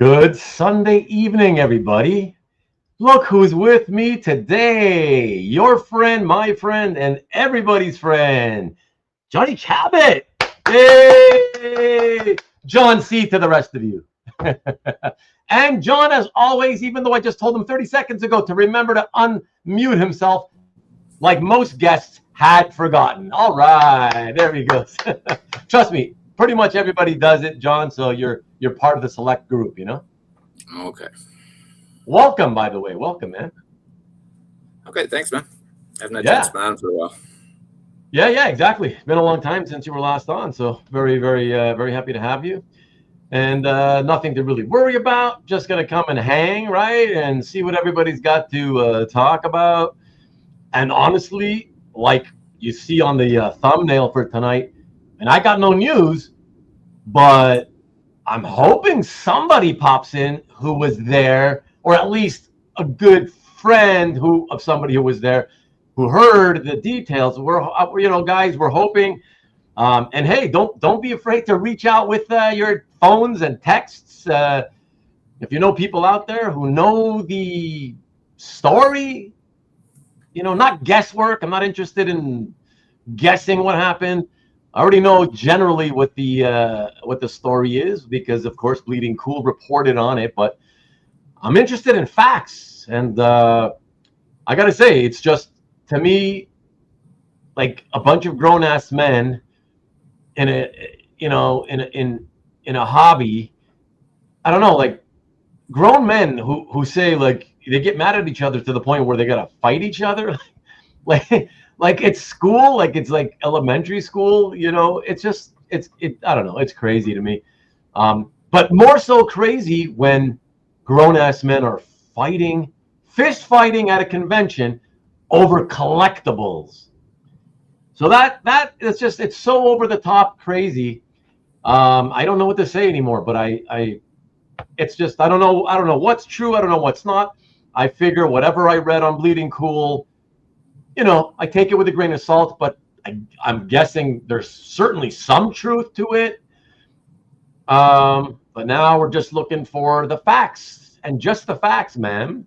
Good Sunday evening, everybody. Look who's with me today. Your friend, my friend, and everybody's friend, Johnny Cabot. Yay! John C. to the rest of you. And John, as always, even though I just told him 30 seconds ago to remember to unmute himself, like most guests had forgotten. All right, there he goes. Trust me, pretty much everybody does it, John, so you're part of the select group, you know? Okay. Welcome, by the way. Welcome, man. Okay, thanks, man. I haven't had a chance to be on for a while. Yeah, exactly. It's been a long time since you were last on, so very happy to have you. And nothing to really worry about. Just gonna come and hang, right, and see what everybody's got to talk about. And honestly, like you see on the thumbnail for tonight, and I got no news, but I'm hoping somebody pops in who was there, or at least a good friend of somebody who was there, who heard the details. Guys, we're hoping. And hey, don't be afraid to reach out with your phones and texts. If you know people out there who know the story, not guesswork. I'm not interested in guessing what happened. I already know generally what the story is because, of course, Bleeding Cool reported on it. But I'm interested in facts, and I gotta say, it's just, to me, like a bunch of grown-ass men in a hobby. I don't know, like grown men who say, like, they get mad at each other to the point where they gotta fight each other. like it's school, like it's like elementary school, it's just I don't know, it's crazy to me. But more so crazy when grown-ass men are fist fighting at a convention over collectibles. So that it's so over the top crazy. I don't know what to say anymore, but it's just, I don't know what's true, I don't know what's not. I figure whatever I read on Bleeding Cool, I take it with a grain of salt, but I'm guessing there's certainly some truth to it. But now we're just looking for the facts, and just the facts, man.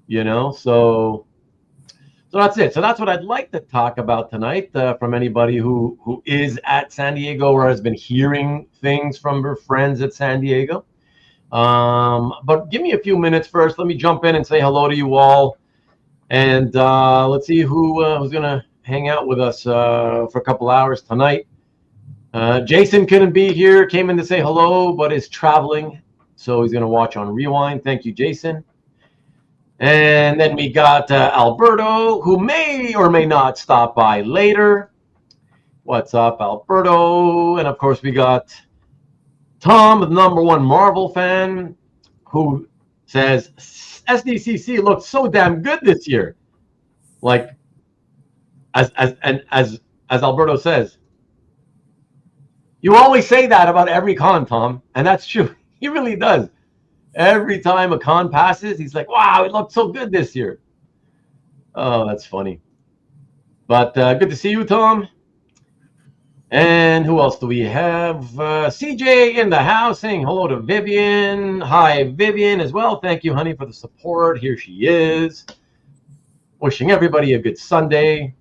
So that's it. So that's what I'd like to talk about tonight, from anybody who is at San Diego or has been hearing things from their friends at San Diego. But give me a few minutes first. Let me jump in and say hello to you all. And let's see who's going to hang out with us for a couple hours tonight. Jason couldn't be here, came in to say hello, but is traveling. So he's going to watch on Rewind. Thank you, Jason. And then we got Alberto, who may or may not stop by later. What's up, Alberto? And of course, we got Tom, the #1 Marvel fan, who says SDCC looked so damn good this year. Like, as Alberto says, you always say that about every con, Tom, and that's true. He really does. Every time a con passes, he's like, wow, it looked so good this year. Oh, that's funny. But good to see you, Tom. And who else do we have? CJ in the house saying hello to Vivian. Hi, Vivian, as well. Thank you, honey, for the support. Here she is. Wishing everybody a good Sunday.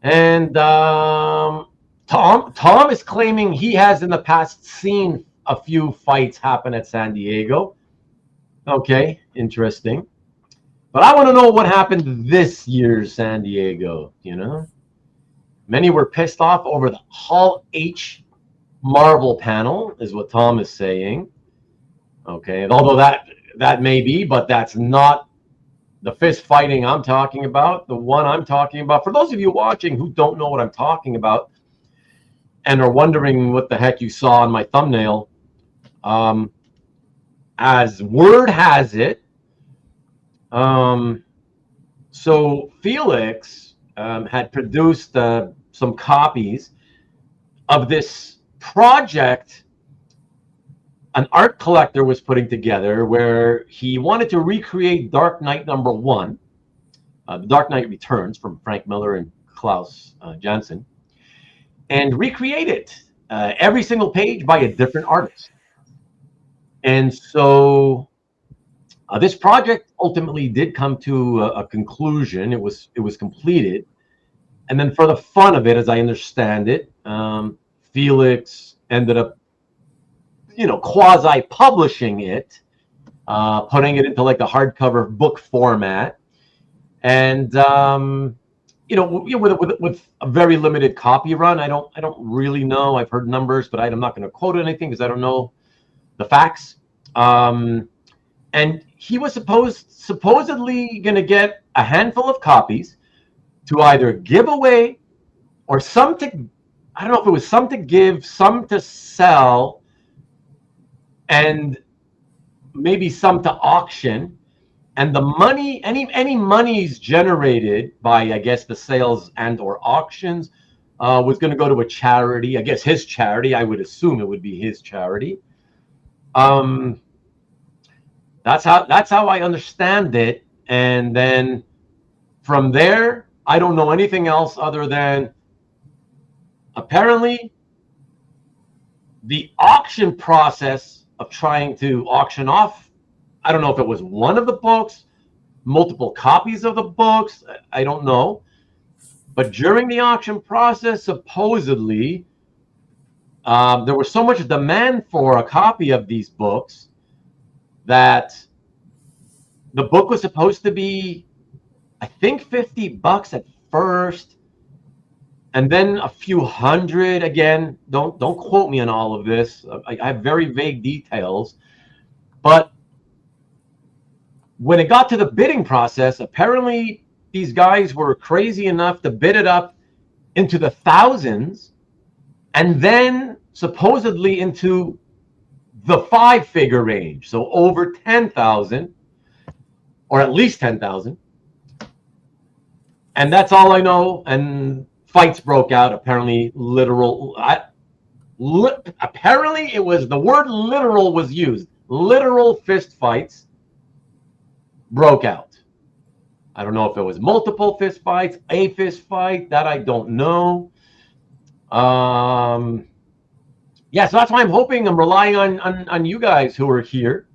And Tom is claiming he has in the past seen a few fights happen at San Diego. Okay, interesting. But I want to know what happened this year's San Diego, Many were pissed off over the Hall H Marvel panel, is what Tom is saying. Okay, although that may be, but that's not the fist fighting I'm talking about. The one I'm talking about, for those of you watching who don't know what I'm talking about and are wondering what the heck you saw on my thumbnail, as word has it, so Felix had produced some copies of this project an art collector was putting together, where he wanted to recreate Dark Knight #1, The Dark Knight Returns, from Frank Miller and Klaus Janson, and recreate it, every single page by a different artist. And so this project ultimately did come to a conclusion. It was completed. And then for the fun of it, as I understand it, Felix ended up, quasi-publishing it, putting it into like a hardcover book format. And, with a very limited copy run. I don't really know. I've heard numbers, but I'm not going to quote anything because I don't know the facts. And he was supposedly going to get a handful of copies to either give away or some to, I don't know if it was some to give, some to sell, and maybe some to auction. And the money, any monies generated by, I guess, the sales and or auctions was going to go to a charity. I guess his charity. I would assume it would be his charity. That's how I understand it. And then from there, I don't know anything else other than apparently the auction process of trying to auction off, I don't know if it was one of the books, multiple copies of the books, I don't know. But during the auction process, supposedly, there was so much demand for a copy of these books that the book was supposed to be, I think, $50 at first, and then a few hundred. Again, don't quote me on all of this. I have very vague details, but when it got to the bidding process, apparently these guys were crazy enough to bid it up into the thousands, and then supposedly into the 5-figure range, so over 10,000, or at least 10,000. And that's all I know. And fights broke out. Apparently, apparently it was, the word literal was used. Literal fist fights broke out. I don't know if it was multiple fist fights, a fist fight, that I don't know. Yeah, so that's why I'm hoping, I'm relying on you guys who are here,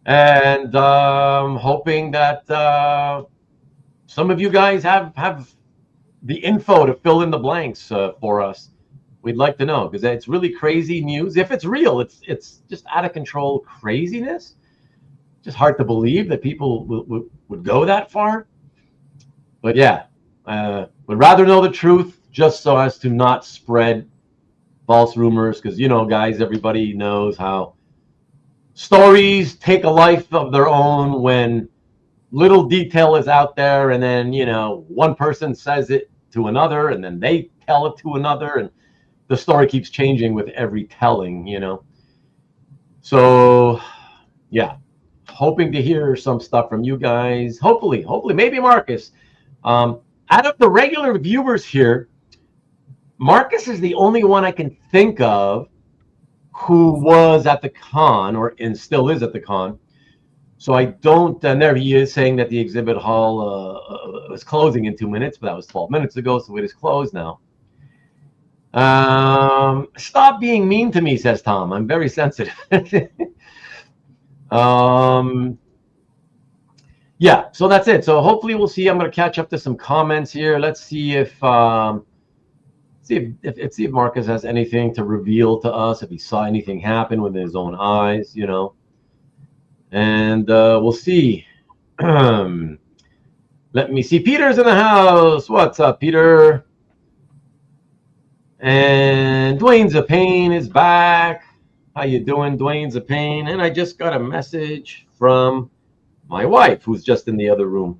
and hoping that some of you guys have the info to fill in the blanks for us. We'd like to know, because it's really crazy news. If it's real, it's just out of control craziness. Just hard to believe that people would go that far. But yeah, would rather know the truth, just so as to not spread false rumors, because, guys, everybody knows how stories take a life of their own when little detail is out there, and then, one person says it to another, and then they tell it to another, and the story keeps changing with every telling, So, yeah, hoping to hear some stuff from you guys. Hopefully, maybe Marcus. Out of the regular viewers here, Marcus is the only one I can think of who was at the con, and still is at the con. So I don't, and there he is saying that the exhibit hall was closing in 2 minutes, but that was 12 minutes ago, so it is closed now. Stop being mean to me, says Tom. I'm very sensitive. Yeah, so that's it. So hopefully we'll see. I'm going to catch up to some comments here. Let's see if Marcus has anything to reveal to us, if he saw anything happen with his own eyes, And we'll see. Let me see. Peter's in the house. What's up, Peter? And Dwayne Zapane is back. How you doing, Dwayne Zapane? And I just got a message from my wife, who's just in the other room.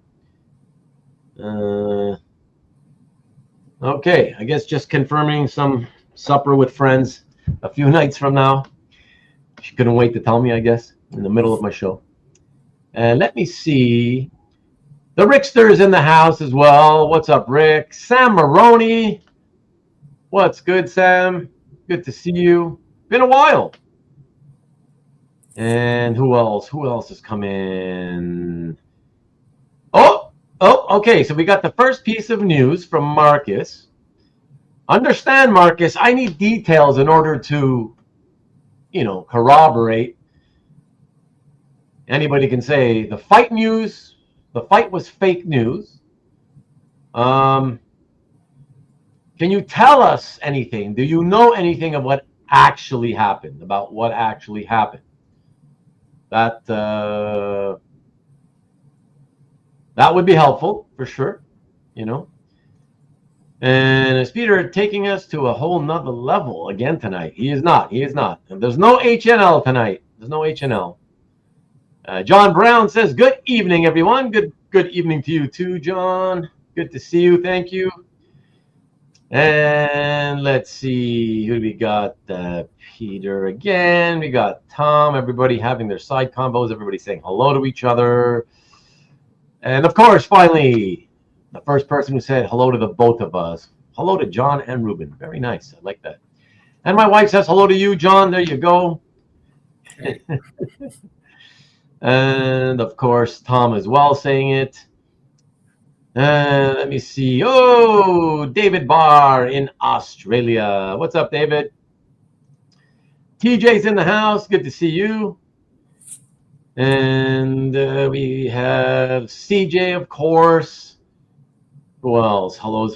Okay, I guess just confirming some supper with friends a few nights from now. She couldn't wait to tell me, I guess, in the middle of my show. And let me see. The Rickster is in the house as well. What's up, Rick? Sam Maroney. What's good, Sam? Good to see you. Been a while. And who else? Who else has come in? Oh, okay. So we got the first piece of news from Marcus. Understand, Marcus, I need details in order to, corroborate. Anybody can say the fight was fake news. Can you tell us anything? Do you know anything of what actually happened? About what actually happened? That would be helpful for sure, you know. And is Peter taking us to a whole nother level again tonight? He is not. He is not. And there's no HNL tonight. There's no HNL. John Brown says, "Good evening, everyone." Good evening to you too, John. Good to see you. Thank you. And let's see who we got. Peter again. We got Tom. Everybody having their side combos. Everybody saying hello to each other. And of course, finally, the first person who said hello to the both of us. Hello to John and Ruben. Very nice. I like that. And my wife says hello to you, John. There you go. And of course, Tom as well saying it. Let me see. Oh, David Barr in Australia. What's up, David? TJ's in the house. Good to see you. And we have CJ, of course. Who else? Hellos.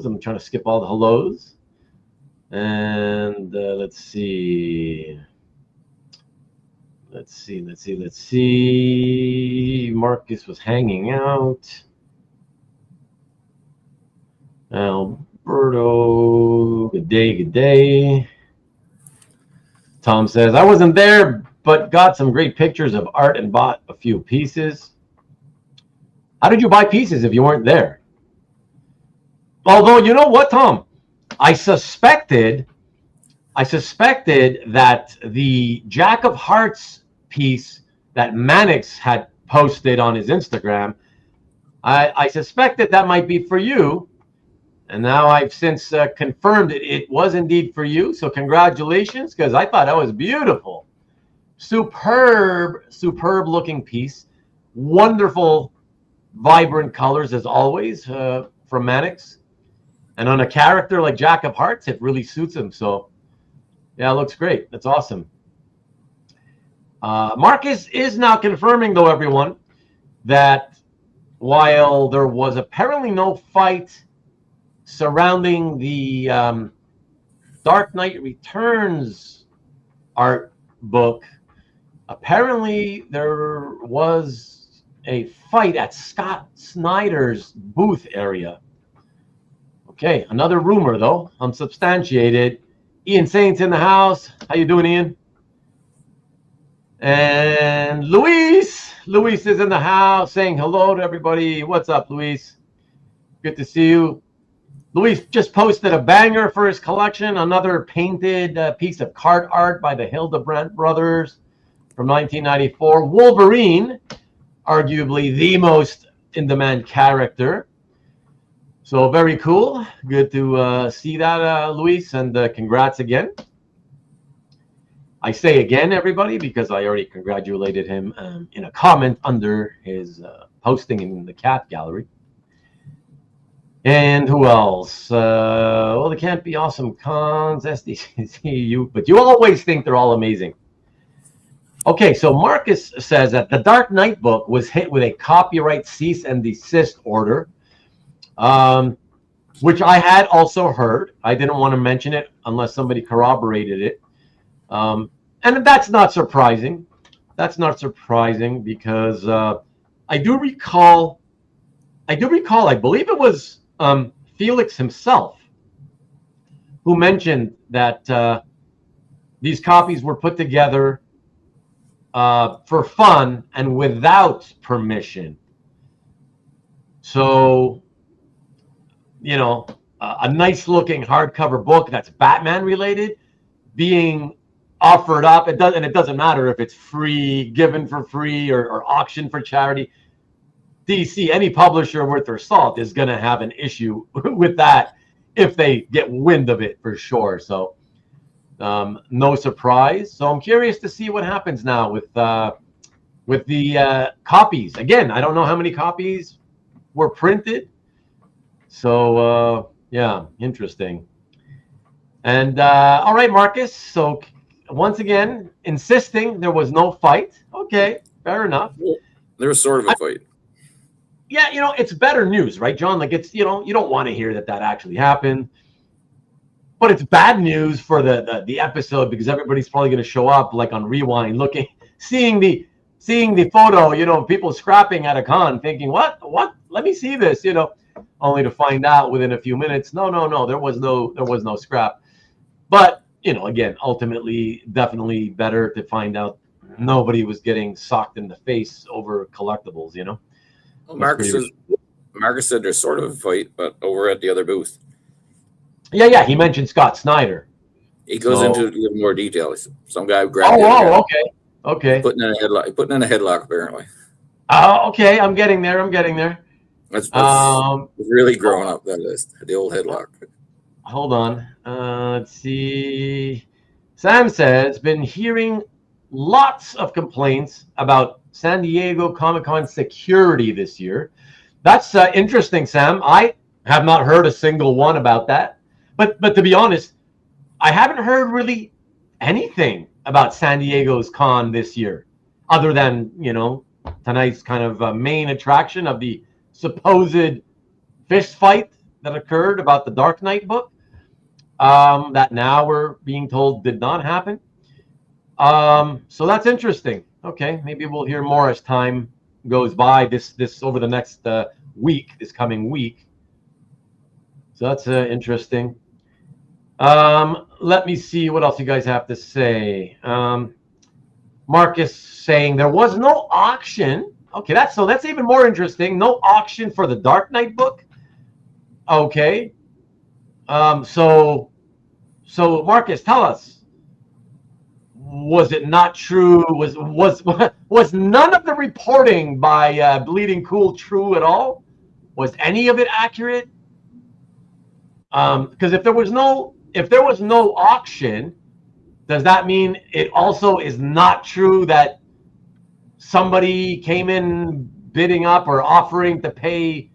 I'm trying to skip all the hellos. And let's see. Let's see. Marcus was hanging out. Alberto, good day. Tom says, I wasn't there, but got some great pictures of art and bought a few pieces. How did you buy pieces if you weren't there? Although, you know what, Tom? I suspected that the Jack of Hearts piece that Mannix had posted on his Instagram, I suspected that might be for you. And now I've since confirmed it was indeed for you. So congratulations, because I thought that was beautiful. Superb looking piece. Wonderful, vibrant colors as always from Mannix. And on a character like Jack of Hearts, it really suits him. So yeah, it looks great. That's awesome. Marcus is now confirming, though, everyone, that while there was apparently no fight surrounding the Dark Knight Returns art book, apparently there was a fight at Scott Snyder's booth area. Okay, another rumor, though, unsubstantiated. Ian Saint's in the house. How you doing, Ian? And Luis is in the house saying hello to everybody. What's up, Luis? Good to see you. Luis just posted a banger for his collection, another painted piece of card art by the Hildebrandt brothers from 1994. Wolverine, arguably the most in-demand character. So very cool. Good to see that, Luis, and congrats again. I say again, everybody, because I already congratulated him in a comment under his posting in the cat gallery. And who else? Well, there can't be awesome cons, SDCC, but you always think they're all amazing. Okay, so Marcus says that the Dark Knight book was hit with a copyright cease and desist order, which I had also heard. I didn't want to mention it unless somebody corroborated it. And that's not surprising. That's not surprising because I do recall, I believe it was Felix himself who mentioned that these copies were put together for fun and without permission. So, you know, a nice looking hardcover book that's Batman related being offered up, it doesn't matter if it's free, given for free, or auctioned for charity. DC, any publisher worth their salt is going to have an issue with that if they get wind of it, for sure. So no surprise. So I'm curious to see what happens now with the copies. Again, I don't know how many copies were printed. So yeah, interesting. And all right, Marcus. So once again, insisting there was no fight. Okay, Fair enough. There was sort of a fight. Yeah, it's better news, right, John? Like, it's, you don't want to hear that actually happened. But it's bad news for the episode, because everybody's probably going to show up like on Rewind, seeing the photo, people scrapping at a con, thinking, what? Let me see this, only to find out within a few minutes, no, there was no scrap. But, again, ultimately, definitely better to find out nobody was getting socked in the face over collectibles, Well, Marcus said there's sort of a fight, but over at the other booth. Yeah, he mentioned Scott Snyder. He goes into a little more detail. Some guy grabbed okay. Putting in a headlock, apparently. Oh, okay. I'm getting there. That's really growing up, that list. The old headlock. Hold on. Let's see. Sam says, been hearing lots of complaints about San Diego Comic-Con security this year. That's interesting, Sam. I have not heard a single one about that. But to be honest, I haven't heard really anything about San Diego's con this year, other than, tonight's kind of main attraction of the supposed fist fight that occurred about the Dark Knight book, that now we're being told did not happen. So that's interesting. Okay, maybe we'll hear more as time goes by this over the next this coming week. So that's interesting. Let me see what else you guys have to say. Marcus saying there was no auction. Okay, that's even more interesting. No auction for the Dark Knight book. Okay. So Marcus, tell us. Was it not true? Was none of the reporting by Bleeding Cool true at all? Was any of it accurate? Because if there was no auction, does that mean it also is not true that somebody came in bidding up or offering to pay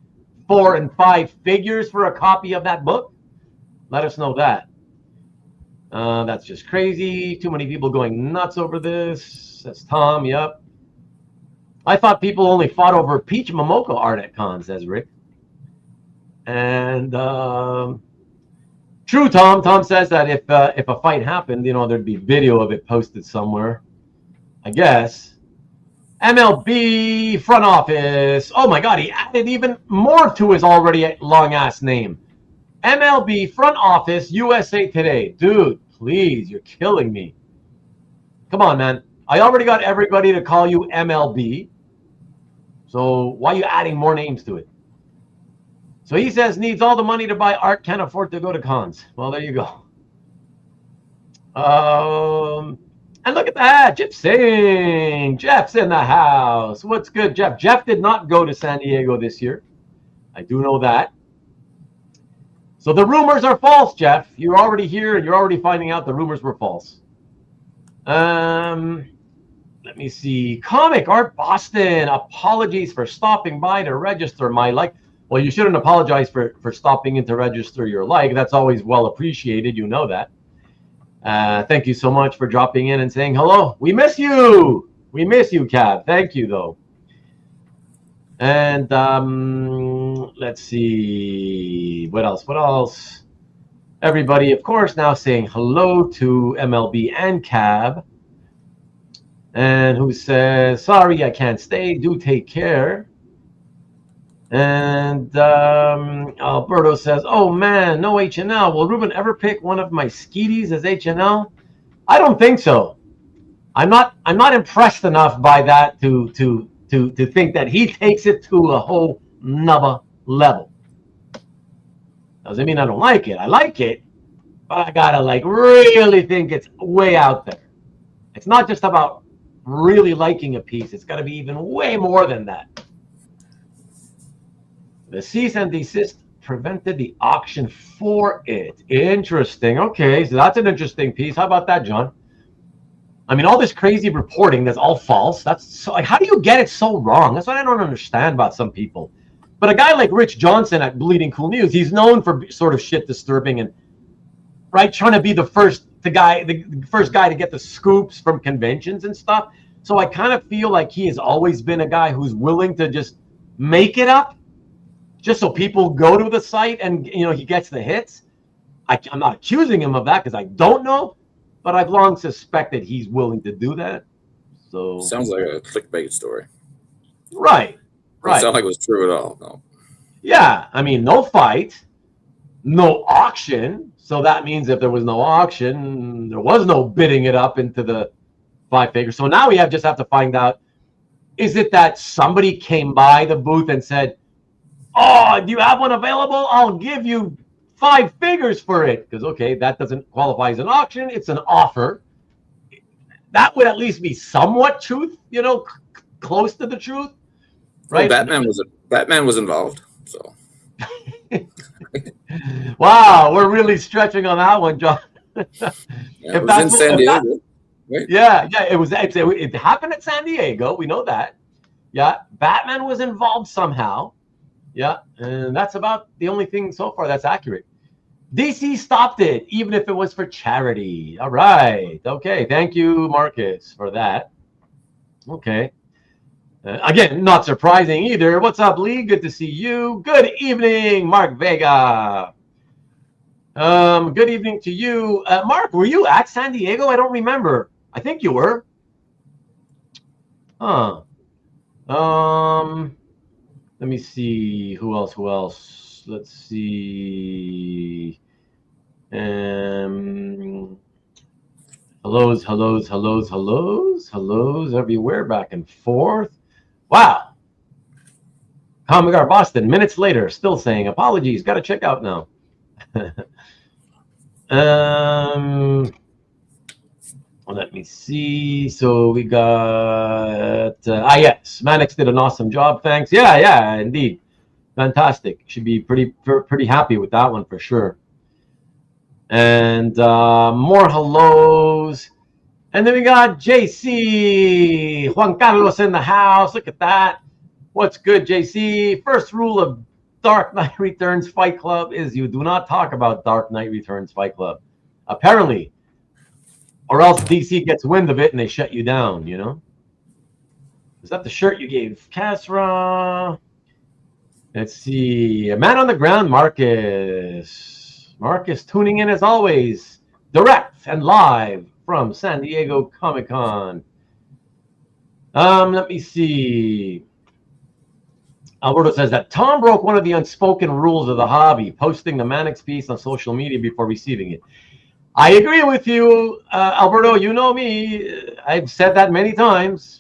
4 and 5 figures for a copy of that book? Let us know that. That's just crazy. Too many people going nuts over this. That's Tom. Yep. I thought people only fought over Peach Momoko art at cons, says Rick. And true, Tom. Tom says that if a fight happened, there'd be video of it posted somewhere, I guess. MLB front office. Oh my God, he added even more to his already long ass name. MLB front office USA Today. Dude, please, you're killing me. Come on, man. I already got everybody to call you MLB. So why are you adding more names to it? So he says needs all the money to buy art, can't afford to go to cons. Well, there you go. And look at that, Jeff Singh. Jeff's in the house. What's good, Jeff? Jeff did not go to San Diego this year. I do know that. So the rumors are false, Jeff. You're already here and you're already finding out the rumors were false. Let me see. Comic Art Boston. Apologies for stopping by to register my like. Well, you shouldn't apologize for stopping in to register your like. That's always well appreciated. You know that. Thank you so much for dropping in and saying hello. We miss you. We miss you, Cab. Thank you, though. And let's see. What else? Everybody, of course, now saying hello to MLB and Cab. And who says, sorry, I can't stay. Do take care. And Alberto says, oh, man, no HNL. Will Ruben ever pick one of my Skeeties as HNL? I don't think so. I'm not impressed enough by that to think that he takes it to a whole nother level. Doesn't mean I don't like it. I like it, but I gotta really think it's way out there. It's not just about really liking a piece. It's got to be even way more than that. The cease and desist prevented the auction for it. Interesting. Okay, so that's an interesting piece. How about that, John? I mean, all this crazy reporting that's all false. That's so, how do you get it so wrong? That's what I don't understand about some people. But a guy like Rich Johnson at Bleeding Cool News, he's known for sort of shit disturbing and trying to be the first guy to get the scoops from conventions and stuff. So I kind of feel like he has always been a guy who's willing to just make it up, just so people go to the site and he gets the hits. I'm not accusing him of that because I don't know, but I've long suspected he's willing to do that. So sounds like a clickbait story. Right. Doesn't sound like it was true at all. No. Yeah, I mean, no fight, no auction. So that means if there was no auction, there was no bidding it up into the 5 figures. So now we just have to find out, is it that somebody came by the booth and said, "Oh, do you have one available? I'll give you 5 figures for it." Because, okay, that doesn't qualify as an auction. It's an offer. That would at least be somewhat truth, close to the truth. Right? Well, Batman was involved. So. Wow, we're really stretching on that one, John. It was in San Diego. Right? Yeah, it happened at San Diego. We know that. Yeah, Batman was involved somehow. Yeah, and that's about the only thing so far that's accurate. DC stopped it, even if it was for charity. All right. Okay, thank you, Marcus, for that. Okay. Again, not surprising either. What's up, Lee? Good to see you. Good evening, Mark Vega. Good evening to you. Mark, were you at San Diego? I don't remember. I think you were. Huh. Let me see. Who else? Let's see. Hellos everywhere, back and forth. Wow. Comicar Boston, minutes later, still saying apologies. Got to check out now. Let me see. So we got yes, Mannix did an awesome job. Thanks. Yeah, indeed, fantastic. Should be pretty happy with that one for sure. And more hellos. And then we got JC Juan Carlos in the house. Look at that. What's good, JC? First rule of Dark Knight Returns Fight Club is you do not talk about Dark Knight Returns Fight Club. Apparently. Or else DC gets wind of it and they shut you down, Is that the shirt you gave Kasra? Let's see. A man on the ground, Marcus. Marcus tuning in as always. Direct and live from San Diego Comic-Con. Let me see. Alberto says that Tom broke one of the unspoken rules of the hobby, posting the Mannix piece on social media before receiving it. I agree with you, Alberto. You know me. I've said that many times.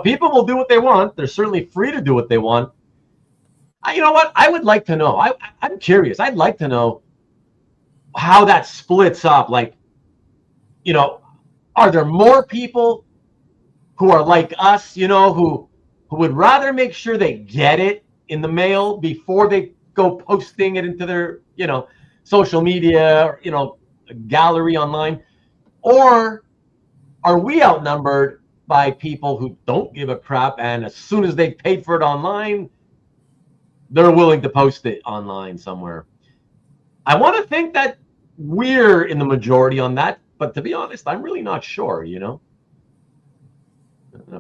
People will do what they want. They're certainly free to do what they want. You know what? I would like to know. I'm curious. I'd like to know how that splits up. Like, are there more people who are like us, who would rather make sure they get it in the mail before they go posting it into their, social media, gallery online? Or are we outnumbered by people who don't give a crap, and as soon as they paid for it online, they're willing to post it online somewhere? I want to think that we're in the majority on that, but to be honest, I'm really not sure,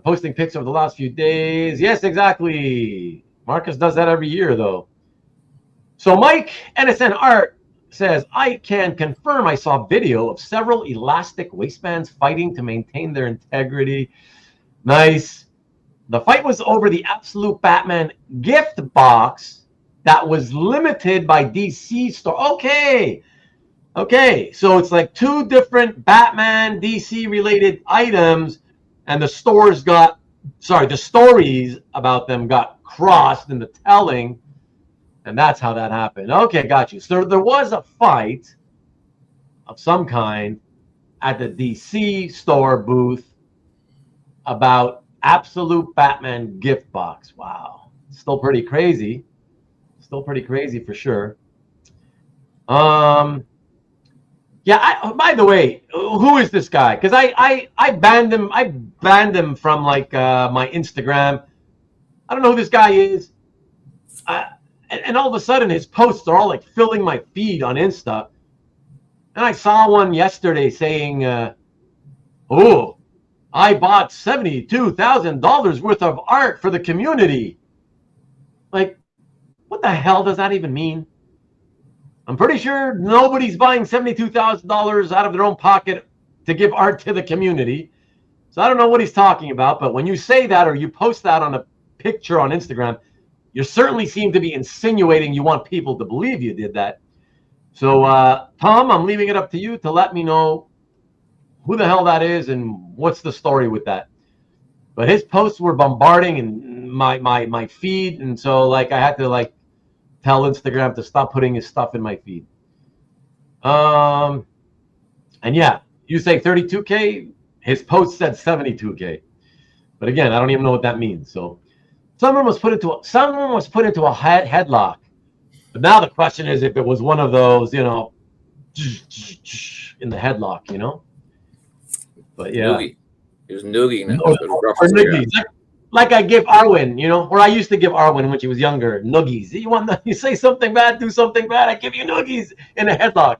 Posting pics over the last few days. Yes, exactly. Marcus does that every year, though. So Mike, NSN Art, says, I can confirm I saw video of several elastic waistbands fighting to maintain their integrity. Nice. The fight was over the Absolute Batman gift box that was limited by DC store. Okay. So it's like 2 different Batman DC related items, and the stories about them got crossed in the telling. And that's how that happened. Okay, got you. So there was a fight of some kind at the DC store booth about Absolute Batman gift box. Wow. Still pretty crazy. For sure. Yeah, by the way, who is this guy? Because I banned him. I banned him from my Instagram. I don't know who this guy is. And all of a sudden, his posts are all filling my feed on Insta. And I saw one yesterday saying, I bought $72,000 worth of art for the community. Like, what the hell does that even mean? I'm pretty sure nobody's buying $72,000 out of their own pocket to give art to the community. So I don't know what he's talking about, but when you say that or you post that on a picture on Instagram, you certainly seem to be insinuating you want people to believe you did that. So, Tom, I'm leaving it up to you to let me know who the hell that is and what's the story with that. But his posts were bombarding and my feed, and so like I had to like tell Instagram to stop putting his stuff in my feed. And yeah, you say 32K, his post said 72K. But again, I don't even know what that means. So someone was put into a headlock. But now the question is if it was one of those, you know, in the headlock, you know. But yeah, Noogie. It was Noogie. Or noogies. Like I give Arwen, you know, or I used to give Arwen when she was younger, noogies. You say something bad, do something bad, I give you noogies in a headlock.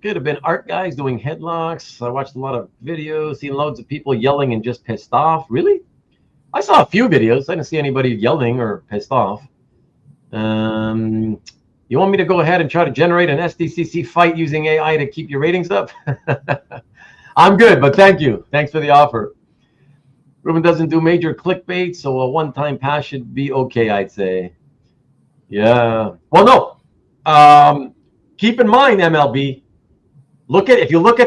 Could have been art guys doing headlocks. I watched a lot of videos, seen loads of people yelling and just pissed off. Really? I saw a few videos. I didn't see anybody yelling or pissed off. You want me to go ahead and try to generate an SDCC fight using AI to keep your ratings up? I'm good, but thank you. Thanks for the offer. Rubén doesn't do major clickbait, so a one-time pass should be okay, I'd say. Yeah. Well, no. Keep in mind, MLB. If you look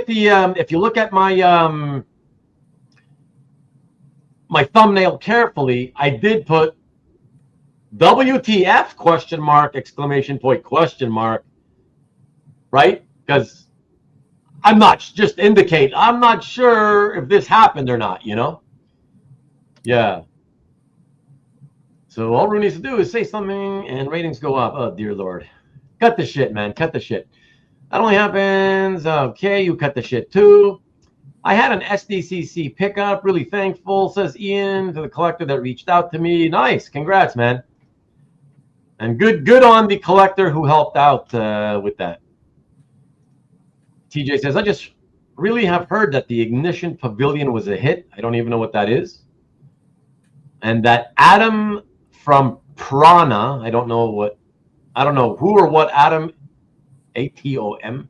at my my thumbnail carefully, I did put WTF question mark exclamation point question mark, right? Because I'm not just indicate I'm not sure if this happened or not, you know. Yeah. So all Rue needs to do is say something and ratings go up. Oh dear Lord, cut the shit, man, cut the shit. That only happens. Okay, you cut the shit too. I had an SDCC pickup. Really thankful, says Ian, to the collector that reached out to me. Nice, congrats, man. And good on the collector who helped out with that. TJ says, I just really have heard that the Ignition Pavilion was a hit. I don't even know what that is. And that Adam from Prana, I don't know who or what Adam, ATOM,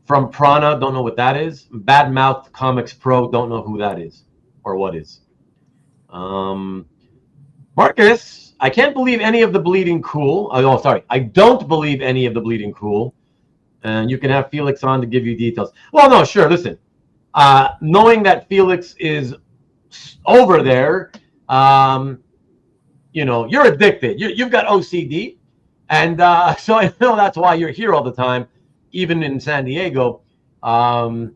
from Prana, don't know what that is. Badmouth Comics Pro, don't know who that is or what is. Marcus, I can't believe any of the Bleeding Cool. Oh, sorry. I don't believe any of the Bleeding Cool. And you can have Felix on to give you details. Well, no, sure. Listen, knowing that Felix is over there, you know, you're addicted. You've got OCD. And so I know that's why you're here all the time, even in San Diego. Now,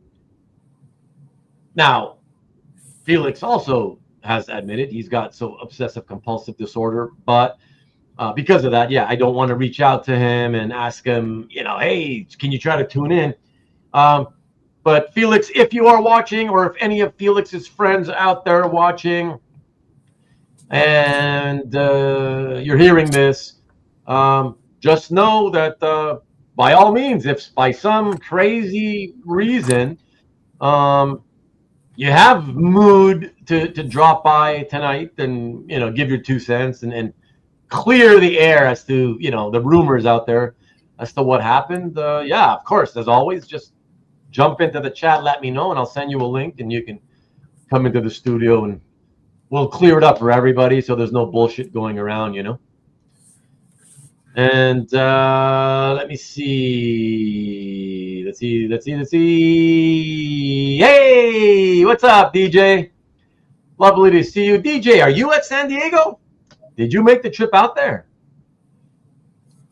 Felix also has admitted he's got so obsessive compulsive disorder, but because of that, yeah, I don't want to reach out to him and ask him, you know, hey, can you try to tune in? But Felix, if you are watching, or if any of Felix's friends out there are watching, and you're hearing this, just know that by all means, if by some crazy reason you have mood to drop by tonight and, you know, give your 2 cents and clear the air as to, you know, the rumors out there as to what happened, yeah, of course, as always, just jump into the chat, let me know, and I'll send you a link and you can come into the studio and we'll clear it up for everybody so there's no bullshit going around, you know. And let me see. Let's see. Hey, what's up, DJ? Lovely to see you. DJ, are you at San Diego? Did you make the trip out there?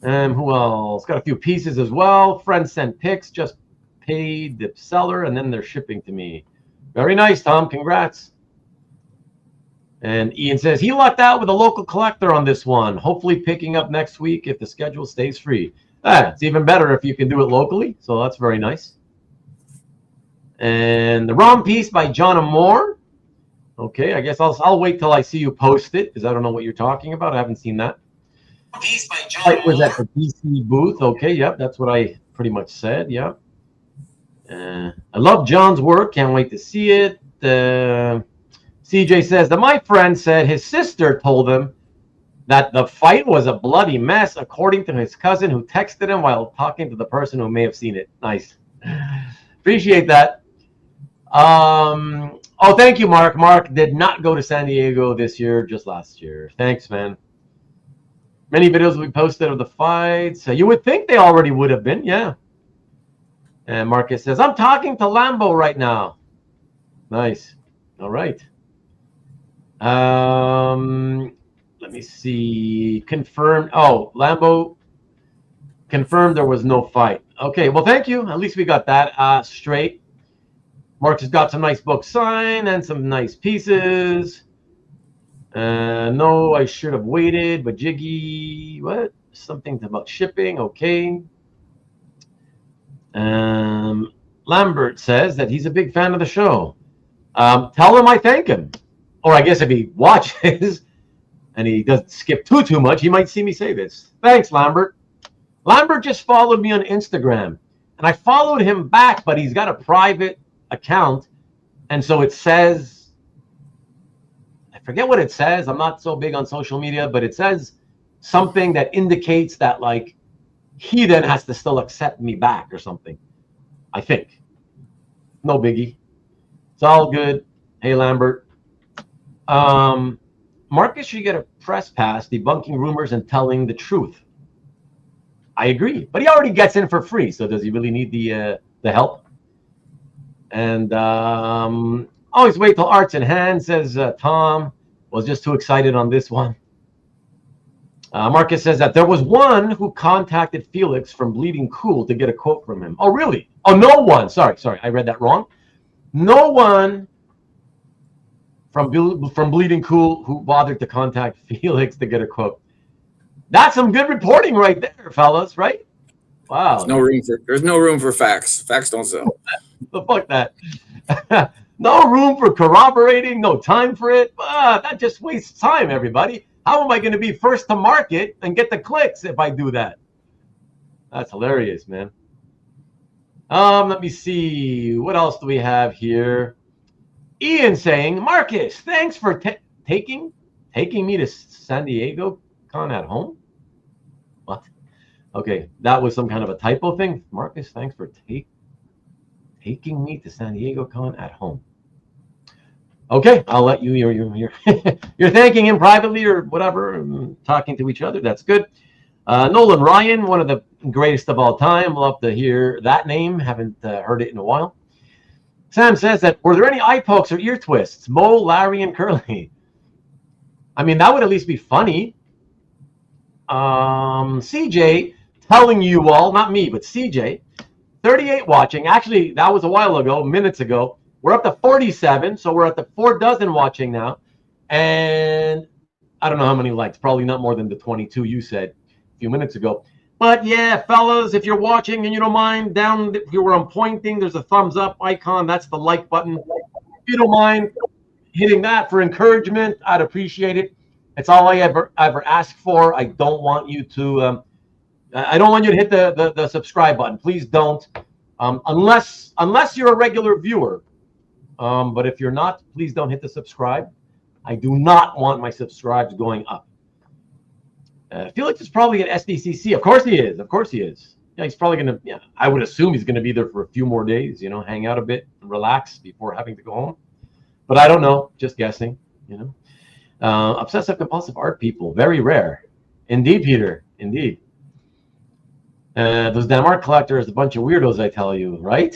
And who else? Got a few pieces as well. Friends sent pics, just paid the seller, and then they're shipping to me. Very nice, Tom. Congrats. And Ian says he lucked out with a local collector on this one. Hopefully picking up next week if the schedule stays free. It's even better if you can do it locally. So that's very nice. And the ROM piece by John Moore. Okay, I guess I'll wait till I see you post it because I don't know what you're talking about. I haven't seen that. Piece by John Moore. Was at the DC booth. Okay, yep, that's what I pretty much said. Yep. I love John's work. Can't wait to see it. CJ says that my friend said his sister told him that the fight was a bloody mess, according to his cousin who texted him while talking to the person who may have seen it. Nice. Appreciate that. Oh, thank you, Mark. Mark did not go to San Diego this year, just last year. Thanks, man. Many videos we posted of the fights. You would think they already would have been, yeah. And Marcus says, I'm talking to Lambo right now. Nice. All right. Let me see. Confirmed. Oh, Lambo confirmed there was no fight. Okay, well, thank you. At least we got that straight. Marcus has got some nice books signed and some nice pieces. No, I should have waited, but Jiggy, what? Something about shipping. Okay. Lambert says that he's a big fan of the show. Tell him I thank him. Or I guess if he watches and he doesn't skip too much, he might see me say this. Thanks, Lambert. Lambert just followed me on Instagram. And I followed him back, but he's got a private account. And so it says, I forget what it says. I'm not so big on social media, but it says something that indicates that, like, he then has to still accept me back or something. I think. No biggie. It's all good. Hey, Lambert. Marcus should get a press pass debunking rumors and telling the truth. I agree. But he already gets in for free, so does he really need the help? And always wait till art's in hand, says Tom. Was just too excited on this one. Marcus says that there was one who contacted Felix from Bleeding Cool to get a quote from him. Oh, really? Oh, no one. Sorry. I read that wrong. No one from Bleeding Cool who bothered to contact Felix to get a quote. That's some good reporting right there, fellas, right? Wow. There's no room for facts. Facts don't sell. Fuck that. No room for corroborating, no time for it. That just wastes time, everybody. How am I going to be first to market and get the clicks if I do that? That's hilarious, man. Let me see. What else do we have here? Ian saying, Marcus, thanks for taking me to San Diego Con at home. What? Okay, that was some kind of a typo thing. Marcus, thanks for taking me to San Diego Con at home. Okay, I'll let you. You're thanking him privately or whatever, talking to each other. That's good. Nolan Ryan, one of the greatest of all time. Love to hear that name. Haven't heard it in a while. Sam says that, were there any eye pokes or ear twists? Mo, Larry, and Curly. I mean, that would at least be funny. CJ telling you all, not me, but CJ, 38 watching. Actually, that was a while ago, minutes ago. We're up to 47, so we're at the 4 dozen watching now. And I don't know how many likes. Probably not more than the 22 you said a few minutes ago. But yeah, fellas, if you're watching and you don't mind, down here where I'm pointing, there's a thumbs up icon. That's the like button. If you don't mind hitting that for encouragement, I'd appreciate it. It's all I ever ask for. I don't want you to hit the subscribe button. Please don't, unless you're a regular viewer. But if you're not, please don't hit the subscribe. I do not want my subscribes going up. Felix is probably at SDCC. Of course he is. Yeah, he's probably going to, yeah, I would assume he's going to be there for a few more days, hang out a bit, relax before having to go home. But I don't know, just guessing, Obsessive compulsive art people, very rare. Indeed, Peter, indeed. Those damn art collectors, a bunch of weirdos, I tell you, right?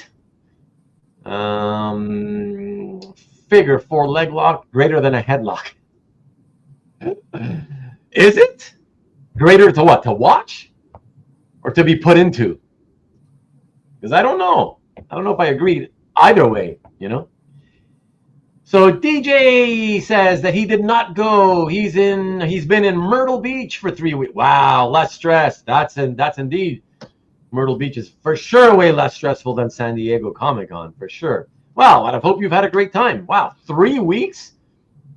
Figure 4 leg lock greater than a headlock. Is it? Greater to what? To watch? Or to be put into? Because I don't know. I don't know if I agreed either way, So DJ says that he did not go. He's been in Myrtle Beach for 3 weeks. Wow, less stress. That's indeed. Myrtle Beach is for sure way less stressful than San Diego Comic-Con, for sure. Wow, I hope you've had a great time. Wow, 3 weeks?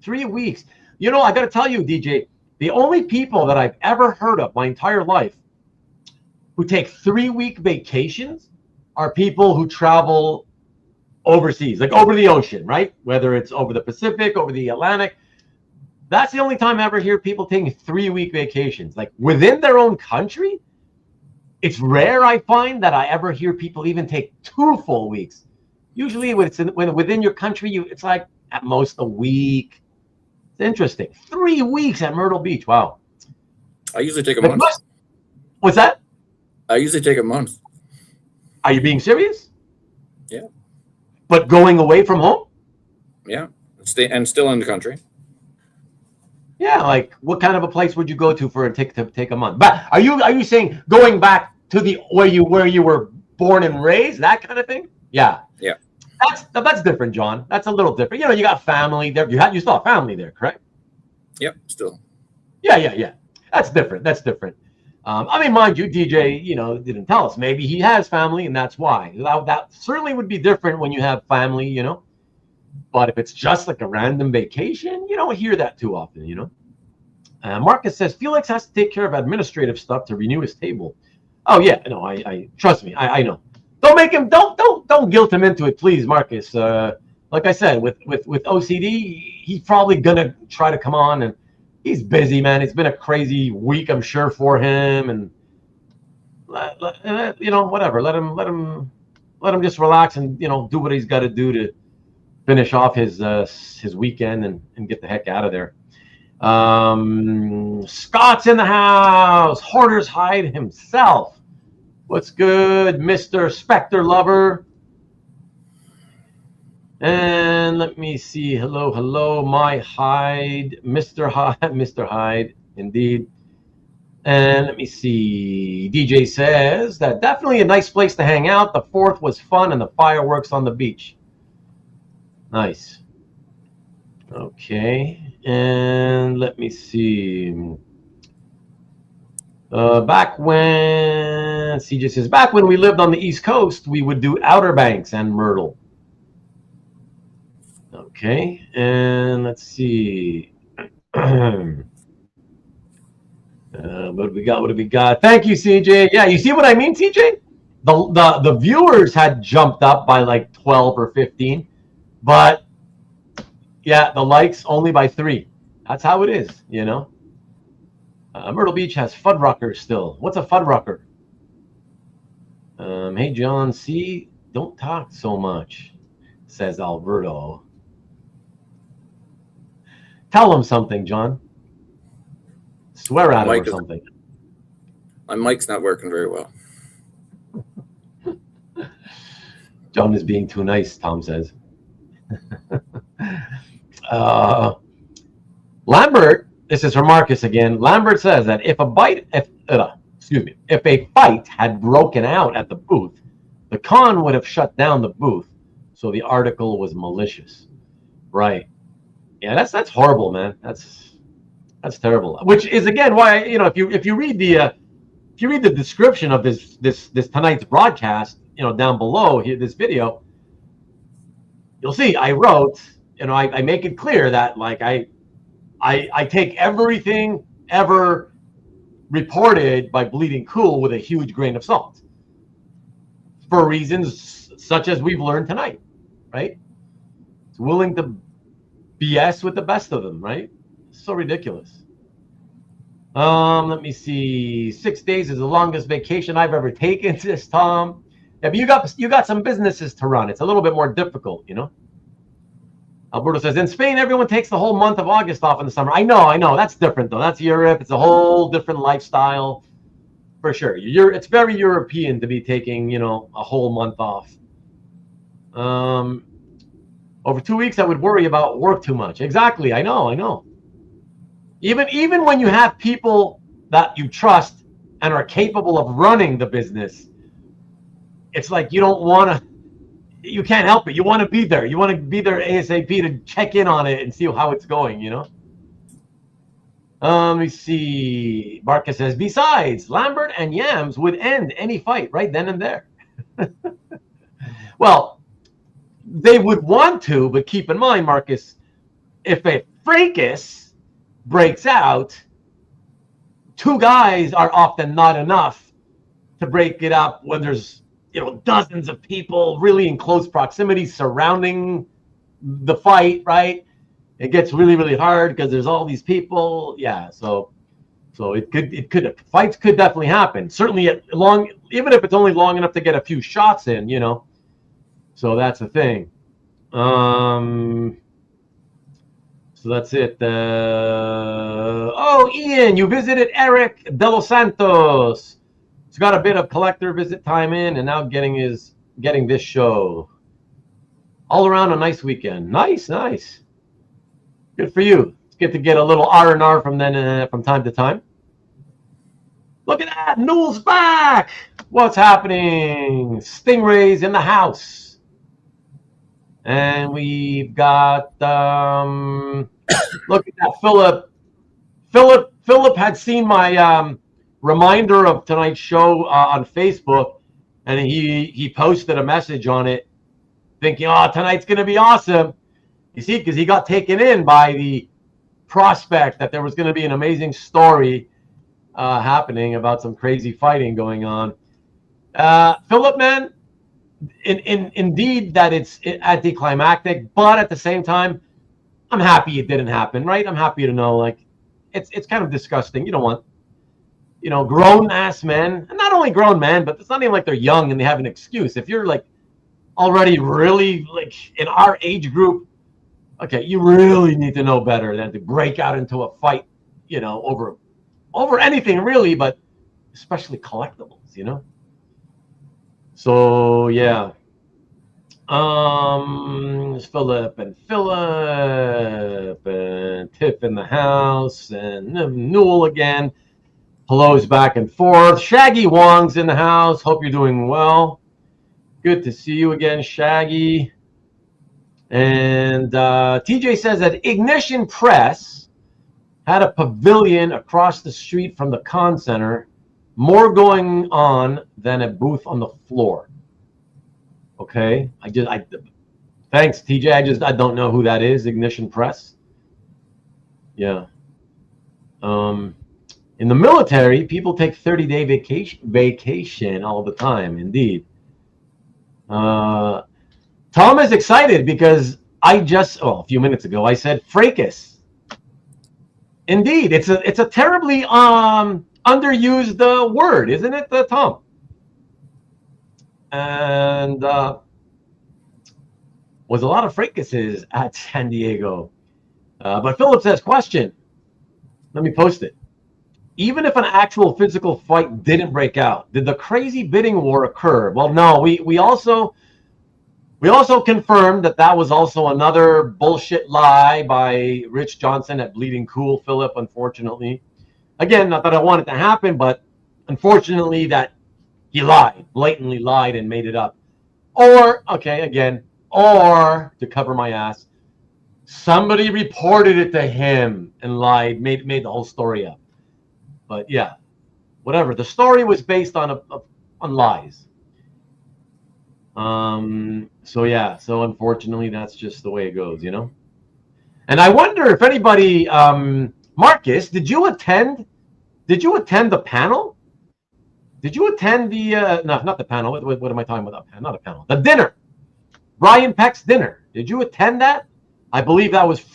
3 weeks. I got to tell you, DJ, the only people that I've ever heard of my entire life who take 3-week vacations are people who travel overseas, like over the ocean, right? Whether it's over the Pacific, over the Atlantic. That's the only time I ever hear people taking 3-week vacations. Like within their own country, it's rare I find that I ever hear people even take 2 full weeks. Usually when within your country, it's like at most a week. It's interesting. 3 weeks at Myrtle Beach. Wow. I usually take a month. What's that? I usually take a month. Are you being serious? Yeah. But going away from home? Yeah. And still in the country. Yeah, like what kind of a place would you go to take a month? But are you saying going back to where you were born and raised, that kind of thing? Yeah. Yeah. That's different, John. That's a little different. You got family there. You still have family there, correct? Yep, still. Yeah. That's different. I mean, mind you, DJ, didn't tell us. Maybe he has family, and that's why. That certainly would be different when you have family, But if it's just like a random vacation, you don't hear that too often, Marcus says Felix has to take care of administrative stuff to renew his table. Oh yeah, no, I trust me, I know. Don't make him, don't guilt him into it, please, Marcus. Like I said, with OCD, he's probably gonna try to come on, and he's busy, man. It's been a crazy week, I'm sure, for him, and whatever. Let him just relax and do what he's got to do to finish off his weekend and get the heck out of there. Scott's in the house. Hoarder's Hide himself. What's good, Mr. Spectre Lover? And let me see. Hello, my Hyde, Mr. Hyde, indeed. And let me see. DJ says that definitely a nice place to hang out. The 4th was fun and the fireworks on the beach. Nice. Okay, and let me see. Back when CJ says, back when we lived on the East Coast, we would do Outer Banks and Myrtle. Okay, and let's see. What do we got? Thank you, CJ. Yeah, you see what I mean, CJ? The viewers had jumped up by like 12 or 15. But yeah, the likes only by 3. That's how it is, Myrtle Beach has Fuddruckers still. What's a Fuddrucker? Hey, John C., don't talk so much, says Alberto. Tell him something, John. Swear at him or something. My mic's not working very well. John is being too nice, Tom says. Lambert, this is from Marcus again. Lambert says that if a fight had broken out at the booth, the con would have shut down the booth, so the article was malicious. Right? Yeah, that's horrible, man. That's terrible. Which is again why if you read the description of this tonight's broadcast, down below here, this video, you'll see I wrote, I make it clear that like I take everything ever reported by Bleeding Cool with a huge grain of salt for reasons such as we've learned tonight, right? It's willing to BS with the best of them, right? So ridiculous. Let me see. 6 days is the longest vacation I've ever taken, says Tom. Yeah, but you got some businesses to run. It's a little bit more difficult, Alberto says, in Spain, everyone takes the whole month of August off in the summer. I know. That's different, though. That's Europe. It's a whole different lifestyle, for sure. It's very European to be taking, a whole month off. Over 2 weeks, I would worry about work too much. Exactly. I know. Even when you have people that you trust and are capable of running the business, it's like you can't help it. You want to be there. You want to be there ASAP to check in on it and see how it's going, Let me see. Marcus says, besides, Lambert and Yams would end any fight right then and there. Well, they would want to, but keep in mind, Marcus, if a fracas breaks out, 2 guys are often not enough to break it up when there's dozens of people really in close proximity surrounding the fight, right? It gets really, really hard because there's all these people. Yeah, so fights could definitely happen. Certainly even if it's only long enough to get a few shots in, So that's the thing. So that's it. Ian, you visited Eric De Los Santos. He's got a bit of collector visit time in, and now getting this show. All around a nice weekend. Nice. Good for you. It's good to get a little R&R from time to time. Look at that. Newell's back. What's happening? Stingrays in the house. And we've got look at that, Philip had seen my reminder of tonight's show on Facebook, and he posted a message on it thinking, tonight's gonna be awesome. You see, because he got taken in by the prospect that there was gonna be an amazing story happening about some crazy fighting going on. Philip, man, indeed that it's anticlimactic, but at the same time, I'm happy it didn't happen, right? I'm happy to know, like, it's kind of disgusting. You don't want, grown ass men, and not only grown men, but it's not even like they're young and they have an excuse. If you're like already really like in our age group, okay, you really need to know better than to break out into a fight, over anything really, but especially collectibles, So yeah, Philip and Tiff in the house, and Newell again. Hellos back and forth. Shaggy Wong's in the house. Hope you're doing well. Good to see you again, Shaggy. And TJ says that Ignition Press had a pavilion across the street from the Con Center. More going on than a booth on the floor. Okay, thanks, TJ. I don't know who that is. Ignition Press. Yeah. In the military, people take 30-day vacation all the time. Indeed. Tom is excited because a few minutes ago I said fracas. Indeed, it's a terribly underused word, isn't it, Tom? And was a lot of fracases at San Diego. But Philip says, question. Let me post it. Even if an actual physical fight didn't break out, did the crazy bidding war occur? Well, no. We also confirmed that was also another bullshit lie by Rich Johnson at Bleeding Cool, Philip, unfortunately. Again, not that I want it to happen, but unfortunately that he lied, blatantly lied and made it up. Or to cover my ass, somebody reported it to him and lied, made the whole story up. But yeah, whatever. The story was based on lies. So unfortunately, that's just the way it goes, And I wonder if anybody, Marcus, did you attend the panel? Did you attend the no, not the panel? What am I talking about? Not a panel. The dinner, Brian Peck's dinner. Did you attend that? I believe that was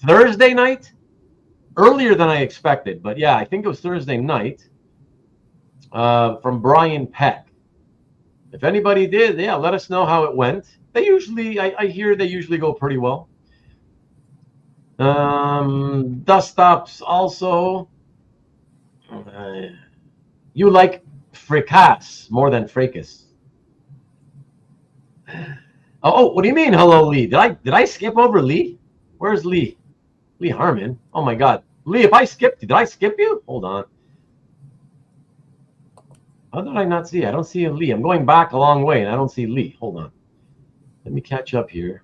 Thursday night. Earlier than I expected, but yeah, I think it was Thursday night. From Brian Peck. If anybody did, yeah, let us know how it went. They usually, I hear they usually go pretty well. Dust stops also. You like fracas more than fracas. Oh, what do you mean? Hello, Lee. Did I skip over Lee? Where's Lee? Lee Harmon. Oh my God, Lee! If I skipped you, did I skip you? Hold on. How did I not see? I don't see a Lee. I'm going back a long way, and I don't see Lee. Hold on. Let me catch up here.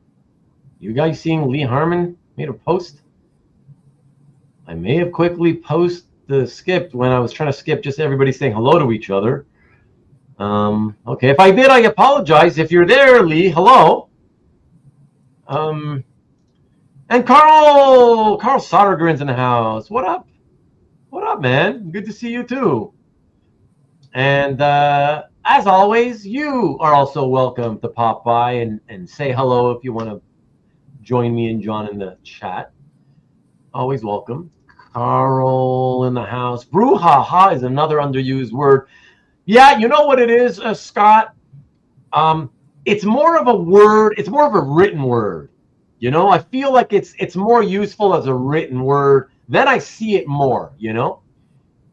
You guys seeing Lee Harmon made a post? I may have quickly skipped when I was trying to skip just everybody saying hello to each other. Okay, if I did, I apologize. If you're there, Lee, hello. And Carl Sodergren's in the house. What up? What up, man? Good to see you too. And as always, you are also welcome to pop by and say hello if you want to join me and John in the chat. Always welcome. Carl in the house. Brouhaha is another underused word. Yeah, you know what it is, Scott? It's more of a word. It's more of a written word. You know, I feel like it's more useful as a written word. Then I see it more. You know,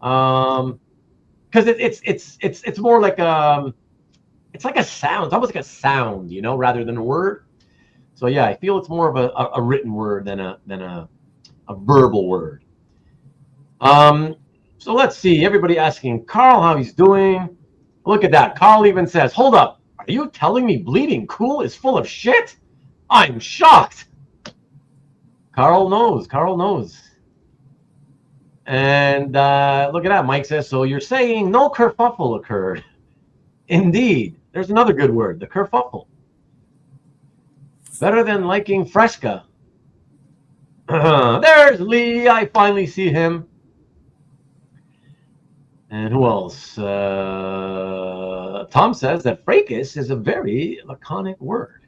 because it's more like it's like a sound. It's almost like a sound. You know, rather than a word. So yeah, I feel it's more of a written word than a verbal word. So let's see. Everybody asking Carl how he's doing. Look at that. Carl even says, "Hold up. Are you telling me Bleeding Cool is full of shit? I'm shocked." Carl knows. Carl knows. And look at that. Mike says, "So you're saying no kerfuffle occurred?" Indeed. There's another good word, the kerfuffle. Better than liking Fresca. There's Lee. I finally see him. And who else? Tom says that fracas is a very laconic word.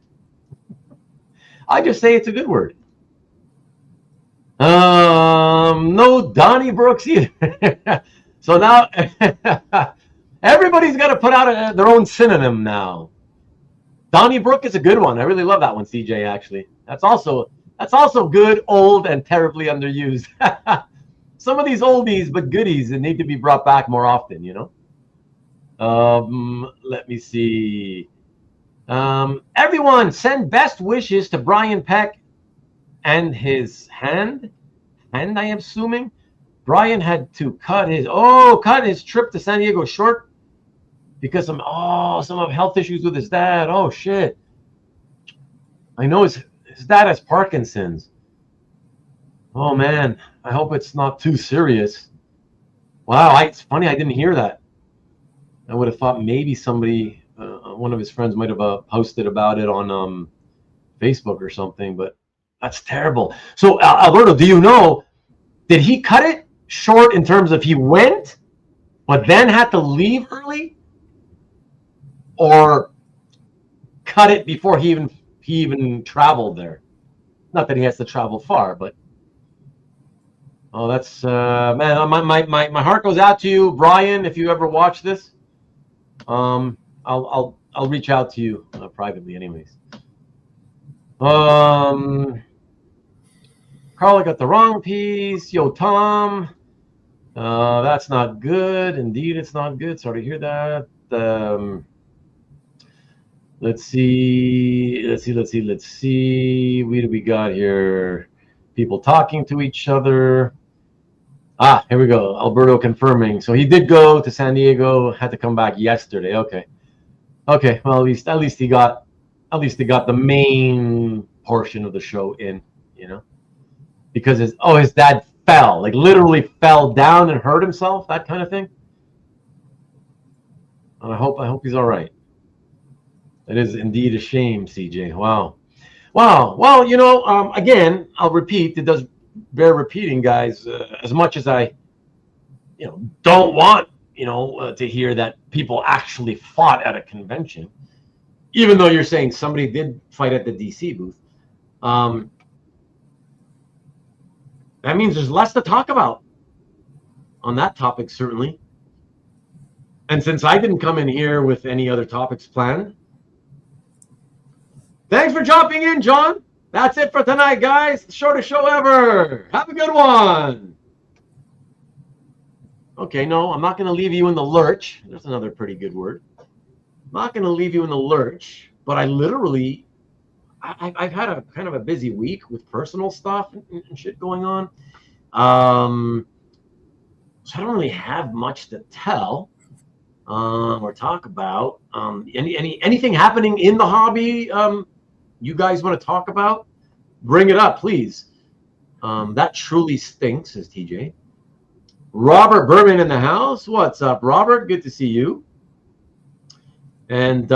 I just say it's a good word. No Donnie Brooks either. So now everybody's got to put out their own synonym now. Donnybrook is a good one. I really love that one, CJ, actually. That's also good, old, and terribly underused. Some of these oldies but goodies that need to be brought back more often, you know? Let me see. Everyone, send best wishes to Brian Peck and his hand, I am assuming. Brian had to cut his trip to San Diego short because some health issues with his dad. Oh shit. I know his dad has Parkinson's. Oh man, I hope it's not too serious. Wow, it's funny I didn't hear that. I would have thought maybe somebody, one of his friends might have posted about it on Facebook or something, but that's terrible. So Alberto, do you know, did he cut it short in terms of he went, but then had to leave early? Or cut it before he even traveled there? Not that he has to travel far, but oh, that's man. My heart goes out to you, Brian. If you ever watch this, I'll reach out to you privately, anyways. Carl, I got the wrong piece. Yo, Tom, that's not good. Indeed, it's not good. Sorry to hear that. Let's see. What do we got here? People talking to each other. Here we go. Alberto confirming. So he did go to San Diego, had to come back yesterday. Okay. Well, at least he got the main portion of the show in, you know, because his dad fell, like literally fell down and hurt himself, that kind of thing. And I hope he's all right. It is indeed a shame, CJ. Wow. Well, you know, again, I'll repeat. It does bear repeating, guys. As much as I, you know, don't want, you know, to hear that people actually fought at a convention, even though you're saying somebody did fight at the DC booth. That means there's less to talk about on that topic, certainly. And since I didn't come in here with any other topics planned, thanks for jumping in, John. That's it for tonight, guys. The shortest show ever. Have a good one. Okay, no, I'm not going to leave you in the lurch. There's another pretty good word. I'm not going to leave you in the lurch, but I've had a kind of a busy week with personal stuff and shit going on. So I don't really have much to tell or talk about. Anything happening in the hobby you guys want to talk about? Bring it up, please. That truly stinks, says TJ. Robert Berman in the house. What's up, Robert? Good to see you. And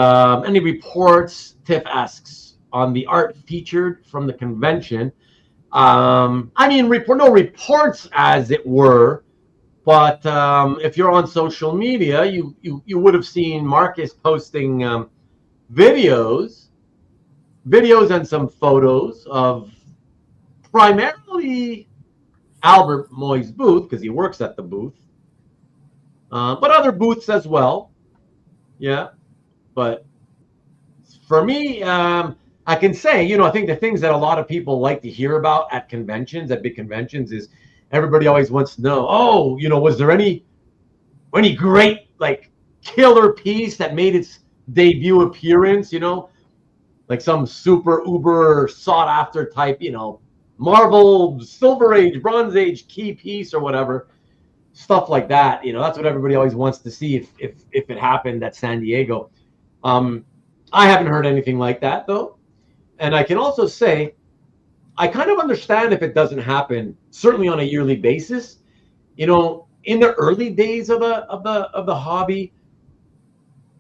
any reports, Tiff asks, on the art featured from the convention? I mean, no reports, as it were. But if you're on social media, you would have seen Marcus posting videos and some photos of primarily Albert Moy's booth, because he works at the booth, but other booths as well. Yeah, but for me, I can say, I think the things that a lot of people like to hear about at conventions, at big conventions, is everybody always wants to know, oh, was there any great, like, killer piece that made its debut appearance, like some super uber sought after type, Marvel Silver Age, Bronze Age key piece or whatever, stuff like that. That's what everybody always wants to see if it happened at San Diego. I haven't heard anything like that, though. And I can also say, I kind of understand if it doesn't happen, certainly on a yearly basis. In the early days of the hobby,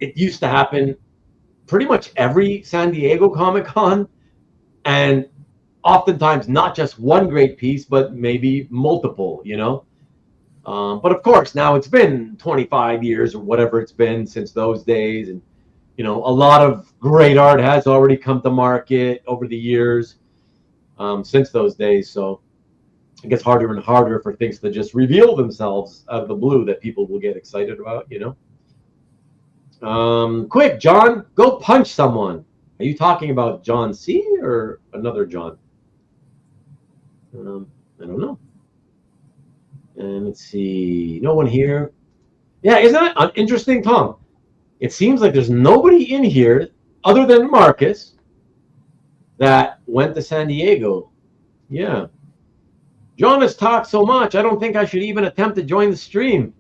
it used to happen pretty much every San Diego Comic-Con, and oftentimes not just one great piece, but maybe multiple, But of course, now it's been 25 years or whatever it's been since those days, and a lot of great art has already come to market over the years since those days. So it gets harder and harder for things to just reveal themselves out of the blue that people will get excited about, Quick, John, go punch someone. Are you talking about John C. or another John? I don't know. And let's see. No one here. Yeah, isn't that interesting, Tom? It seems like there's nobody in here other than Marcus that went to San Diego. Yeah. John has talked so much, I don't think I should even attempt to join the stream.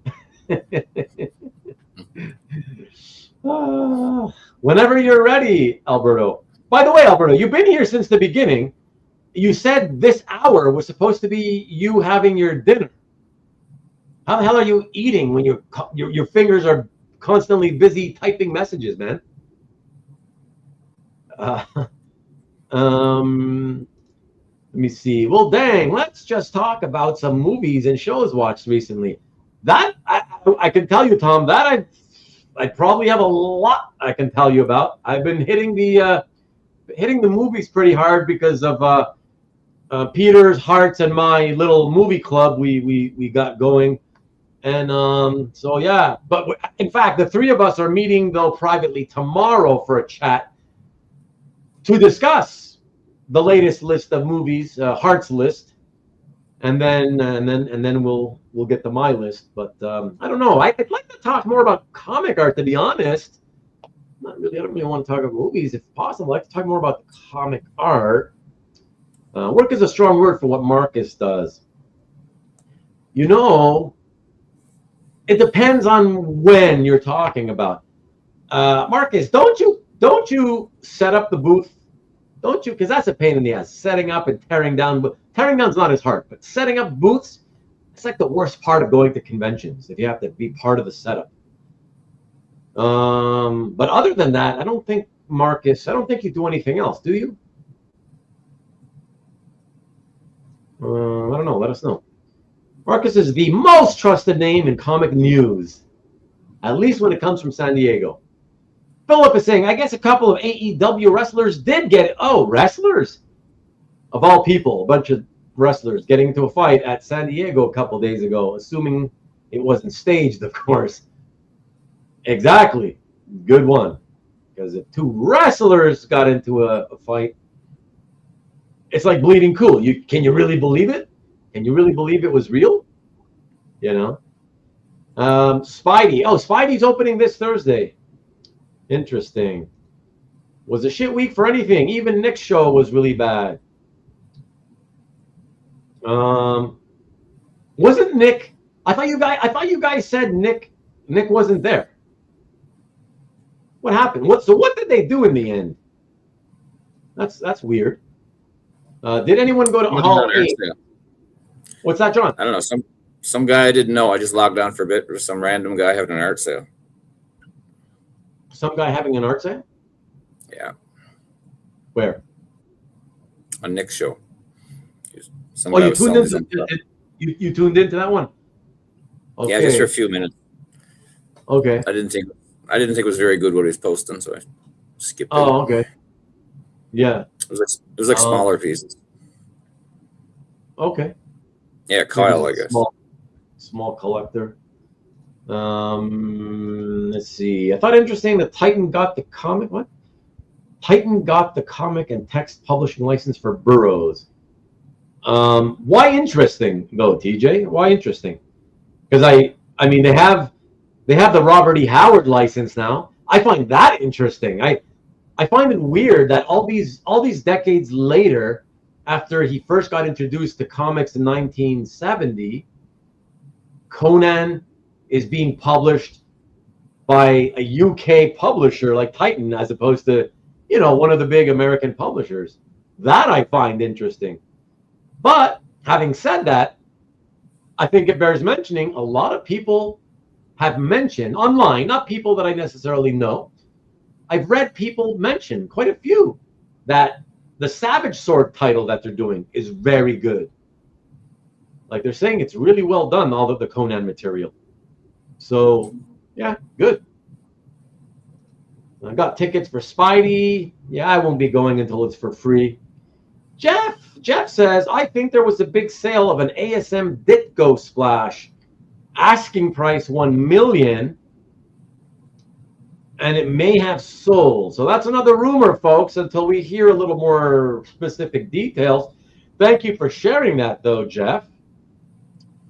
Whenever you're ready, Alberto. By the way, Alberto, you've been here since the beginning. You said this hour was supposed to be you having your dinner. How the hell are you eating when your fingers are constantly busy typing messages, man? Let me see. Well, dang, let's just talk about some movies and shows watched recently. That I can tell you, Tom, that I probably have a lot I can tell you about. I've been hitting the movies pretty hard because of Peter's, Hearts, and my little movie club we got going. And so, yeah. But in fact, the three of us are meeting, though, privately tomorrow for a chat to discuss the latest list of movies, Hearts list, and then we'll get to my list. But I don't know. I'd like to talk more about comic art, to be honest. Not really. I don't really want to talk about movies, if possible. I'd like to talk more about the comic art. Work is a strong word for what Marcus does. It depends on when you're talking about. Marcus, don't you set up the booth? Don't you? Because that's a pain in the ass. Setting up and tearing down. Tearing down's not as hard, but setting up booths, it's like the worst part of going to conventions if you have to be part of the setup. But other than that, I don't think, Marcus, I don't think you do anything else, do you? I don't know. Let us know. Marcus is the most trusted name in comic news, at least when it comes from San Diego. Philip is saying, I guess a couple of AEW wrestlers did get it. Oh, wrestlers? Of all people, a bunch of wrestlers getting into a fight at San Diego a couple days ago, assuming it wasn't staged, of course. Exactly. Good one. Because if two wrestlers got into a fight, it's like bleeding cool. Can you really believe it? Can you really believe it was real? Spidey. Oh, Spidey's opening this Thursday. Interesting. Was a shit week for anything. Even Nick's show was really bad. Wasn't Nick? I thought you guys said Nick wasn't there. What happened? What did they do in the end? That's weird. Did anyone go to Hall 8? What's that, John? I don't know. Some guy I didn't know. I just logged on for a bit. There was some random guy having an art sale. Some guy having an art sale? Yeah. Where? On Nick's show. You tuned into that one? Okay. Yeah, just for a few minutes. Okay. I didn't think it was very good what he was posting, so I skipped it. Oh, okay. Yeah. It was like smaller pieces. Okay. Yeah, Kyle, I guess. Small collector. Let's see. I thought interesting that Titan got the comic. What? Titan got the comic and text publishing license for Burroughs. Why interesting though, TJ? Why interesting? Because I mean they have the Robert E. Howard license now. I find that interesting. I find it weird that all these decades later, after he first got introduced to comics in 1970, Conan is being published by a UK publisher like Titan, as opposed to, one of the big American publishers. That I find interesting. But having said that, I think it bears mentioning a lot of people have mentioned online, not people that I necessarily know. I've read people mention, quite a few, that the Savage Sword title that they're doing is very good. Like they're saying it's really well done, all of the Conan material. So, yeah, good. I got tickets for Spidey. Yeah, I won't be going until it's for free. Jeff says, I think there was a big sale of an ASM Ditko splash. Asking price $1 million. And it may have sold. So that's another rumor, folks, until we hear a little more specific details. Thank you for sharing that, though, Jeff.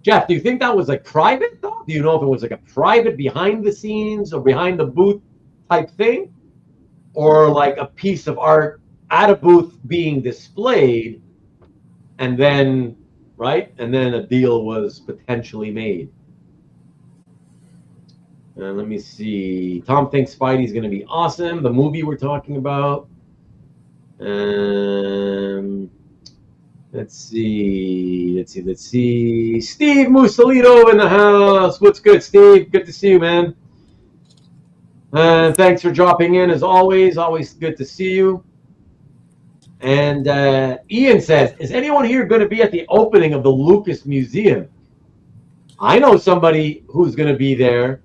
Jeff, do you think that was like private, though? Do you know if it was like a private behind the scenes or behind the booth type thing? Or like a piece of art at a booth being displayed and then, right? And then a deal was potentially made. And let me see. Tom thinks Spidey's going to be awesome. The movie we're talking about. Let's see. Steve Musolito in the house. What's good, Steve? Good to see you, man. And thanks for dropping in as always. Always good to see you. And Ian says, is anyone here going to be at the opening of the Lucas Museum? I know somebody who's going to be there.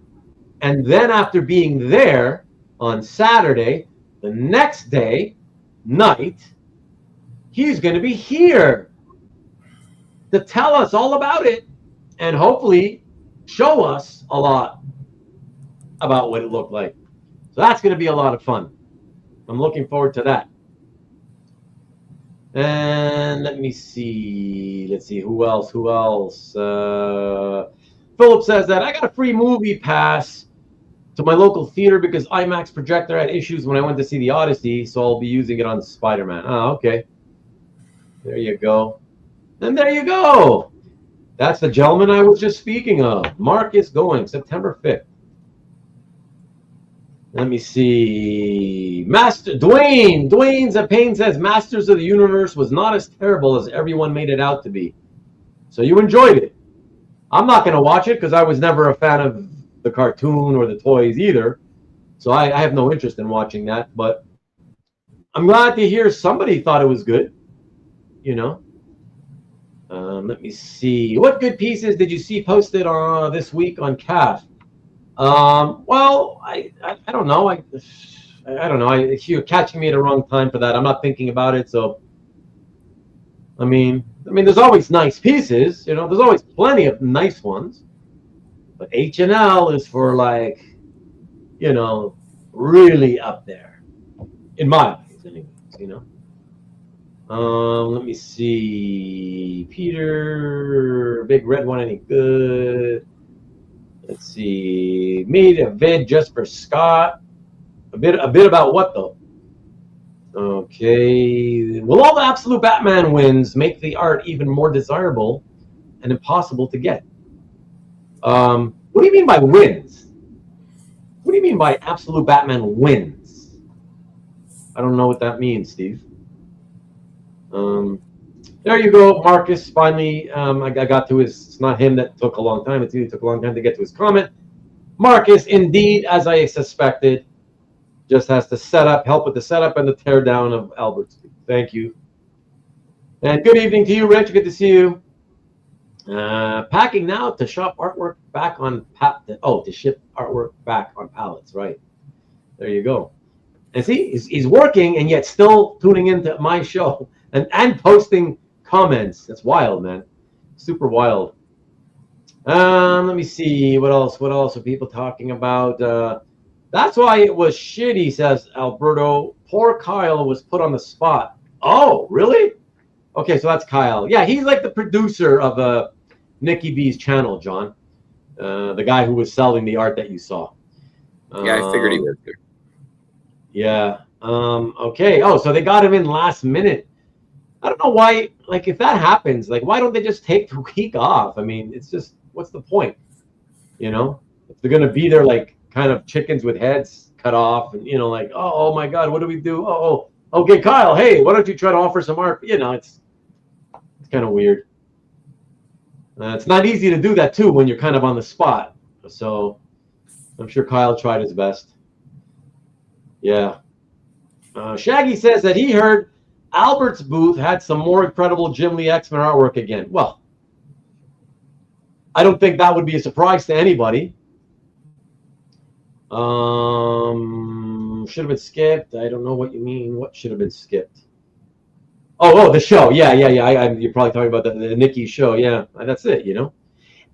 And then after being there on Saturday, the next day, night, he's going to be here to tell us all about it and hopefully show us a lot about what it looked like. So that's going to be a lot of fun. I'm looking forward to that. And let me see. Let's see. Who else? Philip says that I got a free movie pass to my local theater because IMAX projector had issues when I went to see The Odyssey, so I'll be using it on Spider-Man. Oh, okay. There you go. And there you go. That's the gentleman I was just speaking of. Marcus Going, September 5th. Let me see. Dwayne's a Pain says Masters of the Universe was not as terrible as everyone made it out to be. So you enjoyed it. I'm not going to watch it because I was never a fan of the cartoon or the toys either. So I have no interest in watching that. But I'm glad to hear somebody thought it was good. Let me see. What good pieces did you see posted on this week on CAF? Well, I don't know. I don't know. You're catching me at the wrong time for that. I'm not thinking about it. So, I mean, there's always nice pieces. There's always plenty of nice ones. But H&L is for like, really up there, in my eyes, anyways. Let me see. Peter, big red one, any good? Let's see. Made a vid just for Scott. A bit about what though? Okay. Will all the Absolute Batman wins make the art even more desirable and impossible to get? What do you mean by wins? What do you mean by Absolute Batman wins? I don't know what that means, Steve. There you go, Marcus. Finally, I got to his. It's not him that took a long time. It's he took a long time to get to his comment. Marcus, indeed, as I suspected, just has to help with the setup and the tear down of Albert Street. Thank you. And good evening to you, Rich. Good to see you. Packing now to shop artwork back on to ship artwork back on pallets. Right there, you go. And see, he's working and yet still tuning into my show and posting comments. That's wild, man. Super wild. Let me see what else. What else are people talking about? That's why it was shitty, says Alberto. Poor Kyle was put on the spot. Oh, really? Okay, so that's Kyle. Yeah, he's like the producer of Nikki B's channel, John. The guy who was selling the art that you saw. Yeah, I figured he worked there. Yeah. Okay. Oh, so they got him in last minute. I don't know why. Like, if that happens, like, why don't they just take the week off? I mean, it's just, what's the point? You know, if they're gonna be there like kind of chickens with heads cut off, and you know, like, oh my God, what do we do? Okay, Kyle. Hey, why don't you try to offer some art? You know, it's kind of weird. It's not easy to do that too when you're kind of on the spot. So I'm sure Kyle tried his best. Yeah. Shaggy says that he heard Albert's booth had some more incredible Jim Lee X-Men artwork again. Well, I don't think that would be a surprise to anybody. Should have been skipped. I don't know what you mean. What should have been skipped? Oh, the show. Yeah. You're probably talking about the Nikki show. Yeah, that's it, you know.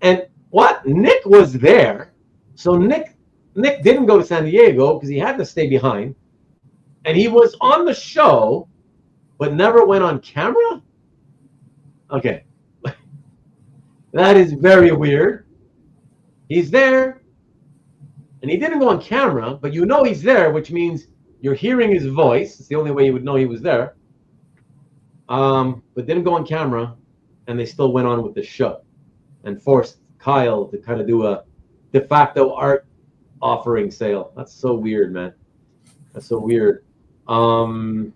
And what? Nick was there. So Nick didn't go to San Diego because he had to stay behind. And he was on the show, but never went on camera? Okay. That is very weird. He's there, and he didn't go on camera, but you know he's there, which means you're hearing his voice. It's the only way you would know he was there. But didn't go on camera, and they still went on with the show and forced Kyle to kind of do a de facto art offering sale. That's so weird, man. That's so weird. And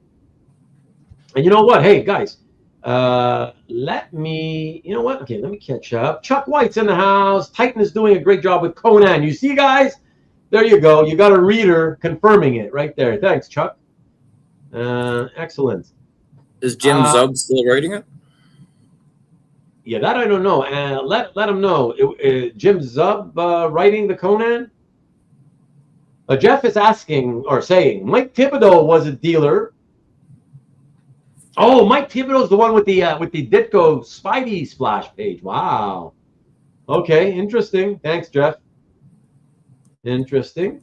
you know what? Hey, guys, let me catch up. Chuck White's in the house. Titan is doing a great job with Conan. You see, guys? There you go. You got a reader confirming it right there. Thanks, Chuck. Excellent. Is Jim Zub still writing it? Yeah, that I don't know. Let him know. Jim Zub writing the Conan? Jeff is asking or saying Mike Thibodeau was a dealer. Oh, Mike Thibodeau's the one with the Ditko Spidey splash page. Wow. Okay, interesting. Thanks, Jeff. Interesting.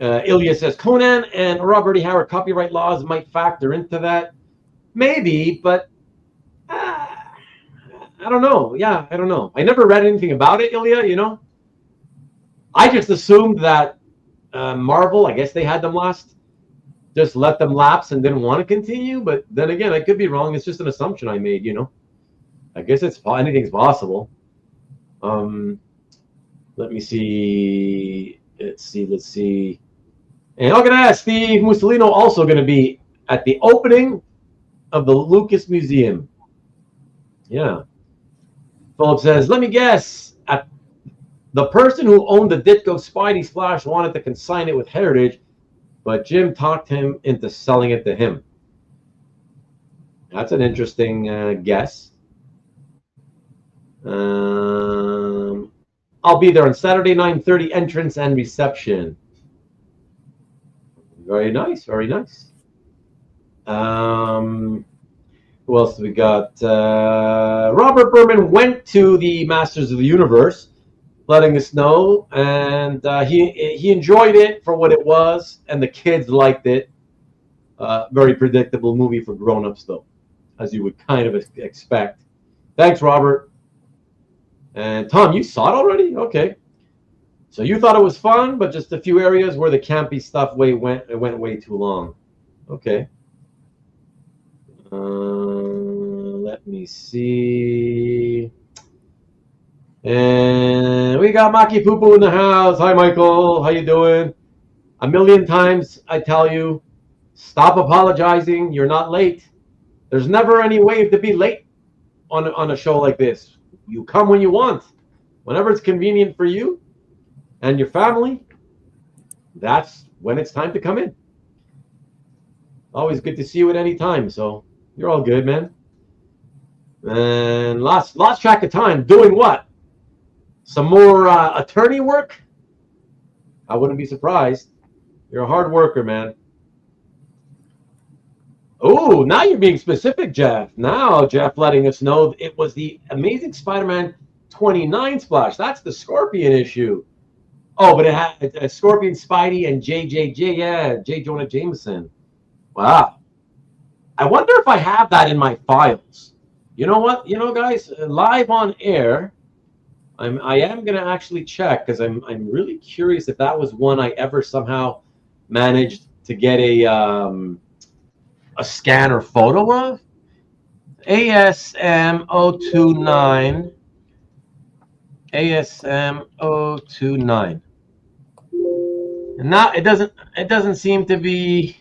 Ilya says Conan and Robert E. Howard copyright laws might factor into that. Maybe, but I don't know. Yeah, I don't know. I never read anything about it, Ilya, you know. I just assumed that Marvel, I guess they had them last, just let them lapse and didn't want to continue. But then again, I could be wrong. It's just an assumption I made, you know. I guess anything's possible. Let me see. Let's see. And look at that, Steve Mussolino also going to be at the opening of the Lucas Museum. Yeah. Philip says, let me guess. The person who owned the Ditko Spidey Splash wanted to consign it with Heritage, but Jim talked him into selling it to him. That's an interesting guess. I'll be there on Saturday, 9:30, entrance and reception. Very nice, very nice. Who else do we got? Robert Berman went to the Masters of the Universe, letting us know, and he enjoyed it for what it was, and the kids liked it. Very predictable movie for grown-ups, though, as you would kind of expect. Thanks, Robert. And Tom, you saw it already? Okay. So you thought it was fun, but just a few areas where the campy stuff went way too long. Okay. Let me see. And we got Maki Poo Poo in the house. Hi, Michael. How you doing? A million times I tell you, stop apologizing. You're not late. There's never any way to be late on a show like this. You come when you want. Whenever it's convenient for you and your family, that's when it's time to come in. Always good to see you at any time. So you're all good, man. And lost track of time. Doing what? Some more attorney work? I wouldn't be surprised. You're a hard worker, man. Oh, now you're being specific, Jeff. Now Jeff letting us know it was the Amazing Spider-Man 29 splash. That's the Scorpion issue. Oh, but it had a Scorpion, Spidey, and JJJ. Yeah, J. Jonah Jameson. Wow. I wonder if I have that in my files. You know what? You know, guys, live on air, I am gonna actually check because I'm really curious if that was one I ever somehow managed to get a scan or photo of. ASM029. ASM029. And now it doesn't seem to be.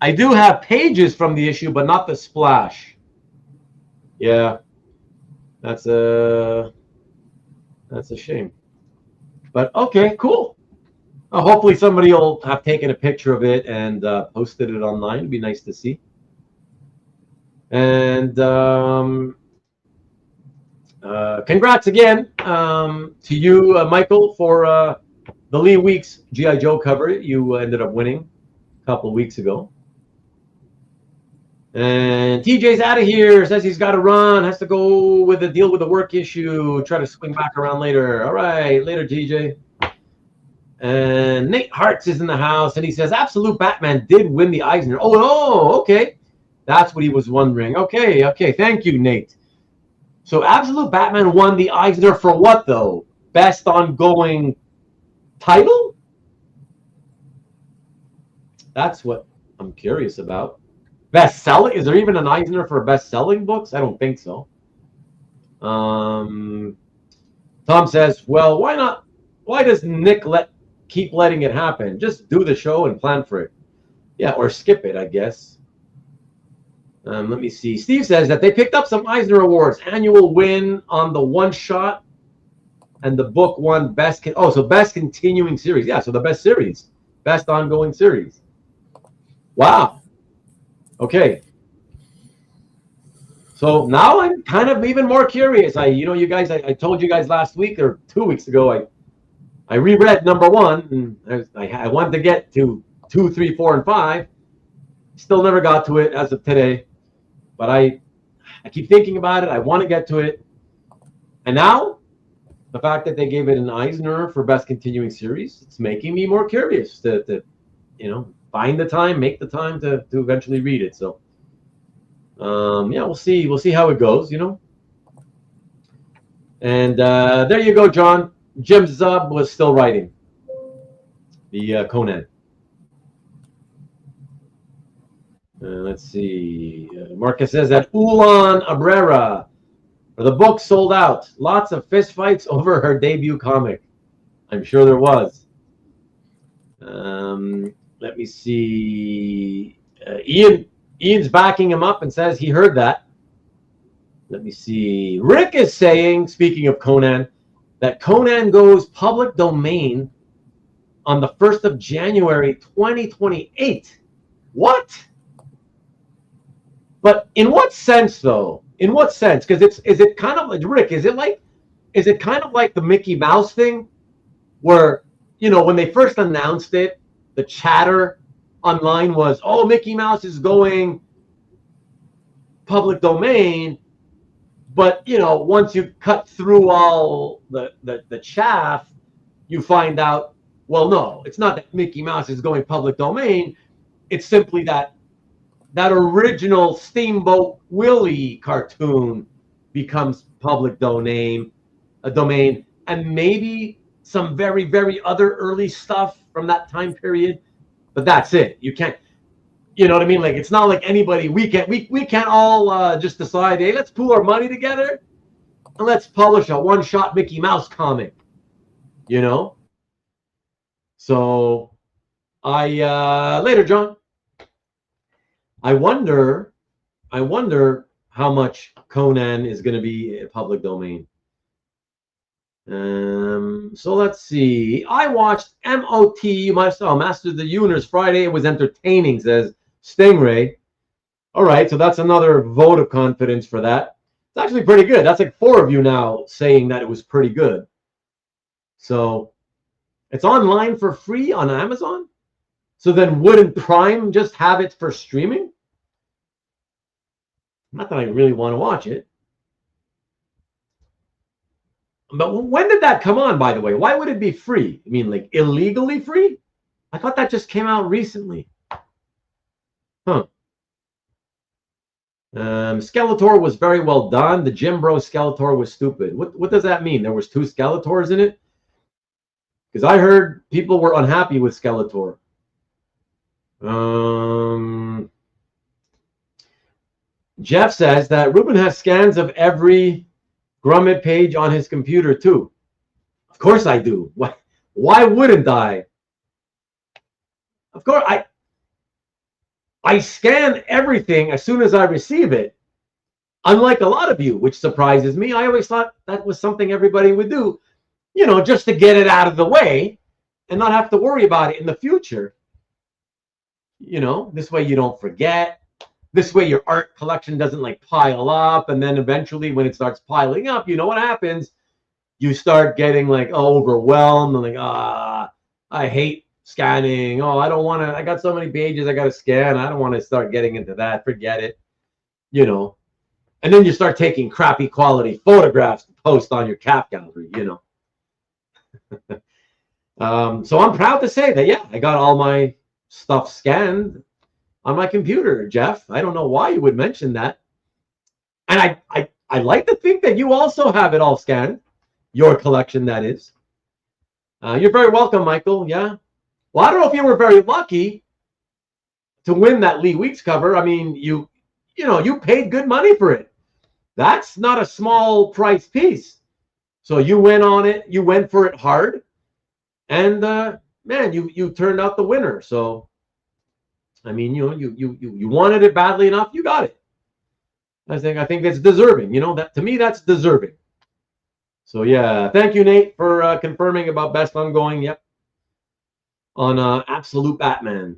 I do have pages from the issue, but not the splash. Yeah, that's a shame. But okay, cool. Hopefully somebody will have taken a picture of it and posted it online. It'd be nice to see. And congrats again to you, Michael, for the Lee Weeks G.I. Joe cover. You ended up winning a couple of weeks ago. And TJ's out of here, says he's got to run, has to go with deal with the work issue, try to swing back around later. All right, later, TJ. And Nate Hartz is in the house, and he says, Absolute Batman did win the Eisner. Oh, okay. That's what he was wondering. Okay, thank you, Nate. So Absolute Batman won the Eisner for what, though? Best ongoing title? That's what I'm curious about. Best selling? Is there even an Eisner for best-selling books? I don't think so. Tom says, well, why not? Why does Nick keep letting it happen? Just do the show and plan for it. Yeah, or skip it, I guess. Let me see. Steve says that they picked up some Eisner Awards. Annual win on the one-shot, and the book won best. So best continuing series. Yeah, so the best series, best ongoing series. Wow. Okay. So now I'm kind of even more curious. You guys, I told you guys last week or 2 weeks ago, I reread #1, and I wanted to get to 2, 3, 4, and 5. Still never got to it as of today, but I keep thinking about it. I want to get to it, and now the fact that they gave it an Eisner for best continuing series, it's making me more curious to find the time, make the time to eventually read it. So, yeah, we'll see. We'll see how it goes, And there you go, John. Jim Zub was still writing the Conan. Let's see. Marcus says that Ulan Abrera, the book sold out. Lots of fistfights over her debut comic. I'm sure there was. Let me see. Ian's backing him up and says he heard that. Let me see. Rick is saying, speaking of Conan, that Conan goes public domain on the 1st of January 2028. What? But in what sense, though? In what sense? Because is it kind of like, Rick, is it kind of like the Mickey Mouse thing where, when they first announced it, the chatter online was, oh, Mickey Mouse is going public domain. But, once you cut through all the chaff, you find out, well, no, it's not that Mickey Mouse is going public domain. It's simply that original Steamboat Willie cartoon becomes public domain, and maybe some very, very other early stuff from that time period. But that's it. You can't, you know what I mean? Like, it's not like anybody, we can't all just decide, hey, let's pool our money together and let's publish a one-shot Mickey Mouse comic, So later, John. I wonder how much Conan is going to be public domain. So let's see. I watched MOT. You might have saw Master of the Universe Friday. It was entertaining, says Stingray. All right, so that's another vote of confidence for that. It's actually pretty good. That's like 4 of you now saying that it was pretty good. So it's online for free on Amazon. So then wouldn't Prime just have it for streaming? Not that I really want to watch it. But when did that come on, by the way? Why would it be free? I mean, like illegally free? I thought that just came out recently. Huh. Skeletor was very well done. The Jim Bro Skeletor was stupid. What does that mean? There was 2 Skeletors in it? Because I heard people were unhappy with Skeletor. Jeff says that Ruben has scans of every Grommet page on his computer too. Of course I do. Why wouldn't I? Of course I scan everything as soon as I receive it. Unlike a lot of you, which surprises me. I always thought that was something everybody would do, you know, just to get it out of the way and not have to worry about it in the future. You know, this way you don't forget. This way your art collection doesn't like pile up, and then eventually when it starts piling up, you know what happens? You start getting like overwhelmed and like, I hate scanning. Oh, I don't want to, I got so many pages I got to scan. I don't want to start getting into that. Forget it. You know. And then you start taking crappy quality photographs to post on your cap gallery, you know. So I'm proud to say that, yeah, I got all my stuff scanned on my computer, Jeff. I don't know why you would mention that. And I like to think that you also have it all scanned. Your collection, that is. You're very welcome, Michael. Yeah. Well, I don't know if you were very lucky to win that Lee Weeks cover. I mean, you paid good money for it. That's not a small price piece. So you went on it. You went for it hard. And, man, you turned out the winner. So, I mean, you wanted it badly enough. You got it. I think it's deserving. You know, that to me, that's deserving. So, yeah. Thank you, Nate, for confirming about best ongoing. Yep. On Absolute Batman.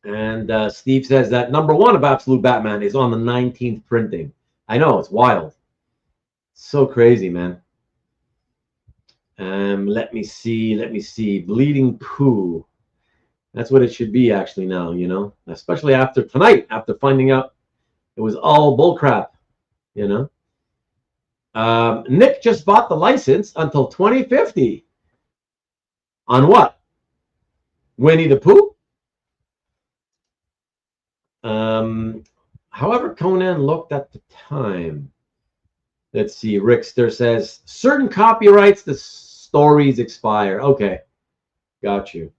And Steve says that #1 of Absolute Batman is on the 19th printing. I know, it's wild. So crazy, man. Let me see. Bleeding Pooh. That's what it should be actually now, you know. Especially after tonight, after finding out it was all bullcrap, you know. Nick just bought the license until 2050. On what? Winnie the Pooh? However Conan looked at the time. Let's see. Rickster says, certain copyrights, the stories expire. Okay. Got you.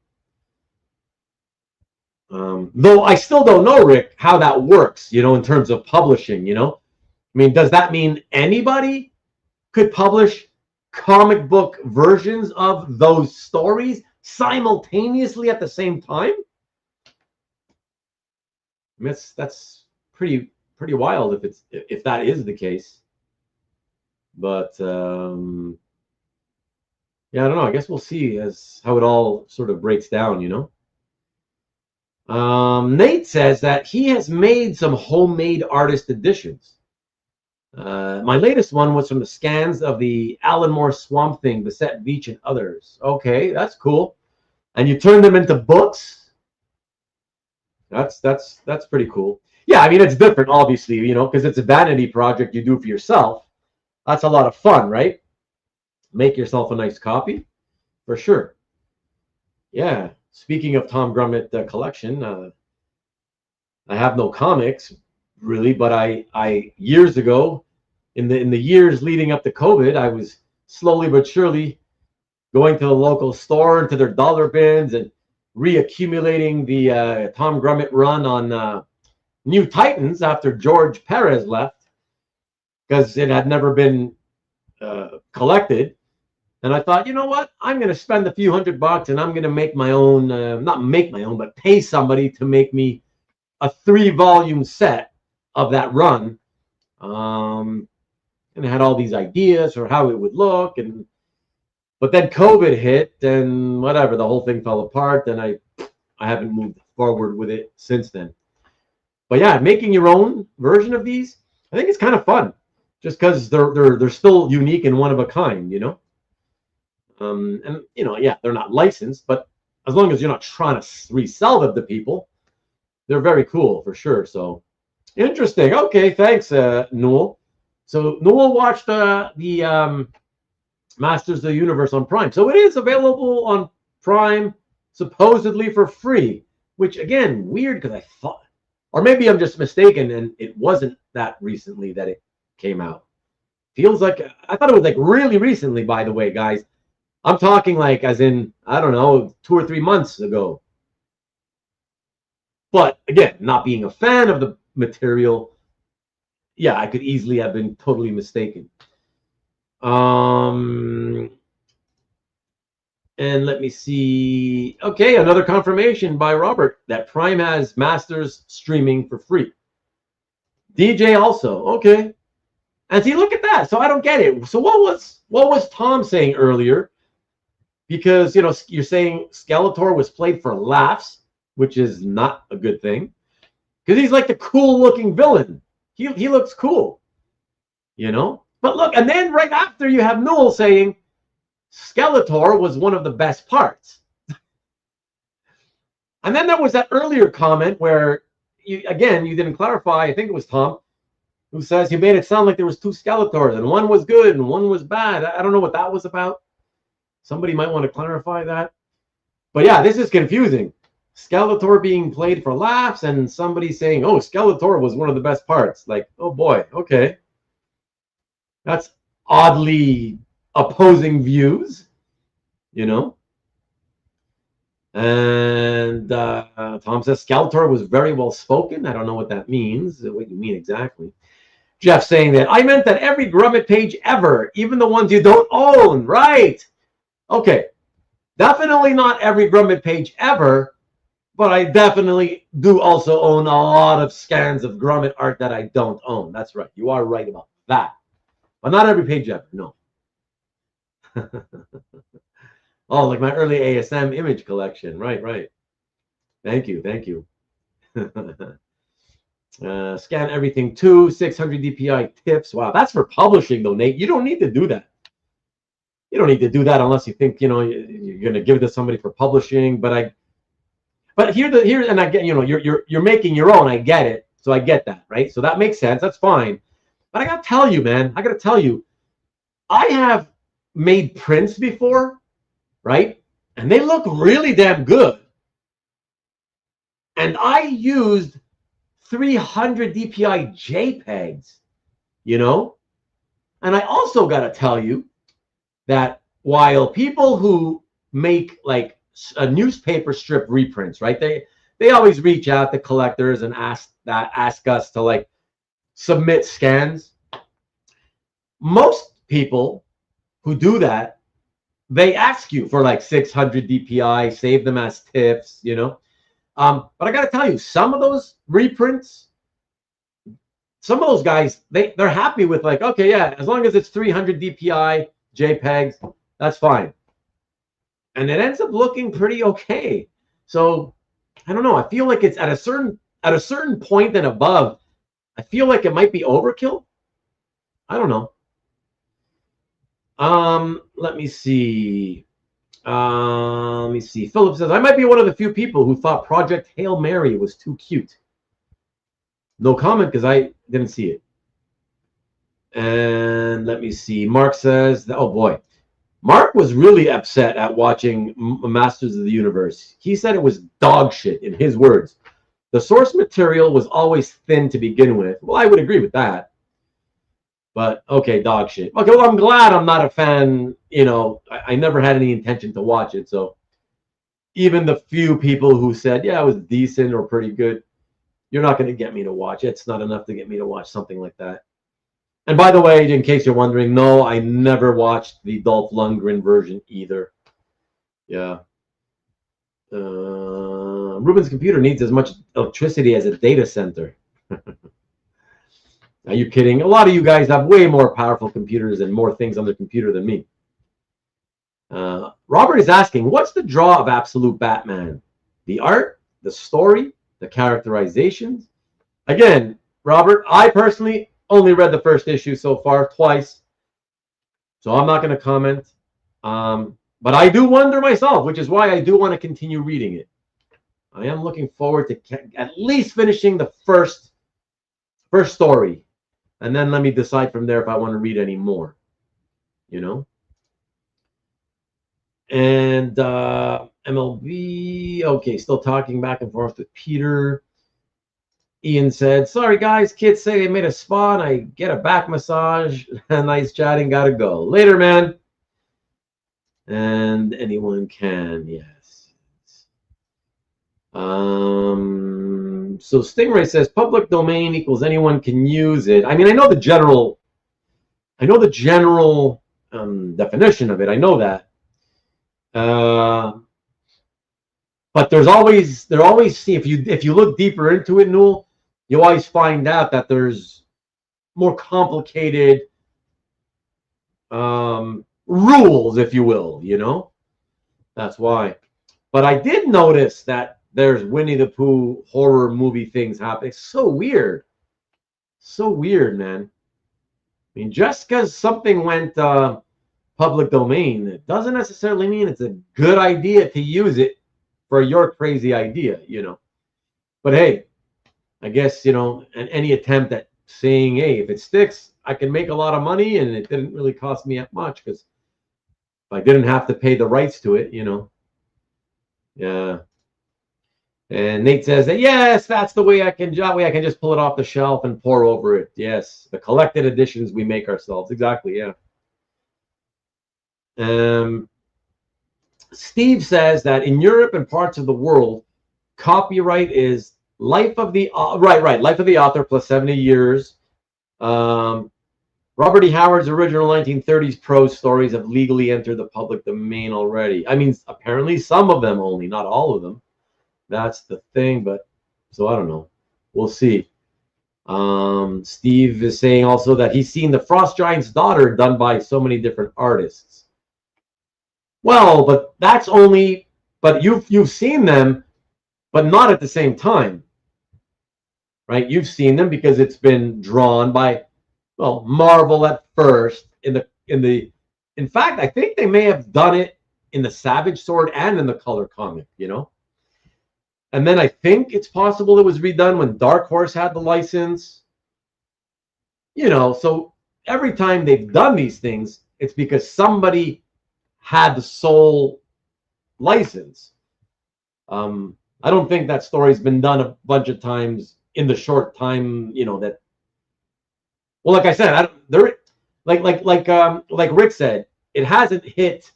Though I still don't know, Rick, how that works, you know, in terms of publishing, you know. I mean, does that mean anybody could publish comic book versions of those stories simultaneously at the same time? I mean, that's pretty wild if that is the case. But yeah, I don't know. I guess we'll see as how it all sort of breaks down, you know. Nate says that he has made some homemade artist editions. My latest one was from the scans of the Alan Moore Swamp Thing, Beset Beach, and others. Okay, that's cool. And you turned them into books. That's pretty cool. Yeah, I mean, it's different, obviously, you know, because it's a vanity project you do for yourself. That's a lot of fun, right? Make yourself a nice copy, for sure. Yeah. Speaking of Tom Grummett collection, I have no comics really, but I years ago, in the years leading up to COVID, I was slowly but surely going to the local store and to their dollar bins and reaccumulating the Tom Grummett run on New Titans after George Perez left, because it had never been collected. And I thought, you know what? I'm going to spend a few $100 and I'm going to make my own, not make my own, but pay somebody to make me a 3-volume set of that run. And I had all these ideas for how it would look. But then COVID hit and whatever, the whole thing fell apart. And I haven't moved forward with it since then. But yeah, making your own version of these, I think it's kind of fun, just because they're still unique and one of a kind, you know. And you know, yeah, they're not licensed, but as long as you're not trying to resell them to people, they're very cool for sure. So interesting. Okay, thanks, Newell. So Newell watched the Masters of the Universe on Prime. So it is available on Prime, supposedly for free, which again, weird because I thought, or maybe I'm just mistaken and it wasn't that recently that it came out. Feels like, I thought it was like really recently, by the way, guys. I'm talking like as in, I don't know, 2 or 3 months ago. But again, not being a fan of the material, yeah, I could easily have been totally mistaken. And let me see. Okay, another confirmation by Robert that Prime has Masters streaming for free. DJ also. Okay. And see, look at that. So I don't get it. So what was Tom saying earlier? Because, you know, you're saying Skeletor was played for laughs, which is not a good thing. Because he's like the cool-looking villain. He looks cool, you know? But look, and then right after you have Newell saying Skeletor was one of the best parts. And then there was that earlier comment where, you didn't clarify, I think it was Tom, who says you made it sound like there was 2 Skeletors, and one was good and one was bad. I don't know what that was about. Somebody might want to clarify that. But yeah, this is confusing. Skeletor being played for laughs and somebody saying, oh, Skeletor was one of the best parts. Like, oh boy, okay. That's oddly opposing views, you know. And Tom says Skeletor was very well spoken. I don't know what that means. What you mean exactly? Jeff saying that I meant that every Grommet page ever, even the ones you don't own, right? Okay, definitely not every Grommet page ever, but I definitely do also own a lot of scans of Grommet art that I don't own. That's right. You are right about that. But not every page ever, no. Oh, like my early ASM image collection. Right. Thank you. Scan everything too. 600 DPI tips. Wow, that's for publishing though, Nate. You don't need to do that. You don't need to do that unless you think, you know, you're going to give it to somebody for publishing. But here, and I get, you know, you're making your own. I get it. So I get that, right? So that makes sense. That's fine. But I got to tell you, man, I have made prints before, right? And they look really damn good. And I used 300 DPI JPEGs, you know? And I also got to tell you that while people who make like a newspaper strip reprints, right? They always reach out to collectors and ask us to like submit scans. Most people who do that, they ask you for like 600 DPI, save them as tips, you know. But I got to tell you, some of those reprints, some of those guys, they're happy with like, okay, yeah, as long as it's 300 DPI JPEGs, that's fine. And it ends up looking pretty okay. So I don't know. I feel like it's at a certain point and above, I feel like it might be overkill. I don't know. Let me see. Philip says, I might be one of the few people who thought Project Hail Mary was too cute. No comment because I didn't see it. And let me see. Mark says, oh boy. Mark was really upset at watching Masters of the Universe. He said it was dog shit, in his words. The source material was always thin to begin with. Well, I would agree with that. But, okay, dog shit. Okay, well, I'm glad I'm not a fan. You know, I never had any intention to watch it. So even the few people who said, yeah, it was decent or pretty good, you're not going to get me to watch it. It's not enough to get me to watch something like that. And by the way, in case you're wondering, no, I never watched the Dolph Lundgren version either. Yeah. Ruben's computer needs as much electricity as a data center. Are you kidding? A lot of you guys have way more powerful computers and more things on their computer than me. Robert is asking, what's the draw of Absolute Batman? The art, the story, the characterizations. Again, Robert, I personally only read the first issue so far, twice. So I'm not going to comment. But I do wonder myself, which is why I do want to continue reading it. I am looking forward to at least finishing the first story. And then let me decide from there if I want to read any more. You know? And MLB, okay, still talking back and forth with Peter. Ian said, sorry guys, kids say they made a spa and I get a back massage. Nice chatting, gotta go. Later, man. And anyone can, yes. So Stingray says public domain equals anyone can use it. I mean, I know the general definition of it. I know that. But there always see if you look deeper into it, Newell, you always find out that there's more complicated rules, if you will, you know. That's why. But I did notice that there's Winnie the Pooh horror movie things happening. It's so weird. So weird, man. I mean, just because something went public domain, it doesn't necessarily mean it's a good idea to use it for your crazy idea, you know. But hey, I guess, you know, and any attempt at saying, hey, if it sticks, I can make a lot of money, and it didn't really cost me that much because I didn't have to pay the rights to it, you know. Yeah. And Nate says that, yes, that's the way I can just pull it off the shelf and pour over it. Yes, the collected editions we make ourselves. Exactly, yeah. Steve says that in Europe and parts of the world, copyright is life of the author plus 70 years. Robert E. Howard's original 1930s prose stories have legally entered the public domain already. I mean, apparently some of them only, not all of them. That's the thing, but so I don't know. We'll see. Steve is saying also that he's seen The Frost Giant's Daughter done by so many different artists. Well, but that's only, but you've seen them, but not at the same time, right? You've seen them because it's been drawn by, well, Marvel at first. In fact, I think they may have done it in the Savage Sword and in the color comic, you know. And then I think it's possible it was redone when Dark Horse had the license. You know, so every time they've done these things, it's because somebody had the sole license. I don't think that story's been done a bunch of times in the short time, you know, that. Well, like I said, like Rick said, it hasn't hit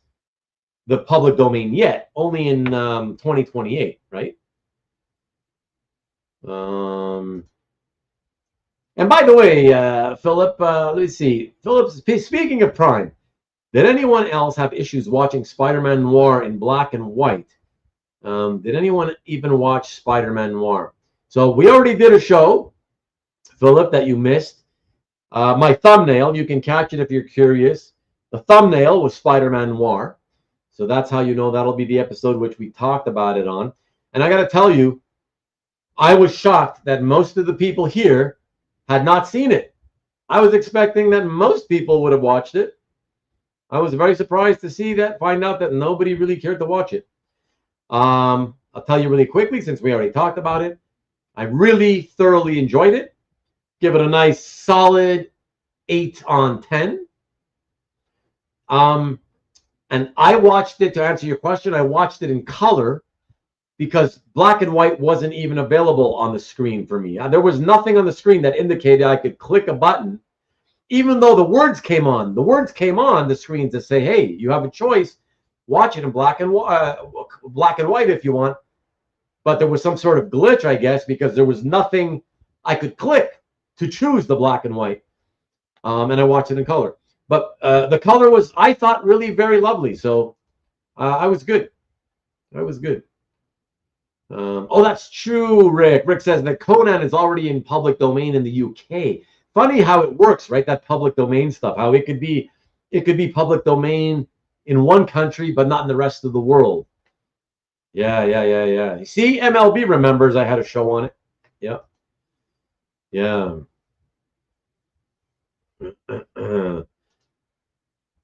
the public domain yet. Only in 2028, right? And by the way, Philip, let me see. Philip, speaking of Prime, did anyone else have issues watching Spider-Man Noir in black and white? Did anyone even watch Spider-Man Noir? So we already did a show, Philip, that you missed. My thumbnail, you can catch it if you're curious. The thumbnail was Spider-Man Noir. So that's how you know that'll be the episode which we talked about it on. And I got to tell you, I was shocked that most of the people here had not seen it. I was expecting that most people would have watched it. I was very surprised to find out that nobody really cared to watch it. I'll tell you really quickly, since we already talked about it. I really thoroughly enjoyed it. Give it a nice solid 8 on 10. And I watched it, to answer your question, I watched it in color because black and white wasn't even available on the screen for me. There was nothing on the screen that indicated I could click a button, even though the words came on. The words came on the screen to say, hey, you have a choice. Watch it in black and white if you want. But there was some sort of glitch, I guess, because there was nothing I could click to choose the black and white. And I watched it in color. But the color was, I thought, really very lovely. So I was good. I was good. Oh, that's true, Rick. Rick says that Conan is already in public domain in the UK. Funny how it works, right? That public domain stuff. How it could be public domain in one country, but not in the rest of the world. Yeah. See, MLB remembers I had a show on it. Yep. Yeah.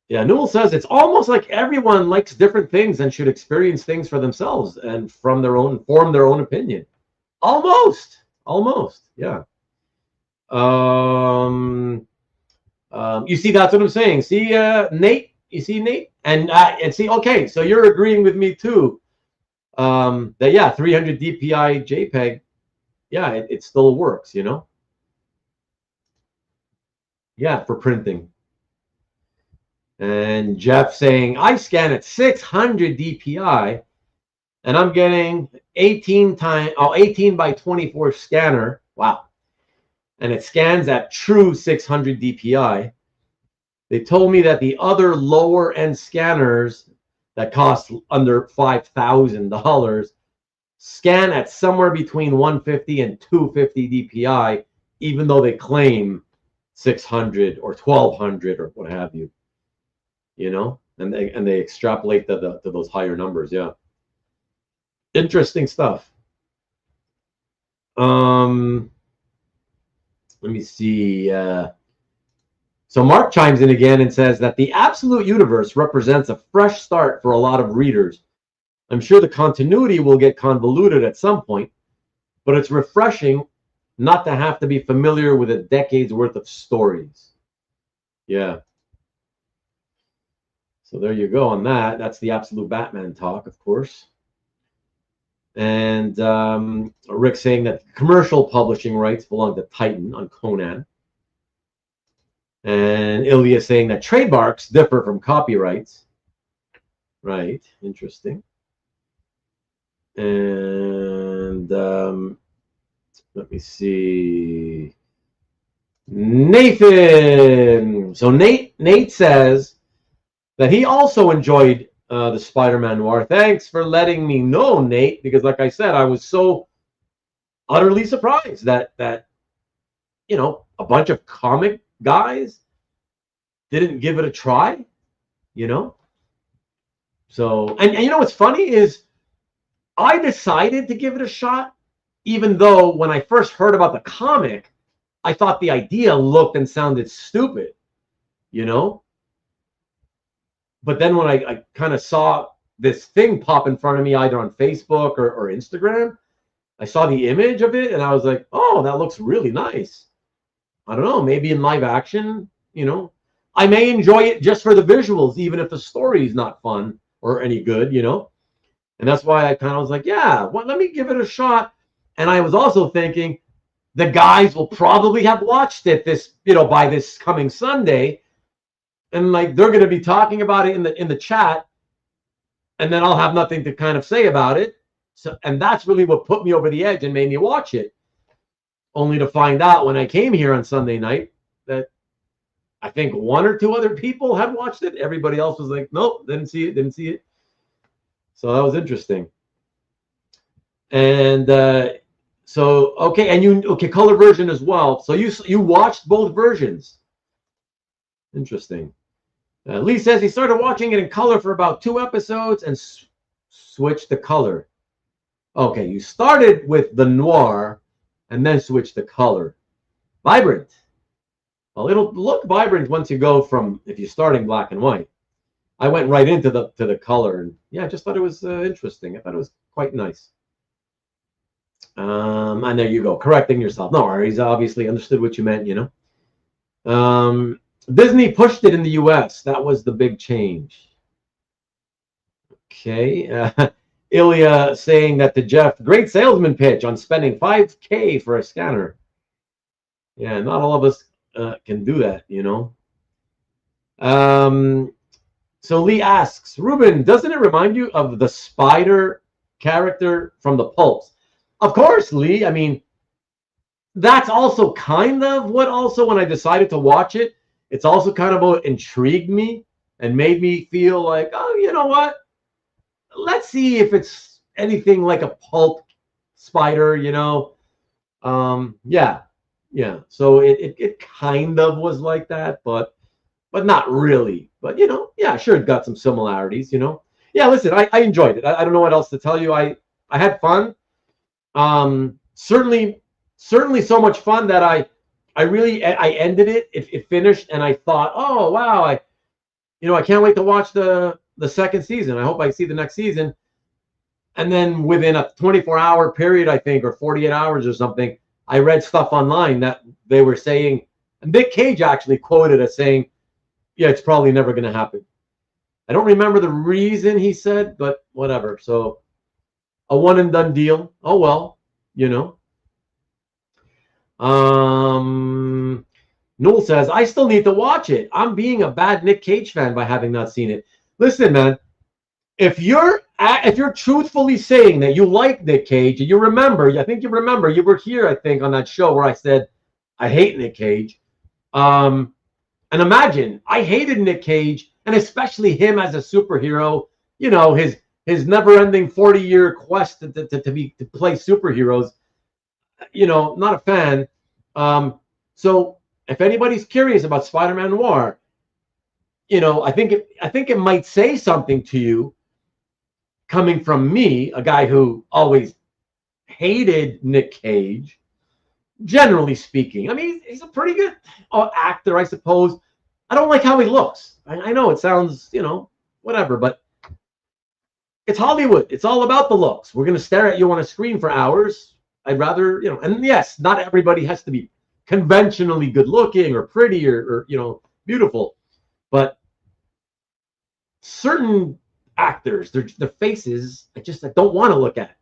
Yeah, Newell says it's almost like everyone likes different things and should experience things for themselves and form their own opinion. Almost, yeah. You see, that's what I'm saying. See, Nate, you see, Nate, and see, okay, so you're agreeing with me too. That yeah, 300 DPI JPEG, yeah, it still works, you know. Yeah, for printing. And Jeff saying, I scan at 600 DPI and I'm getting 18 by 24 scanner. Wow. And it scans at true 600 DPI. They told me that the other lower end scanners that cost under $5,000 scan at somewhere between 150 and 250 DPI, even though they claim 600 or 1200 or what have you. You know, and they extrapolate to those higher numbers. Yeah, interesting stuff. Let me see. So Mark chimes in again and says that the absolute universe represents a fresh start for a lot of readers. I'm sure the continuity will get convoluted at some point, but it's refreshing not to have to be familiar with a decade's worth of stories. Yeah. So there you go on that. That's the absolute Batman talk, of course. And Rick saying that commercial publishing rights belong to Titan on Conan. And Ilya saying that trademarks differ from copyrights. Right, interesting. And let me see. Nathan. So Nate says that he also enjoyed the Spider-Man noir. Thanks for letting me know, Nate, because like I said, I was so utterly surprised that you know, a bunch of comic guys didn't give it a try, you know. So and you know what's funny is I decided to give it a shot, even though when I first heard about the comic, I thought the idea looked and sounded stupid, you know. But then when I kind of saw this thing pop in front of me, either on Facebook or Instagram, I saw the image of it and I was like, oh, that looks really nice. I don't know, maybe in live action, you know, I may enjoy it just for the visuals, even if the story is not fun or any good, you know. And that's why I kind of was like, yeah, well, let me give it a shot. And I was also thinking the guys will probably have watched it this, you know, by this coming Sunday. And like they're going to be talking about it in the chat, and then I'll have nothing to kind of say about it. So, and that's really what put me over the edge and made me watch it. Only to find out when I came here on Sunday night that I think one or two other people had watched it. Everybody else was like, nope, didn't see it. So that was interesting. And so okay, and color version as well. So you watched both versions. Interesting. Lee says he started watching it in color for about 2 episodes and switched to color. Okay, you started with the noir and then switched to color. Vibrant. Well, it'll look vibrant once you go from, if you're starting black and white. I went right into the color, and yeah, I just thought it was interesting. I thought it was quite nice. And there you go, correcting yourself. No worries, obviously understood what you meant, you know. Disney pushed it in the US. That was the big change. Okay. Ilya saying that to Jeff, great salesman pitch on spending $5,000 for a scanner. Yeah, not all of us can do that, you know. So Lee asks, Ruben, doesn't it remind you of the spider character from the Pulps? Of course, Lee. I mean, that's also kind of what also when I decided to watch it, it's also kind of what intrigued me and made me feel like, oh, you know what? Let's see if it's anything like a pulp spider, you know. Yeah. So it kind of was like that, but not really. But you know, yeah, sure, it got some similarities, you know. yeah, listen, I enjoyed it. I don't know what else to tell you. I had fun. Certainly so much fun that I ended it. It finished, and I thought, oh wow, I can't wait to watch the second season. I hope I see the next season. And then within a 24-hour period, I think, or 48 hours or something, I read stuff online that they were saying, and Nick Cage actually quoted as saying, yeah, it's probably never going to happen. I don't remember the reason he said, but whatever. So a one and done deal. Oh, well, Noel says, I still need to watch it. I'm being a bad Nick Cage fan by having not seen it. Listen, man, if you're truthfully saying that you like Nick Cage, and I think you remember, you were here, I think, on that show where I said, I hate Nick Cage. And imagine, I hated Nick Cage, and especially him as a superhero, his never-ending 40-year quest to play superheroes. Not a fan. So if anybody's curious about Spider-Man Noir, I think it might say something to you coming from me, a guy who always hated Nick Cage, generally speaking. I mean, he's a pretty good actor, I suppose. I don't like how he looks. I know it sounds, whatever, but it's Hollywood. It's all about the looks. We're going to stare at you on a screen for hours. I'd rather, and yes, not everybody has to be conventionally good looking or pretty or beautiful, but certain actors, their faces, I don't want to look at,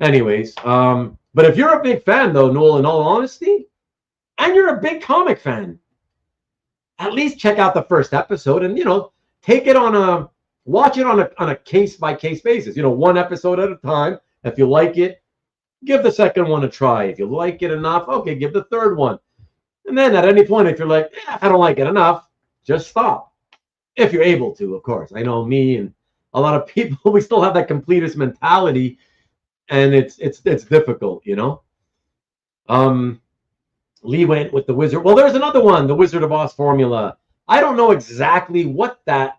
Anyways, but if you're a big fan, though, Noel, in all honesty, and you're a big comic fan, at least check out the first episode and, watch it on a case-by-case basis, one episode at a time. If you like it, give the second one a try. If you like it enough, okay, give the third one. And then at any point, if you're like, I don't like it enough, just stop. If you're able to, of course. I know me and a lot of people, we still have that completist mentality, and it's difficult, Lee went with the Wizard. Well, there's another one, the Wizard of Oz formula. I don't know exactly what the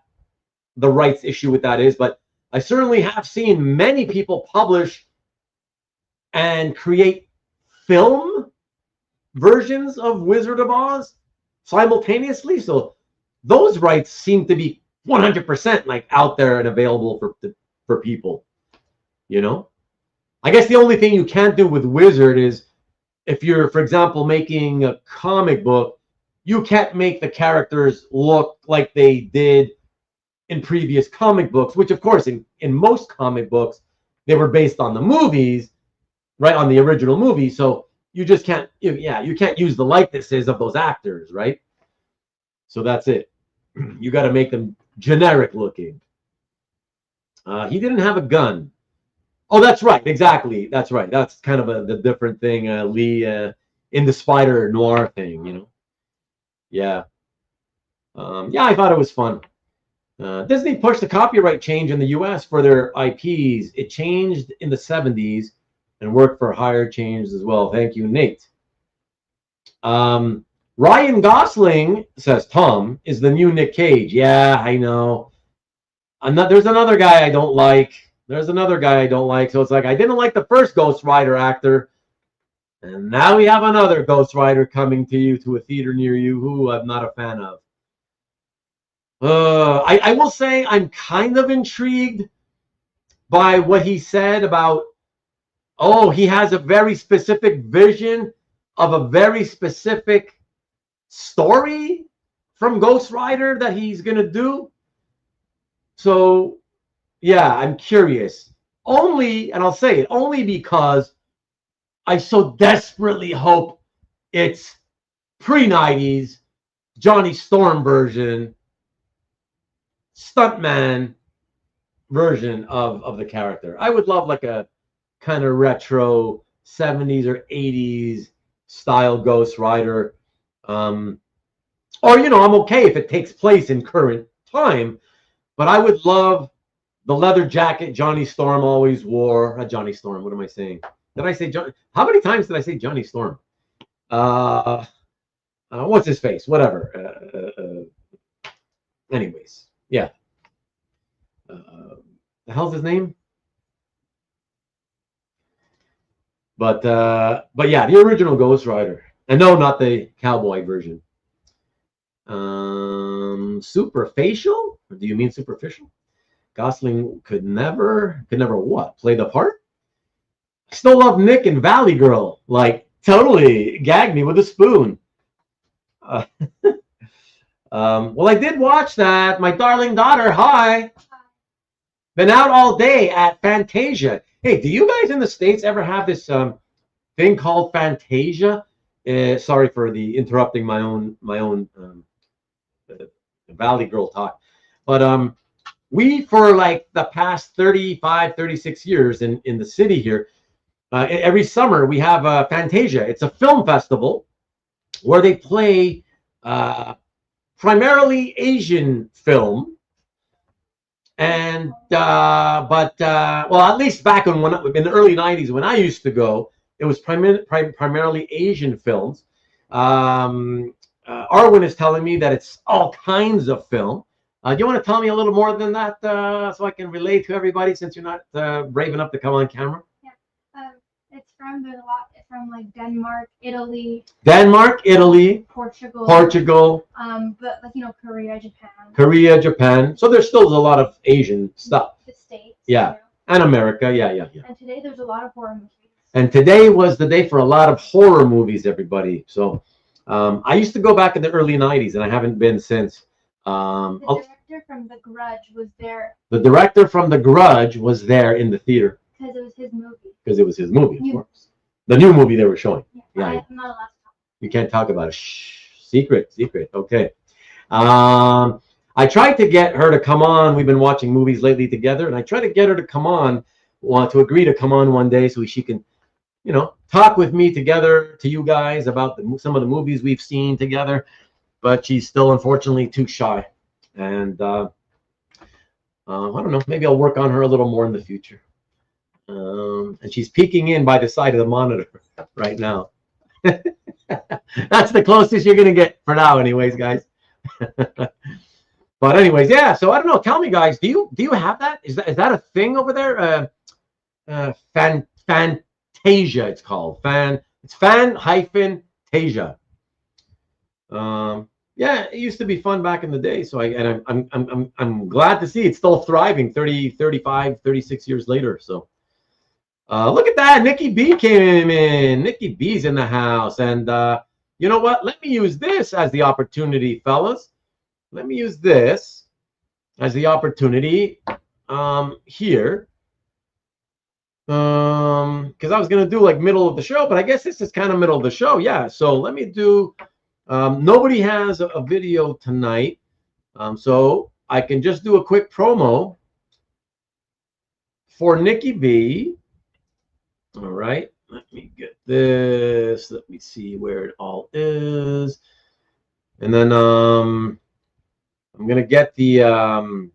rights issue with that is, but I certainly have seen many people publish and create film versions of Wizard of Oz simultaneously. So those rights seem to be 100% like out there and available for people. I guess the only thing you can't do with Wizard is if you're, for example, making a comic book, you can't make the characters look like they did in previous comic books, which of course in most comic books, they were based on the movies, right? On the original movie. So you just can't, you can't use the likenesses of those actors, right? So that's it. You got to make them generic looking. He didn't have a gun. Oh, that's right. Exactly. That's right. That's kind of the different thing, Lee, in the Spider Noir thing, Yeah. Yeah, I thought it was fun. Disney pushed the copyright change in the U.S. for their IPs. It changed in the 70s and worked for higher changes as well. Thank you, Nate. Ryan Gosling, says Tom, is the new Nick Cage. Yeah, I know. There's another guy I don't like. So it's like, I didn't like the first Ghost Rider actor. And now we have another Ghost Rider coming to you, to a theater near you, who I'm not a fan of. I will say I'm kind of intrigued by what he said about, he has a very specific vision of a very specific story from Ghost Rider that he's going to do. So, yeah, I'm curious. And I'll say it, only because I so desperately hope it's pre-90s Johnny Storm version, stuntman version of the character. I would love like a kind of retro 70s or 80s style Ghost Rider. Or, I'm okay if it takes place in current time, but I would love the leather jacket Johnny Storm always wore. Johnny Storm, what am I saying? Did I say Johnny? How many times did I say Johnny Storm? What's his face? Whatever. Anyways, yeah. the hell's his name? But yeah, the original Ghost Rider. And no, not the cowboy version. Superfacial? Or do you mean superficial? Gosling could never what? Play the part? I still love Nick and Valley Girl. Like, totally gagged me with a spoon. Well, I did watch that. My darling daughter, hi. Been out all day at Fantasia. Hey, do you guys in the States ever have this thing called Fantasia? Sorry for the interrupting my own Valley Girl talk. But we, for like the past 35, 36 years in the city here, every summer we have Fantasia. It's a film festival where they play primarily Asian film. And well, at least back in the early 90s when I used to go, it was primarily Asian films. Arwen is telling me that it's all kinds of film. Do you want to tell me a little more than that so I can relate to everybody, since you're not brave enough to come on camera? Yeah, it's from like Denmark, Italy, Portugal. But like Korea, Japan. So there's still a lot of Asian stuff. The States. Yeah, and America. Yeah. And today there's a lot of horror movies. And today was the day for a lot of horror movies, everybody. So I used to go back in the early 90s, and I haven't been since. The director from The Grudge was there. The director from The Grudge was there in the theater. Because it was his movie. Because it was his movie, of course. The new movie they were showing. Yeah. I'm not allowed to talk. You can't talk about it. Shh. Secret. Okay. I tried to get her to come on. We've been watching movies lately together, and I tried to get her to come on, to agree to come on one day so she can, talk with me together to you guys about some of the movies we've seen together. But she's still, unfortunately, too shy. And I don't know. Maybe I'll work on her a little more in the future. And she's peeking in by the side of the monitor right now. That's the closest you're going to get for now anyways, guys. But anyways, yeah. So I don't know. Tell me, guys, do you have that? Is that a thing over there? Fantasia, it's called. It's fan-tasia. Yeah, it used to be fun back in the day. So I'm glad to see it's still thriving 30, 35, 36 years later. So look at that. Nikki B came in. Nikki B's in the house. And you know what? Let me use this as the opportunity, fellas. Let me use this as the opportunity here. Because I was going to do like middle of the show, but I guess this is kind of middle of the show. Yeah. So let me do, nobody has a video tonight. So I can just do a quick promo for Nikki B. All right. Let me get this. Let me see where it all is. And then I'm going to get the, I'm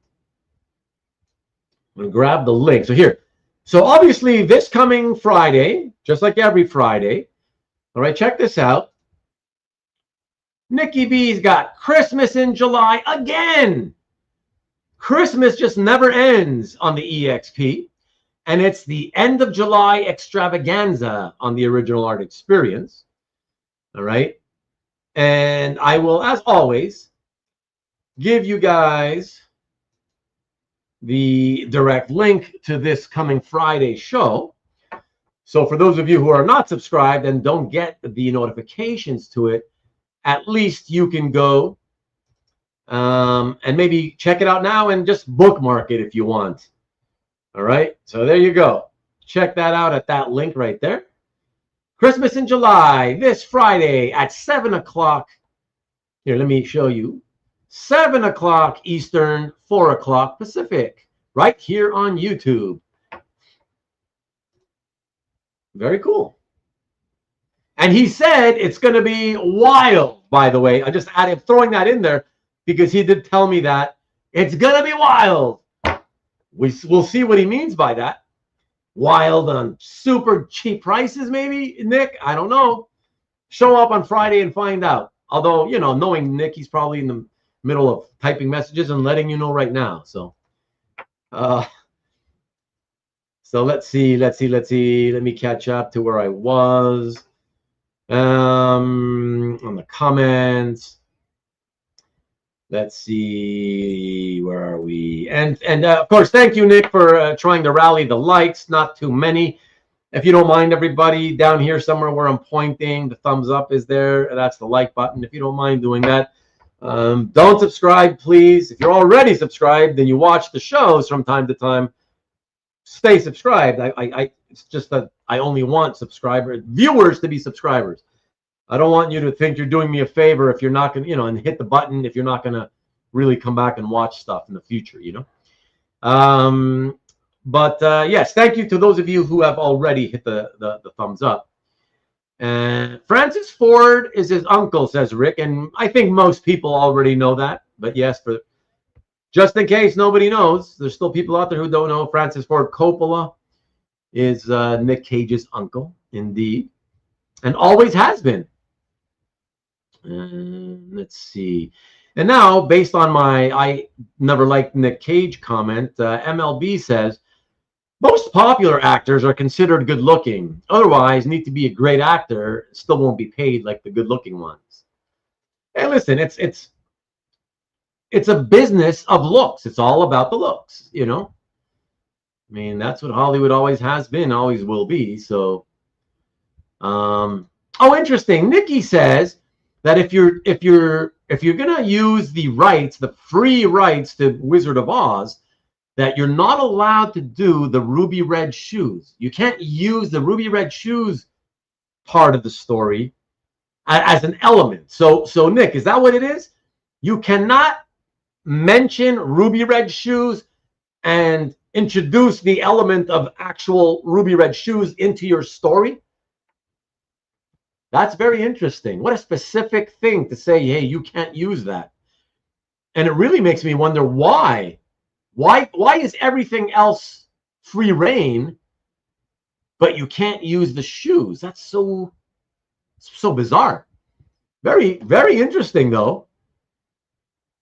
going to grab the link. So here. So obviously this coming Friday, just like every Friday, all right, check this out. Nikki B's got Christmas in July again. Christmas just never ends on the EXP. And it's the end of July extravaganza on the Original Art Experience. All right. And I will, as always, give you guys the direct link to this coming Friday show. So for those of you who are not subscribed and don't get the notifications to it, at least you can go and maybe check it out now and just bookmark it if you want. All right. So there you go. Check that out at that link right there. Christmas in July, this Friday at 7 o'clock. Here, let me show you. 7 o'clock Eastern, 4 o'clock Pacific, right here on YouTube. Very cool. And he said it's going to be wild, by the way. I just added, throwing that in there because he did tell me that it's going to be wild. We'll see what he means by that. Wild on super cheap prices, maybe, Nick? I don't know. Show up on Friday and find out. Although, knowing Nick, he's probably in the middle of typing messages and letting you know right now. So So let's see. Let me catch up to where I was. On the comments. Let's see, where are we? And of course, thank you, Nick, for trying to rally the likes. Not too many. If you don't mind, everybody, down here somewhere where I'm pointing, the thumbs up is there. That's the like button. If you don't mind doing that. Don't subscribe, please. If you're already subscribed, then you watch the shows from time to time. Stay subscribed. It's just that I only want viewers to be subscribers. I don't want you to think you're doing me a favor if you're not going to, and hit the button if you're not going to really come back and watch stuff in the future, But yes, thank you to those of you who have already hit the thumbs up. And Francis Ford is his uncle, says Rick, and I think most people already know that. But yes, just in case nobody knows, there's still people out there who don't know. Francis Ford Coppola is Nick Cage's uncle, indeed, and always has been. Let's see. And now, based on my I never liked Nick Cage comment, MLB says, most popular actors are considered good looking. Otherwise, need to be a great actor, still won't be paid like the good looking ones. And listen, it's a business of looks. It's all about the looks, I mean, that's what Hollywood always has been, always will be. So, oh, interesting. Nikki says that if you're gonna use the rights, the free rights to Wizard of Oz, that you're not allowed to do the ruby red shoes. You can't use the ruby red shoes part of the story as an element. So Nick, is that what it is? You cannot mention ruby red shoes and introduce the element of actual ruby red shoes into your story? That's very interesting. What a specific thing to say, hey, you can't use that. And it really makes me wonder why. Why is everything else free reign, but you can't use the shoes? That's so bizarre. Very, very interesting, though.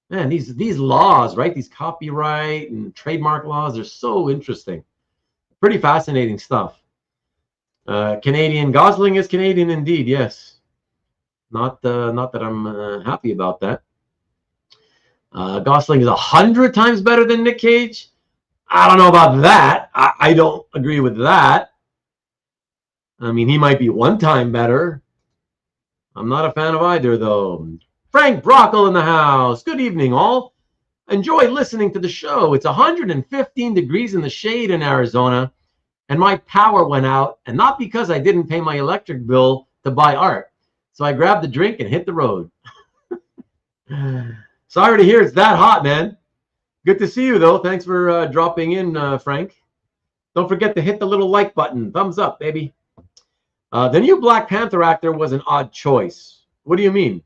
Man, these laws, right? These copyright and trademark laws are so interesting. Pretty fascinating stuff. Canadian. Gosling is Canadian indeed, yes. Not that I'm happy about that. Gosling is 100 times better than Nick Cage. I don't know about that. I don't agree with that. I mean, he might be 1 time better. I'm not a fan of either, though. Frank Brockle in the house. Good evening, all. Enjoy listening to the show. It's 115 degrees in the shade in Arizona, and my power went out, and not because I didn't pay my electric bill to buy art. So I grabbed a drink and hit the road. Sorry to hear it's that hot, man. Good to see you, though. Thanks for dropping in, Frank. Don't forget to hit the little like button. Thumbs up, baby. The new Black Panther actor was an odd choice. What do you mean?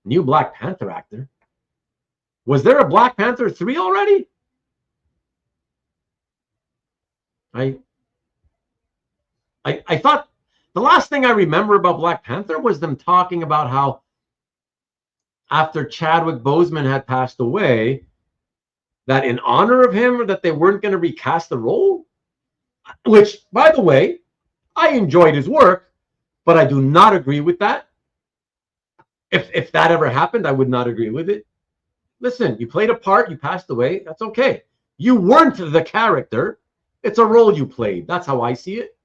New Black Panther actor? Was there a Black Panther 3 already? I thought the last thing I remember about Black Panther was them talking about how after Chadwick Boseman had passed away, that in honor of him, that they weren't going to recast the role. Which, by the way, I enjoyed his work, but I do not agree with that. If that ever happened, I would not agree with it. Listen, you played a part, you passed away, that's okay. You weren't the character. It's a role you played. That's how I see it.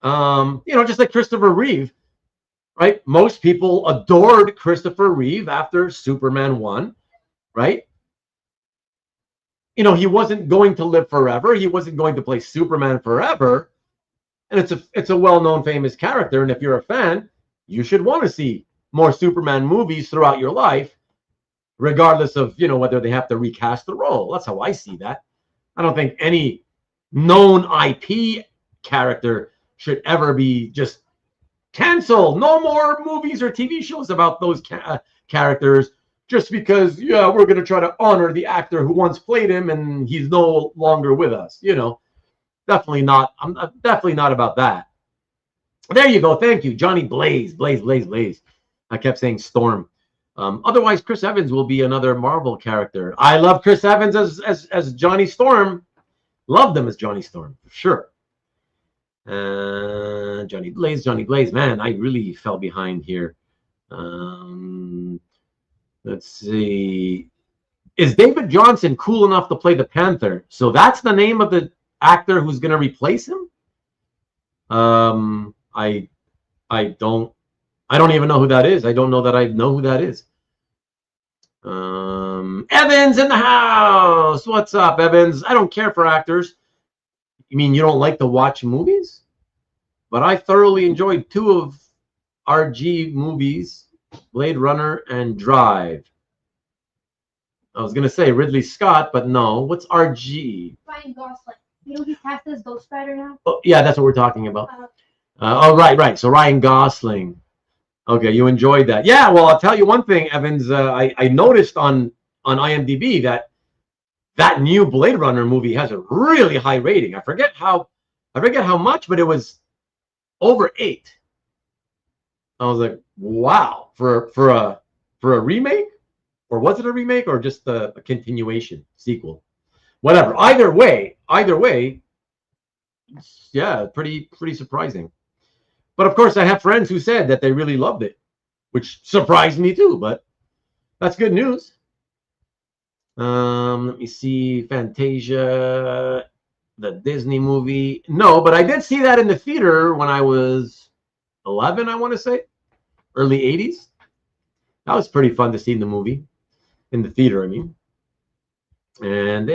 Just like Christopher Reeve, right? Most people adored Christopher Reeve after Superman 1, right? He wasn't going to live forever. He wasn't going to play Superman forever. And it's a well-known, famous character. And if you're a fan, you should want to see more Superman movies throughout your life, regardless of, whether they have to recast the role. That's how I see that. I don't think any known IP character should ever be just canceled. No more movies or TV shows about those characters just because, we're going to try to honor the actor who once played him and he's no longer with us. Definitely not. I'm definitely not about that. There you go. Thank you, Johnny Blaze. Blaze. I kept saying Storm. Otherwise, Chris Evans will be another Marvel character. I love Chris Evans as Johnny Storm. Loved him as Johnny Storm, for sure. Johnny Blaze, man, I really fell behind here. Let's see. Is David Johnson cool enough to play the Panther? So that's the name of the actor who's going to replace him? I don't even know who that is. I don't know that I know who that is. Evans in the house. What's up, Evans? I don't care for actors. You mean you don't like to watch movies? But I thoroughly enjoyed 2 of RG movies, Blade Runner and Drive. I was going to say Ridley Scott, but no. What's RG? Ryan Gosling. You know he's cast as Ghost Rider now? Oh, yeah, that's what we're talking about. Oh, right. So Ryan Gosling. Okay, you enjoyed that. Yeah, well, I'll tell you one thing, Evans. I noticed on IMDb that new Blade Runner movie has a really high rating. I forget how much, but it was over 8. I was like, wow, for a remake, or was it a remake, or just a continuation sequel? Whatever. Either way, yeah, pretty surprising. But of course, I have friends who said that they really loved it, which surprised me too. But that's good news. Let me see, Fantasia, the Disney movie. No, but I did see that in the theater when I was 11, I want to say, early 80s. That was pretty fun to see the movie in the theater, I mean. And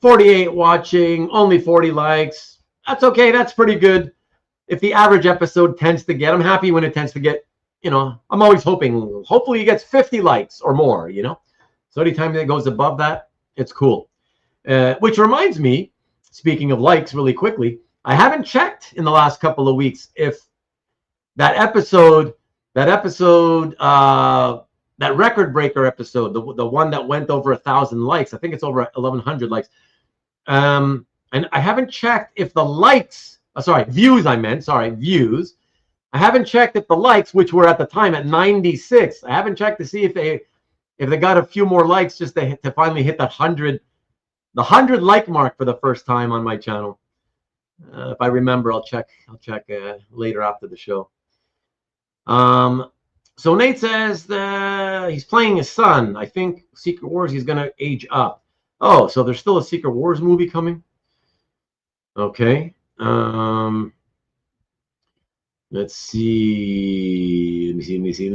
48 watching, only 40 likes. That's okay. That's pretty good. If the average episode tends to get, I'm happy when it tends to get, I'm always hopefully it gets 50 likes or more, So anytime it goes above that, it's cool. Which reminds me, speaking of likes really quickly, I haven't checked in the last couple of weeks if that record breaker episode, the one that went over 1,000 likes, I think it's over 1,100 likes. And I haven't checked if the likes, views. I haven't checked if the likes, which were at the time at 96, I haven't checked to see if they got a few more likes just to finally hit that 100 like mark for the first time on my channel. If I remember, I'll check later after the show. So Nate says he's playing his son. I think Secret Wars, he's going to age up. Oh, so there's still a Secret Wars movie coming? Okay. Let's see. Let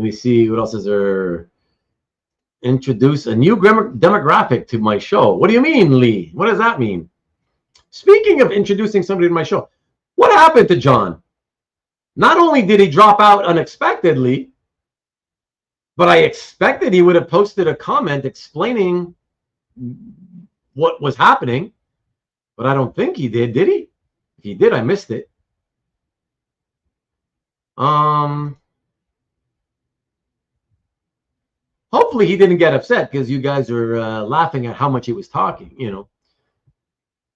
me see. What else is there? Introduce a new demographic to my show. What do you mean, Lee? What does that mean? Speaking of introducing somebody to my show, what happened to John? Not only did he drop out unexpectedly, but I expected he would have posted a comment explaining what was happening, but I don't think he did he? If he did, I missed it. Hopefully he didn't get upset because you guys are laughing at how much he was talking,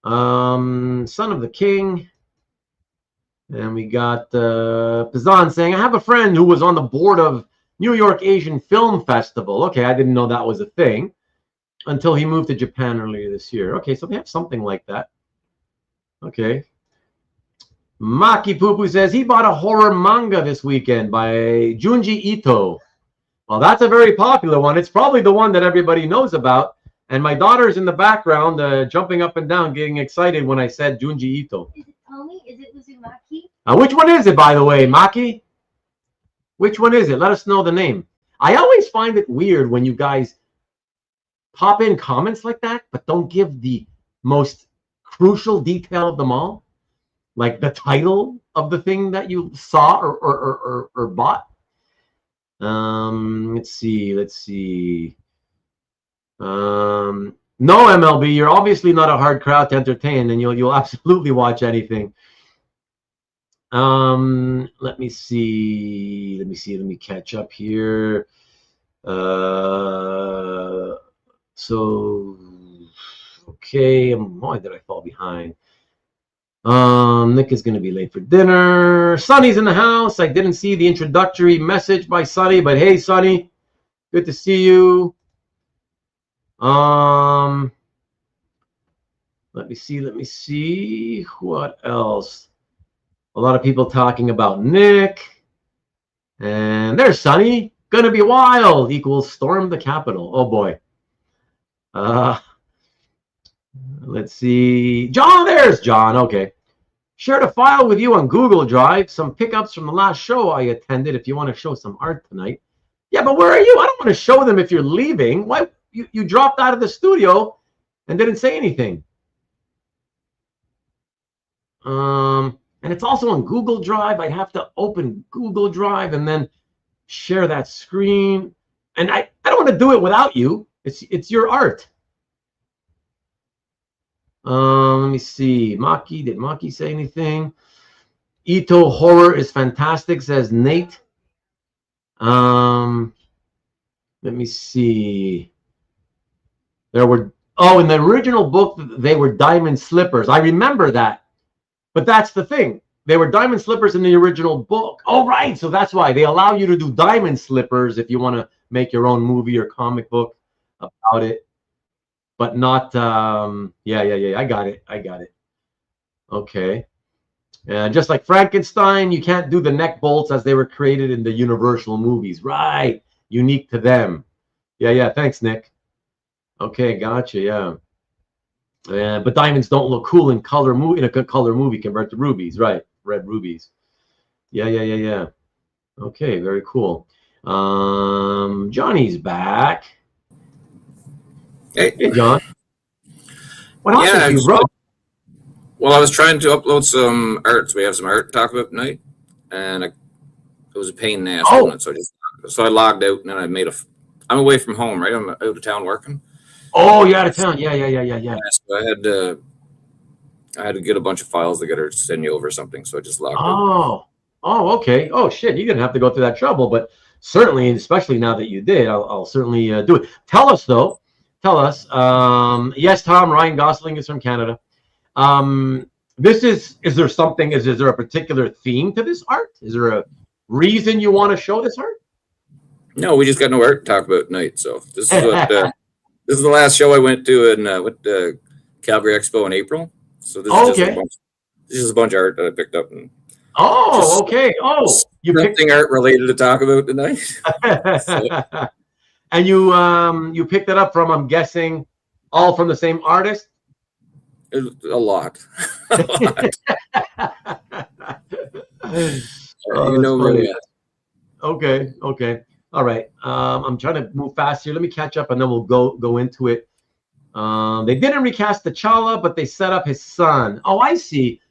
Son of the King. And we got Pazan saying, I have a friend who was on the board of New York Asian Film Festival. Okay, I didn't know that was a thing until he moved to Japan earlier this year. Okay, so they have something like that. Okay. Maki Poo says he bought a horror manga this weekend by Junji Ito. Well, that's a very popular one. It's probably the one that everybody knows about. And my daughter's in the background jumping up and down, getting excited when I said Junji Ito. Is it Tommy? Is it Uzumaki? Which one is it, by the way, Maki? Which one is it? Let us know the name. I always find it weird when you guys pop in comments like that, but don't give the most crucial detail of them all, like the title of the thing that you saw or bought. Let's see. No, MLB, you're obviously not a hard crowd to entertain, and you'll absolutely watch anything. Let me see. Let me catch up here. So, okay. Why did I fall behind? Nick is going to be late for dinner. Sonny's in the house. I didn't see the introductory message by Sonny, but hey, Sonny, Good to see you. Let me see. What else? A lot of people talking about Nick. And there's Sonny. Gonna be wild equals storm the Capitol. Oh boy. Let's see. John, there's John. Okay. Shared a file with you on Google Drive. Some pickups from the last show I attended if you want to show some art tonight. Yeah, but where are you? I don't want to show them if you're leaving. Why you dropped out of the studio and didn't say anything? And it's also on Google Drive. I'd have to open Google Drive and then share that screen. And I don't want to do it without you. It's your art. Let me see. Did Maki say anything? Ito horror is fantastic, says Nate. Let me see. There were in the original book they were diamond slippers. I remember that. But that's the thing. They were diamond slippers in the original book. Oh, right. So that's why they allow you to do diamond slippers if you want to make your own movie or comic book about it. But not, yeah. I got it. Okay. Just like Frankenstein, you can't do the neck bolts as they were created in the Universal movies. Right. Unique to them. Yeah. Thanks, Nick. Okay, gotcha. Yeah. But diamonds don't look cool in a color movie compared to rubies, right? Red rubies. Yeah. Okay, very cool. Johnny's back. Hey, John. What happened to you, bro? Well, I was trying to upload some art. So we have some art to talk about tonight, and it was a pain in the ass. Oh. So I logged out, and then I'm away from home, right? I'm out of town working. Oh, you're out of town. Yeah. So I had to get a bunch of files to send you over something. So I just logged out. Oh, okay. Oh, shit. You didn't have to go through that trouble, but certainly, especially now that you did, I'll certainly do it. Tell us. Yes, Tom, Ryan Gosling is from Canada. Is there something, is there a particular theme to this art? Is there a reason you want to show this art? No, we just got no art to talk about tonight. So this is what, this is the last show I went to in the Calgary Expo in April. So this is a bunch of art that I picked up. And okay. You picked art related to talk about tonight. And you picked it up from, I'm guessing, all from the same artist? A lot. Okay. All right. I'm trying to move fast here. Let me catch up and then we'll go into it. They didn't recast T'Challa, but they set up his son. Oh, I see.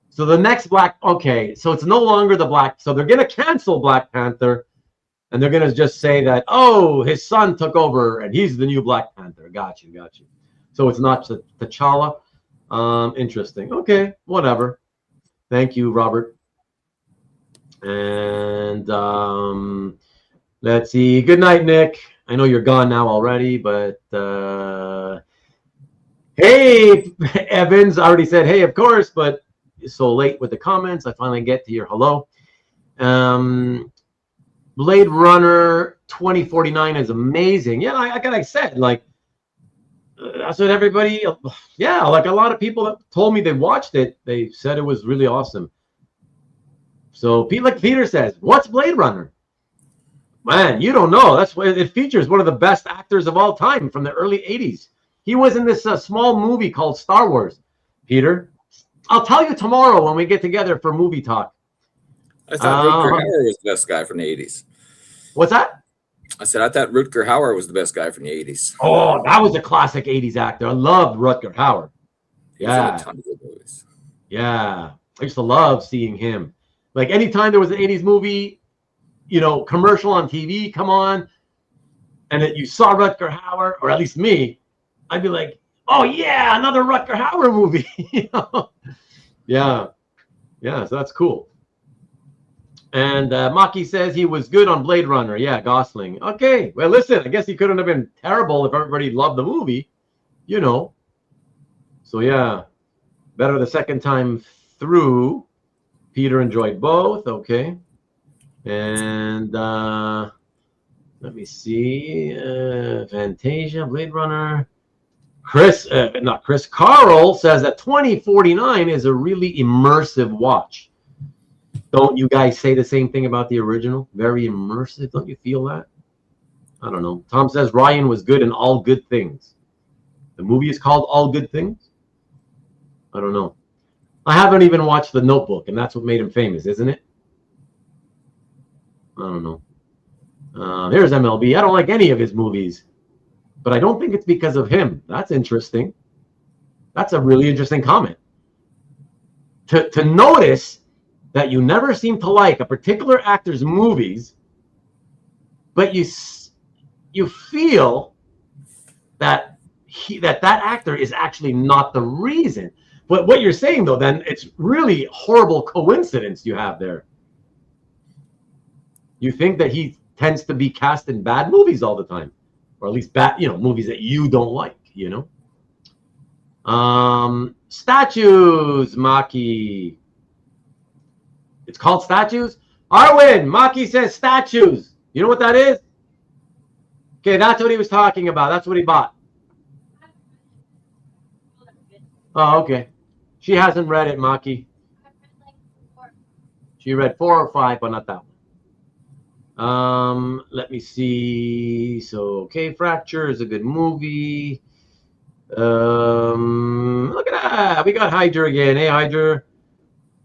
So the next okay. So it's no longer the Black. So they're going to cancel Black Panther. And they're going to just say that, his son took over and he's the new Black Panther. Got you. So it's not T'Challa. Interesting. Okay, whatever. Thank you, Robert. And let's see. Good night, Nick. I know you're gone now already, but hey, Evans already said, hey, of course, but it's so late with the comments. I finally get to your hello. Blade Runner 2049 is amazing. Yeah, like I said, like that's what everybody. Yeah, like a lot of people that told me they watched it, they said it was really awesome. So, like Peter says, what's Blade Runner? Man, you don't know. That's what it features. One of the best actors of all time from the early '80s. He was in this small movie called Star Wars. Peter, I'll tell you tomorrow when we get together for movie talk. I thought Rutger Hauer was the best guy from the 80s. What's that? I said I thought Rutger Hauer was the best guy from the 80s. Oh, that was a classic 80s actor. I loved Rutger Hauer. Yeah. A ton of good movies. Yeah. I used to love seeing him. Like anytime there was an 80s movie, commercial on TV, come on, and you saw Rutger Hauer, or at least me, I'd be like, oh yeah, another Rutger Hauer movie. Yeah. So that's cool. And Maki says he was good on Blade Runner. Yeah, Gosling. Okay. Well, listen, I guess he couldn't have been terrible if everybody loved the movie, So, yeah, better the second time through. Peter enjoyed both. Okay. And Let me see. Fantasia, Blade Runner. Chris Carl says that 2049 is a really immersive watch. Don't you guys say the same thing about the original? Very immersive. Don't you feel that? I don't know. Tom says Ryan was good in All Good Things. The movie is called All Good Things? I don't know. I haven't even watched The Notebook, and that's what made him famous, isn't it? I don't know. There's MLB. I don't like any of his movies, but I don't think it's because of him. That's interesting. That's a really interesting comment. To notice that you never seem to like a particular actor's movies, but you feel that that actor is actually not the reason. But what you're saying, though, then it's really horrible coincidence you have there. You think that he tends to be cast in bad movies all the time, or at least bad, movies that you don't like, Statues, Maki. It's called Statues? Arwin, Maki says statues. You know what that is? Okay, that's what he was talking about. That's what he bought. Oh, okay. She hasn't read it, Maki. She read 4 or 5, but not that one. Let me see. So, okay, Fracture is a good movie. Look at that. We got Hydra again. Hey, Hydra.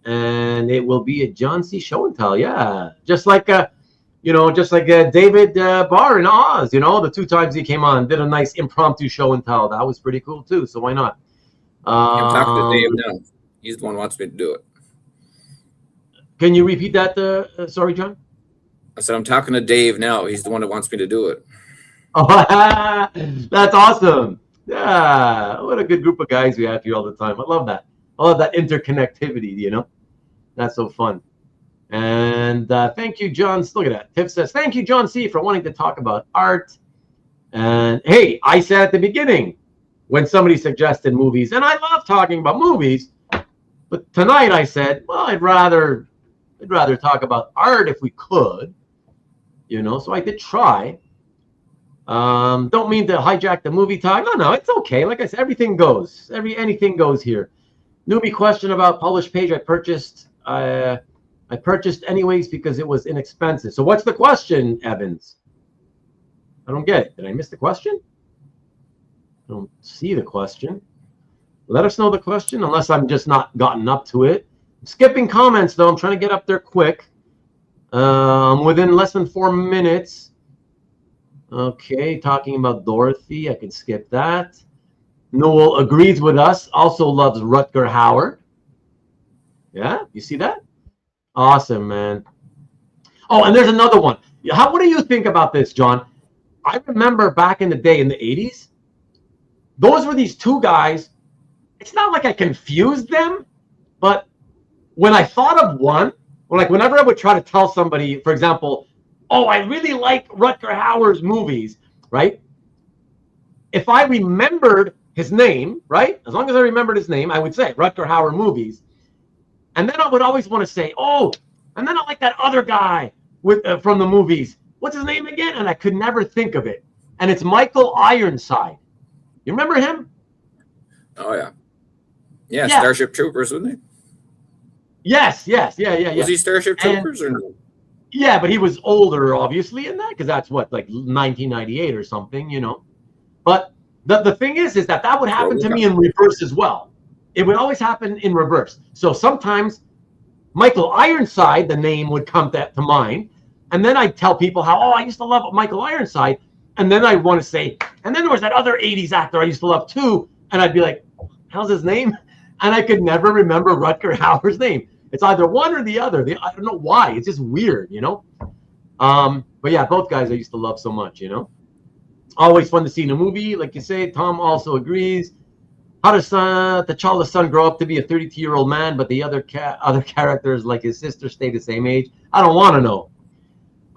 And it will be a John C. show and tell. Yeah. Just like David Barr in Oz, the 2 times he came on, did a nice impromptu show and tell. That was pretty cool, too. So why not? I'm talking to Dave now. He's the one who wants me to do it. Can you repeat that? Sorry, John? I said, I'm talking to Dave now. He's the one that wants me to do it. Oh, that's awesome. Yeah, what a good group of guys we have here all the time. I love that. I love that interconnectivity, That's so fun. And thank you, John. Look at that. Tiff says, thank you, John C., for wanting to talk about art. And, hey, I said at the beginning when somebody suggested movies, and I love talking about movies, but tonight I said, well, I'd rather talk about art if we could, so I did try. Don't mean to hijack the movie talk. No, it's okay. Like I said, everything goes. Anything goes here. Newbie question about published page. I purchased anyways because it was inexpensive. So what's the question, Evans? I don't get it. Did I miss the question? I don't see the question. Let us know the question, unless I'm just not gotten up to it. I'm skipping comments, though. I'm trying to get up there quick. Within less than 4 minutes. Okay, talking about Dorothy. I can skip that. Noel agrees with us. Also loves Rutger Hauer. Yeah, you see that? Awesome, man. Oh, and there's another one. What do you think about this, John? I remember back in the day in the 80s, those were these 2 guys. It's not like I confused them, but when I thought of one, whenever I would try to tell somebody, for example, oh, I really like Rutger Hauer's movies, right? If I remembered his name, right? As long as I remembered his name, I would say Rutger Hauer movies. And then I would always want to say, oh, and then I like that other guy from the movies. What's his name again? And I could never think of it. And it's Michael Ironside. You remember him? Oh, yeah. Yeah, Starship Troopers, wasn't he? Yes. Yeah. Was he Starship Troopers or no? Yeah, but he was older, obviously, in that, because that's what, like 1998 or something, But the thing is that would happen to me in reverse as well. It would always happen in reverse. So sometimes Michael Ironside, the name would come to mind, and then I'd tell people how, I used to love Michael Ironside, and then I'd want to say, and then there was that other 80s actor I used to love too, and I'd be like, how's his name? And I could never remember Rutger Hauer's name. It's either one or the other. I don't know why. It's just weird, But yeah, both guys I used to love so much, Always fun to see in a movie, like you say. Tom also agrees. How does T'Challa's son grow up to be a 32-year-old man, but the other characters, like his sister, stay the same age? I don't want to know.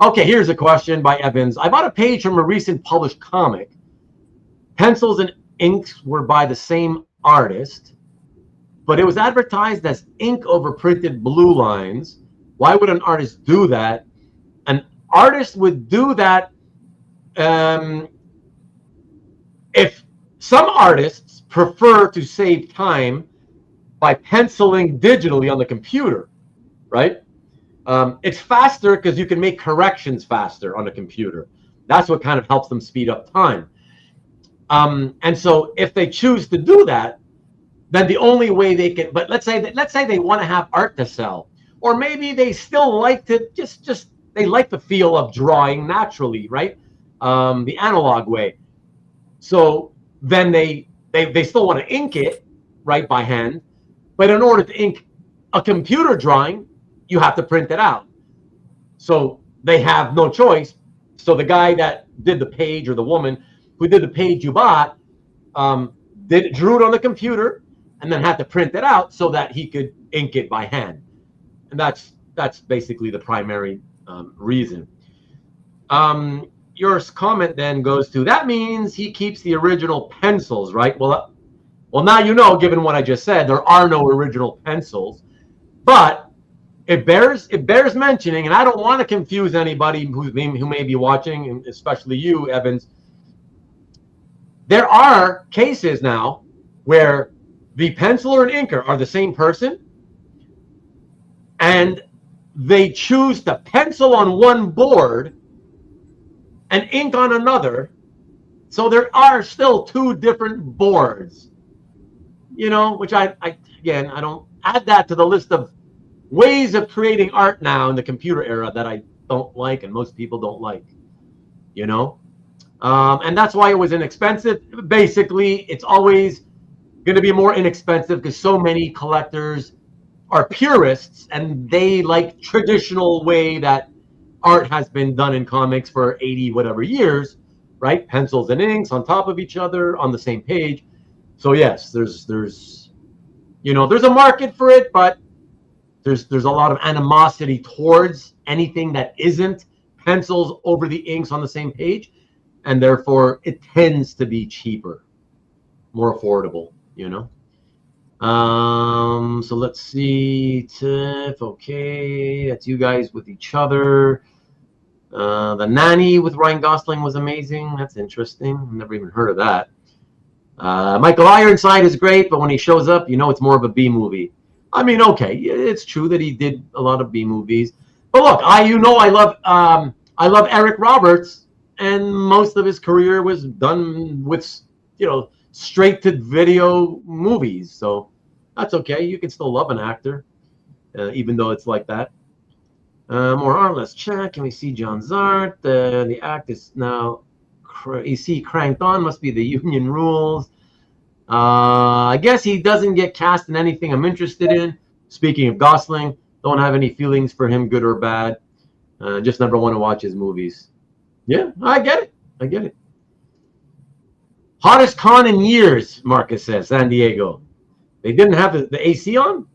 Okay, here's a question by Evans. I bought a page from a recent published comic. Pencils and inks were by the same artist, but it was advertised as ink over printed blue lines. Why would an artist do that? An artist would do that if some artists prefer to save time by penciling digitally on the computer, right? It's faster because you can make corrections faster on a computer. That's what kind of helps them speed up time. And so if they choose to do that, then the only way they can, but let's say they want to have art to sell, or maybe they still like to they like the feel of drawing naturally, right? The analog way. So then they still want to ink it, right, by hand. But in order to ink a computer drawing, you have to print it out. So they have no choice. So the guy that did the page, or the woman who did the page you bought, drew it on the computer and then had to print it out so that he could ink it by hand. And that's basically the primary reason. Your comment then goes to, that means he keeps the original pencils, right? Well, now you know, given what I just said, there are no original pencils. But it bears mentioning, and I don't want to confuse anybody who may be watching, and especially you, Evans. There are cases now where the penciler and inker are the same person, and they choose to pencil on one board and ink on another. So there are still two different boards, you know, which I don't add that to the list of ways of creating art now in the computer era that I don't like, and most people don't like, you know. And that's why it was inexpensive. Basically, it's always going to be more inexpensive because so many collectors are purists and they like traditional way that art has been done in comics for 80 whatever years, right? Pencils and inks on top of each other on the same page. So yes, there's you know, there's a market for it, but there's a lot of animosity towards anything that isn't pencils over the inks on the same page, and therefore it tends to be cheaper, more affordable, you know. So let's see, Tiff, okay, that's you guys with each other. The Nanny with Ryan Gosling was amazing. That's interesting. I've never even heard of that. Michael Ironside is great, but when he shows up, you know it's more of a B movie. I mean, okay, it's true that he did a lot of B movies, but look, I love Eric Roberts, and most of his career was done with, you know, straight to video movies. So that's okay. You can still love an actor, even though it's like that. More art, let's check. Can we see John's art? The act is now, you see, cranked on. Must be the union rules. I guess he doesn't get cast in anything I'm interested in. Speaking of Gosling, don't have any feelings for him, good or bad. Just never want to watch his movies. Yeah, I get it. Hottest con in years, Marcus says, San Diego. They didn't have the AC on?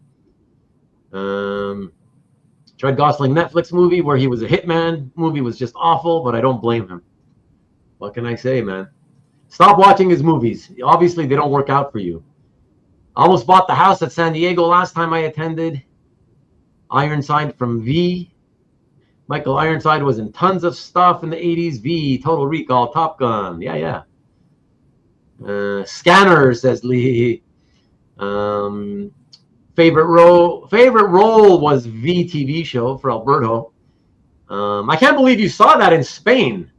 Tried Gosling Netflix movie where he was a hitman. Movie was just awful, but I don't blame him. What can I say, man? Stop watching his movies. Obviously, they don't work out for you. Almost bought the house at San Diego last time I attended. Ironside from V. Michael Ironside was in tons of stuff in the 80s. V, Total Recall, Top Gun. Yeah. Scanner, says Lee. Favorite role was V TV show for Alberto. I can't believe you saw that in Spain.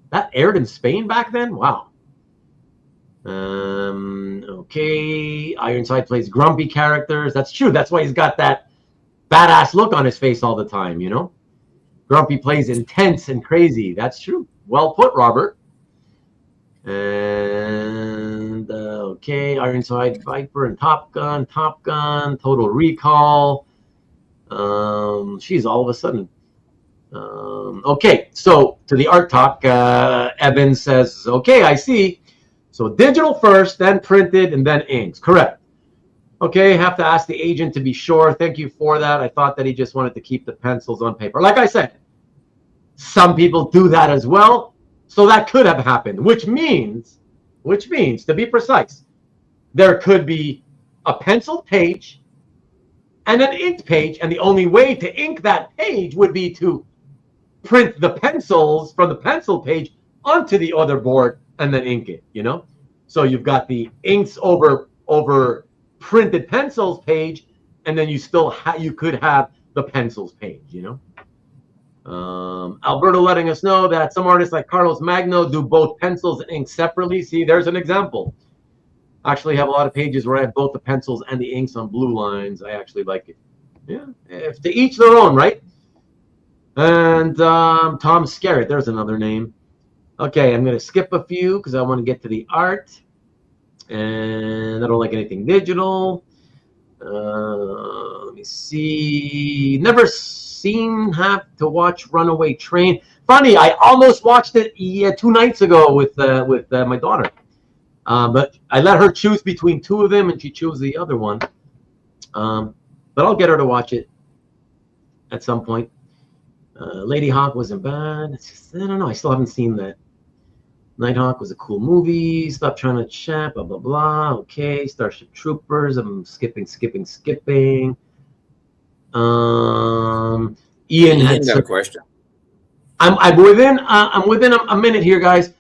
That aired in Spain back then? Wow. Okay. Ironside plays grumpy characters. That's true. That's why he's got that badass look on his face all the time, you know? Grumpy plays intense and crazy. That's true. Well put, Robert. And okay, Ironside, Viper, and Top Gun, Total Recall. She's all of a sudden. Okay, so to the art talk, Evan says, okay, I see. So digital first, then printed, and then inks. Correct. Okay, have to ask the agent to be sure. Thank you for that. I thought that he just wanted to keep the pencils on paper. Like I said, some people do that as well. So that could have happened, which means, to be precise, there could be a penciled page and an inked page, and the only way to ink that page would be to print the pencils from the pencil page onto the other board and then ink it, So you've got the inks over printed pencils page, and then you still you could have the pencils page, Alberto letting us know that some artists like Carlos Magno do both pencils and ink separately. See, there's an example. I actually have a lot of pages where I have both the pencils and the inks on blue lines. I actually like it. Yeah, if to each their own, right? And Tom Skerritt, there's another name. Okay, I'm going to skip a few because I want to get to the art. And I don't like anything digital. Let me see. Never have to watch Runaway Train. Funny, I almost watched it 2 nights ago with my daughter. But I let her choose between 2 of them, and she chose the other one. But I'll get her to watch it at some point. Lady Hawk wasn't bad. It's just, I don't know. I still haven't seen that. Nighthawk was a cool movie. Stop trying to chat. Blah, blah, blah. Okay. Starship Troopers. I'm skipping. Ian had got a question. I'm within a minute here, guys.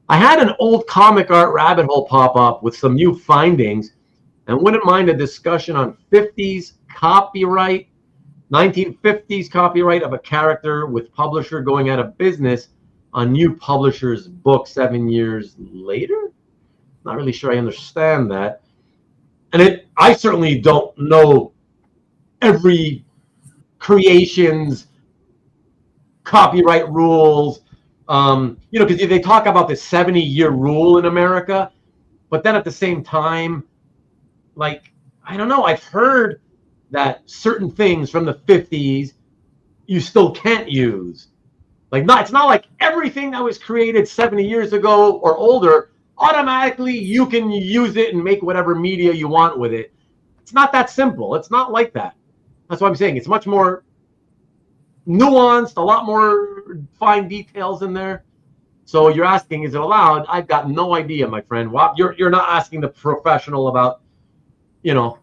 I had an old comic art rabbit hole pop up with some new findings, and wouldn't mind a discussion on 50s copyright, 1950s copyright of a character with publisher going out of business on new publisher's book 7 years later. Not really sure I understand that. And I certainly don't know every creation's copyright rules. Because they talk about the 70-year rule in America, but then at the same time, like, I don't know, I've heard that certain things from the 50s you still can't use. It's not like everything that was created 70 years ago or older, automatically you can use it and make whatever media you want with it. It's not that simple. It's not like that. That's what I'm saying. It's much more nuanced, a lot more fine details in there. So you're asking, is it allowed? I've got no idea, my friend. Wow, you're not asking the professional about,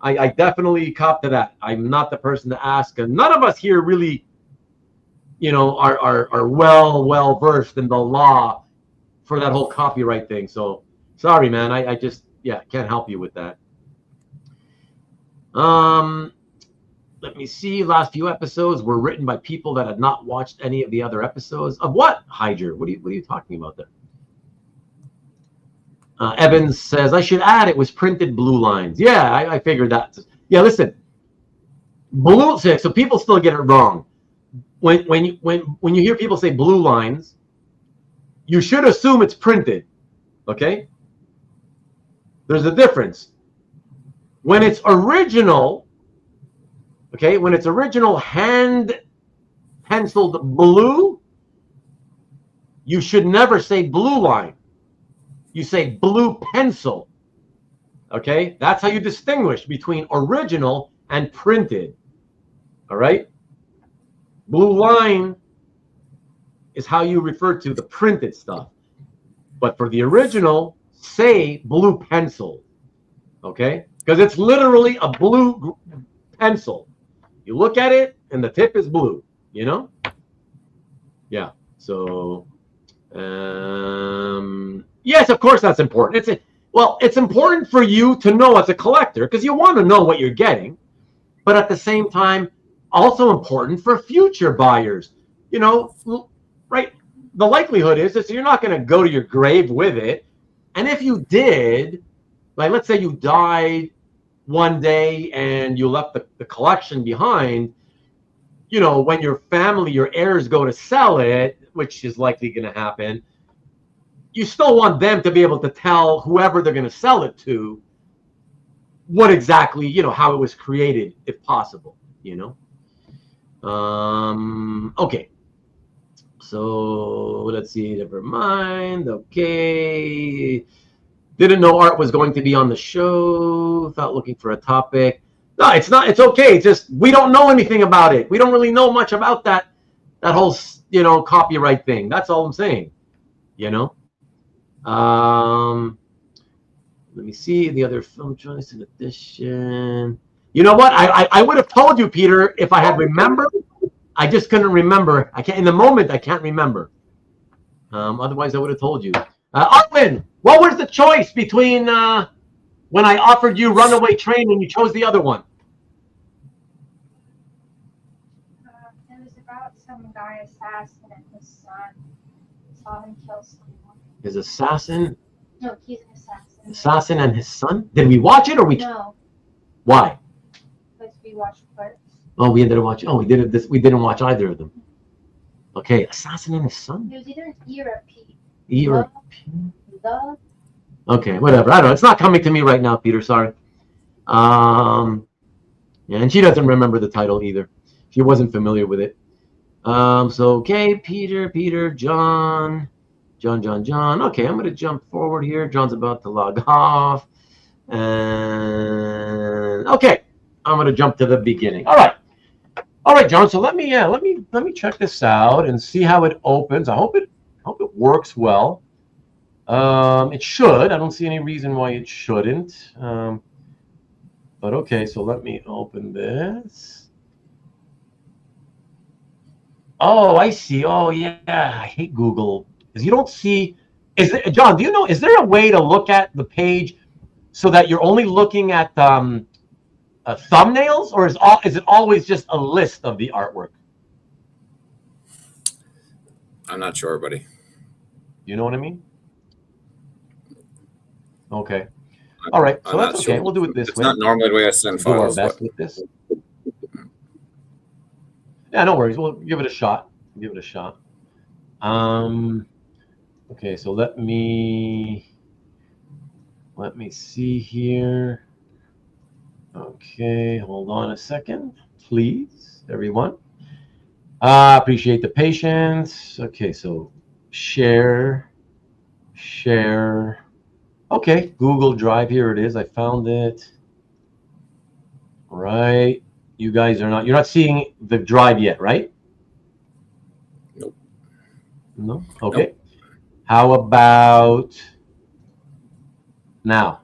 I definitely cop to that. I'm not the person to ask. And none of us here really, are well versed in the law for that whole copyright thing. So sorry, man. I just, can't help you with that. Let me see. Last few episodes were written by people that had not watched any of the other episodes. Of what, Hydra? What are you talking about there? Evans says, I should add it was printed blue lines. Yeah, I figured that. Yeah, listen. Blue, so people still get it wrong. When you hear people say blue lines, you should assume it's printed. Okay? There's a difference. When it's original, when it's original hand penciled blue, you should never say blue line. You say blue pencil. Okay? That's how you distinguish between original and printed. All right? Blue line is how you refer to the printed stuff. But for the original, say blue pencil. Okay? Because it's literally a blue pencil. You look at it, and the tip is blue, Yeah. So, yes, of course that's important. It's important for you to know as a collector because you want to know what you're getting. But at the same time, also important for future buyers. Right? The likelihood is that you're not going to go to your grave with it. And if you did, like let's say you died one day and you left the collection behind, when your family, your heirs go to sell it, which is likely going to happen, you still want them to be able to tell whoever they're going to sell it to what exactly, how it was created, if possible, Okay. So let's see, never mind. Okay. Didn't know art was going to be on the show. Thought looking for a topic. No, it's not. It's okay. It's just we don't know anything about it. We don't really know much about that whole copyright thing. That's all I'm saying. Let me see the other film choice in addition. You know what? I would have told you, Peter, if I had remembered. I just couldn't remember. I can't in the moment. I can't remember. Otherwise, I would have told you. Owen, what was the choice between when I offered you Runaway Train and you chose the other one? It was about some guy assassin and his son. Saw him kill someone. His assassin? No, he's an assassin. Assassin and his son? Did we watch it or we? No. Why? Because we watched Clerks. Oh, we ended up watching. Oh, we did it. We didn't watch either of them. Okay, assassin and his son. It was either an E or a P. E or a P. Okay, whatever. I don't know. It's not coming to me right now, Peter. Sorry. Yeah, and she doesn't remember the title either. She wasn't familiar with it. So okay, Peter, John. Okay, I'm gonna jump forward here. John's about to log off, and okay, I'm gonna jump to the beginning. All right, John. So let me check this out and see how it opens. I hope it works well. It should. I don't see any reason why it shouldn't. But okay, so let me open this. Oh, I see. Oh, yeah. I hate Google. Because you don't see. John, do you know, is there a way to look at the page so that you're only looking at thumbnails? Or is it always just a list of the artwork? I'm not sure, buddy. You know what I mean? Okay. All right. So that's okay. Sure. We'll do it this way. It's not normally the way I send files. Do our best with this. Yeah, no worries. We'll give it a shot. Okay, so let me see here. Okay, hold on a second, please, everyone. Appreciate the patience. Okay, so share. Okay, Google Drive, here it is. I found it. Right. You guys you're not seeing the drive yet, right? Nope. No? Okay. Nope. How about now?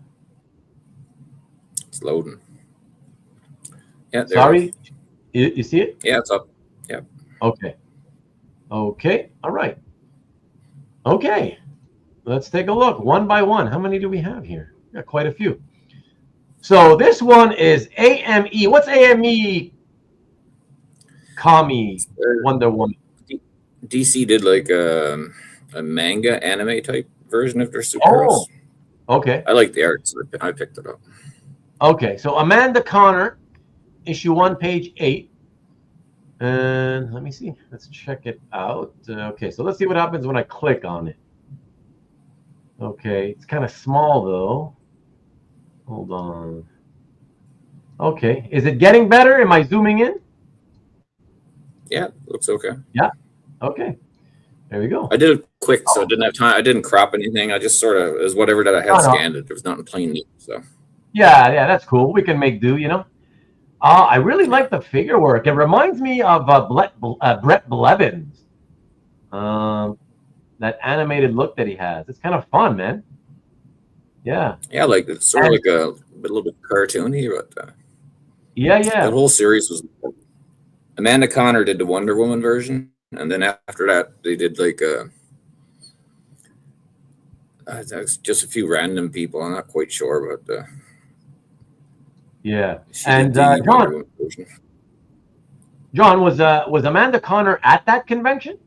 It's loading. Yeah. Sorry? You see it? Yeah, it's up. Yeah. Okay. All right. Okay. Let's take a look one by one. How many do we have here? We got quite a few. So this one is AME. What's AME? Kami Wonder Woman. DC did like a manga anime type version of their superheroes. Oh, okay. I like the art, so I picked it up. Okay, so Amanda Connor, issue 1, page 8. And let me see. Let's check it out. Okay, so let's see what happens when I click on it. Okay, it's kind of small though. Hold on. Okay, is it getting better? Am I zooming in? Yeah, looks okay. Yeah. Okay. There we go. I did it quick, so I didn't have time. I didn't crop anything. I just sort of, it was whatever that I had scanned it. There was not in plain view, so. Yeah, that's cool. We can make do, you know. I really like the figure work. It reminds me of Brett Blevins. That animated look that he has. It's kind of fun, man. Yeah. Yeah, like it's sort of like a little bit cartoony, but yeah. That whole series was. Amanda Connor did the Wonder Woman version, and then after that, they did like just a few random people. I'm not quite sure, but yeah. And John, was Amanda Connor at that convention?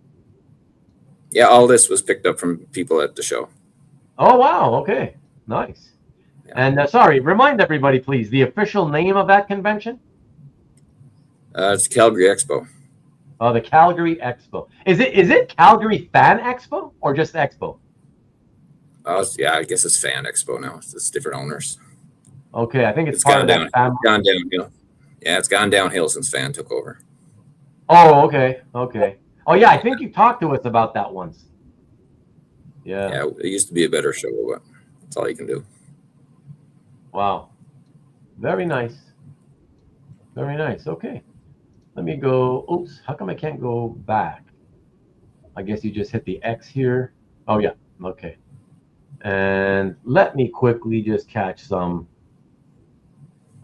Yeah, all this was picked up from people at the show. Oh wow! Okay, nice. Yeah. And sorry, remind everybody, please, the official name of that convention. It's Calgary Expo. Oh, the Calgary Expo. Is it Calgary Fan Expo or just Expo? Yeah, I guess it's Fan Expo now. It's different owners. Okay, I think it's part gone of down. That family. Gone downhill. Yeah, it's gone downhill since Fan took over. Oh, okay. Oh, yeah, I think you talked to us about that once. Yeah. Yeah, it used to be a better show, but that's all you can do. Wow. Very nice. Very nice. Okay. Let me go. Oops. How come I can't go back? I guess you just hit the X here. Oh, yeah. Okay. And let me quickly just catch some.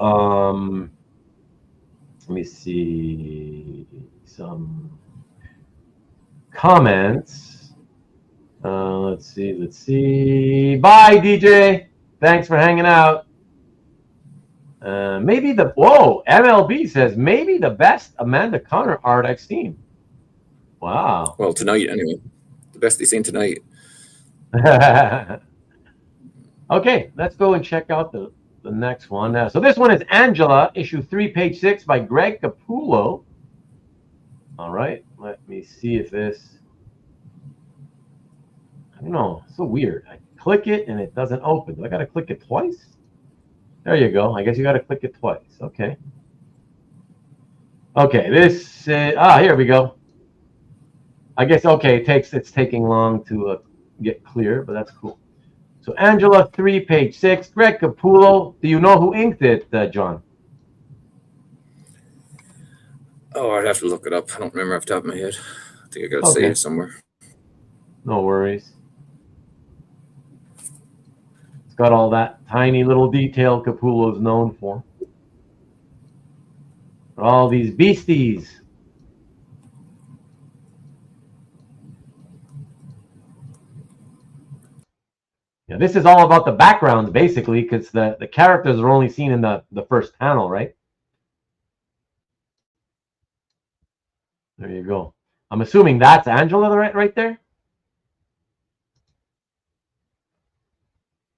Let me see some comments. Let's see. Bye, DJ. Thanks for hanging out. MLB says maybe the best Amanda Conner art I've seen. Wow. Well, tonight anyway. The best he's seen tonight. Okay, let's go and check out the next one. So this one is Angela, issue 3, page 6 by Greg Capullo. All right, let me see if this... I don't know, so weird. I click it and it doesn't open. Do I got to click it twice? There you go. I guess you got to click it twice. Okay. Okay, this... here we go. I guess, okay, it's taking long to get clear, but that's cool. So Angela 3, page 6, Greg Capullo. Do you know who inked it, John? Oh, I'd have to look it up. I don't remember off the top of my head. I think I got to say it somewhere. No worries. It's got all that tiny little detail Capullo is known for. All these beasties. Yeah, this is all about the backgrounds, basically, because the characters are only seen in the first panel, right? There you go. I'm assuming that's Angela right there.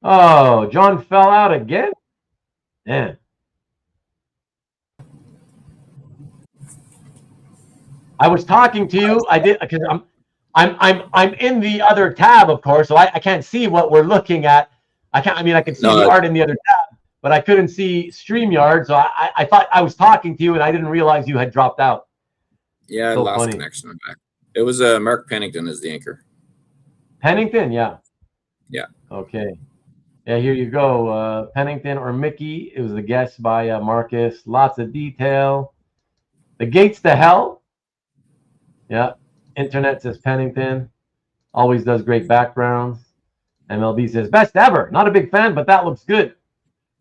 Oh, John fell out again? Yeah. I was talking to you. I did, because I'm in the other tab, of course, so I can't see what we're looking at. I can see the art in the other tab, but I couldn't see StreamYard, so I thought I was talking to you and I didn't realize you had dropped out. Yeah, so I lost connection. I'm back. It was Mark Pennington as the anchor. Pennington, yeah. Yeah. Okay. Yeah, here you go. Pennington or Mickey. It was the guess by Marcus. Lots of detail. The Gates to Hell. Yeah. Internet says Pennington. Always does great backgrounds. MLB says best ever. Not a big fan, but that looks good.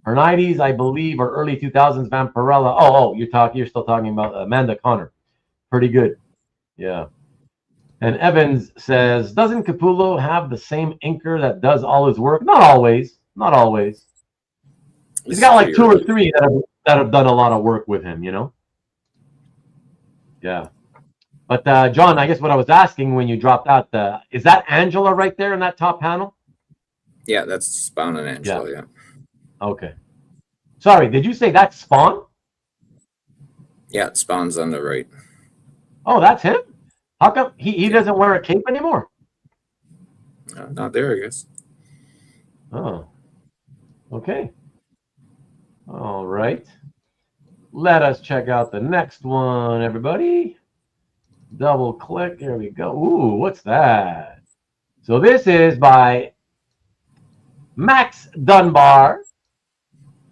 Her 90s, I believe, or early 2000s Vampirella. Oh, you're still talking about Amanda Conner. Pretty good. Yeah. And Evans says, doesn't Capullo have the same inker that does all his work? Not always. Not always. He's got like 2 or 3 that have done a lot of work with him, you know? Yeah. But, John, I guess what I was asking when you dropped out, is that Angela right there in that top panel? Yeah, that's Spawn and Angela, yeah. Okay. Sorry, did you say that's Spawn? Yeah, Spawn's on the right. Oh, that's him? How come he doesn't wear a cape anymore? Not there, I guess. Oh. Okay. All right. Let us check out the next one, everybody. Double click. There we go. Ooh, what's that? So this is by Max Dunbar.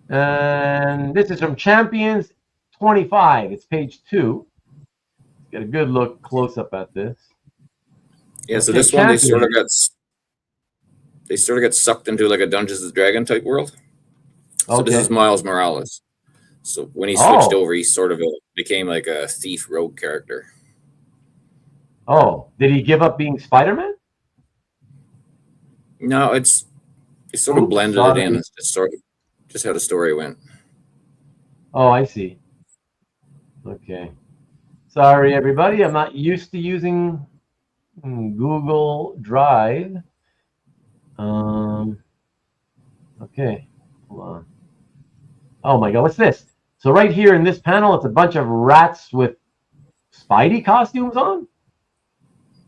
And this is from Champions 25. It's page 2. Get a good look close up at this. Yeah, so this one they sort of got sucked into like a Dungeons and Dragons type world. So this is Miles Morales. So when he switched over, he sort of became like a thief rogue character. Oh, did he give up being Spider-Man? No, he sort of blended it in. It's just how the story went. Oh, I see. Okay. Sorry, everybody. I'm not used to using Google Drive. Okay. Hold on. Oh, my God. What's this? So right here in this panel, it's a bunch of rats with Spidey costumes on?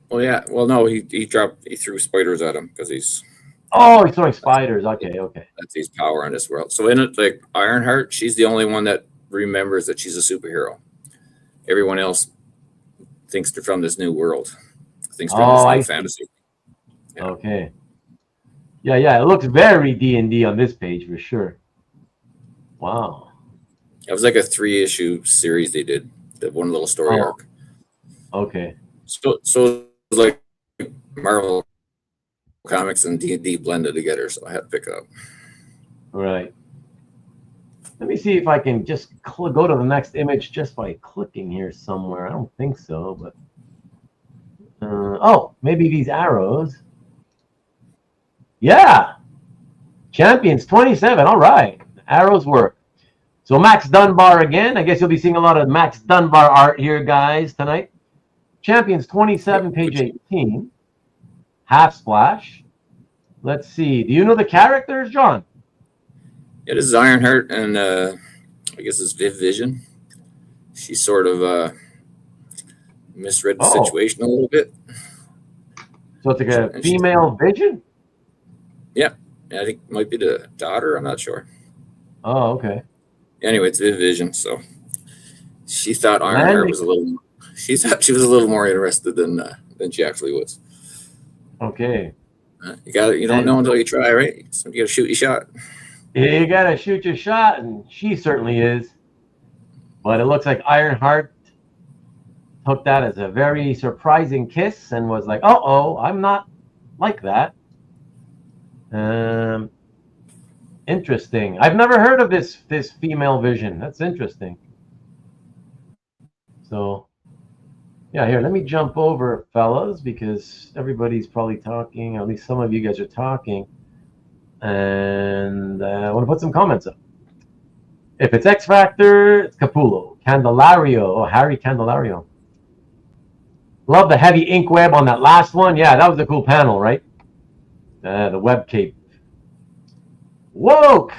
Well, yeah. Well, no, he threw spiders at him because he's... Oh, he's throwing spiders. Okay. That's his power in this world. So in it, like Ironheart, she's the only one that remembers that she's a superhero. Everyone else thinks they're from this new world. Thinks they're from this new fantasy. Yeah. Okay. Yeah. It looks very D&D on this page for sure. Wow. It was like a 3-issue series they did. That one little story arc. Okay. So it was like Marvel Comics and D&D blended together, so I had to pick it up. Right. Let me see if I can just go to the next image just by clicking here somewhere. I don't think so, but maybe these arrows. Yeah. Champions 27. All right. Arrows work. So Max Dunbar again. I guess you'll be seeing a lot of Max Dunbar art here, guys, tonight. Champions 27, page 18. Half splash. Let's see. Do you know the characters, John? Yeah, this is Ironheart, and I guess it's Viv Vision. She sort of misread the situation a little bit. So it's like a female Vision? Yeah. I think it might be the daughter. I'm not sure. Oh, okay. Anyway, it's Viv Vision, so she thought Ironheart was a little. She thought she was a little more interested than she actually was. Okay. You don't know until you try, right? So you got to shoot your shot. You got to shoot your shot, and she certainly is. But it looks like Ironheart took that as a very surprising kiss and was like, "Uh-oh, I'm not like that." Interesting. I've never heard of this female Vision. That's interesting. So, yeah, here, let me jump over, fellas, because everybody's probably talking. At least some of you guys are talking. And I want to put some comments up. If it's X Factor, it's Capullo. Candelario. Oh, Harry Candelario. Love the heavy ink web on that last one. Yeah, that was a cool panel, right? The web cape. Woke.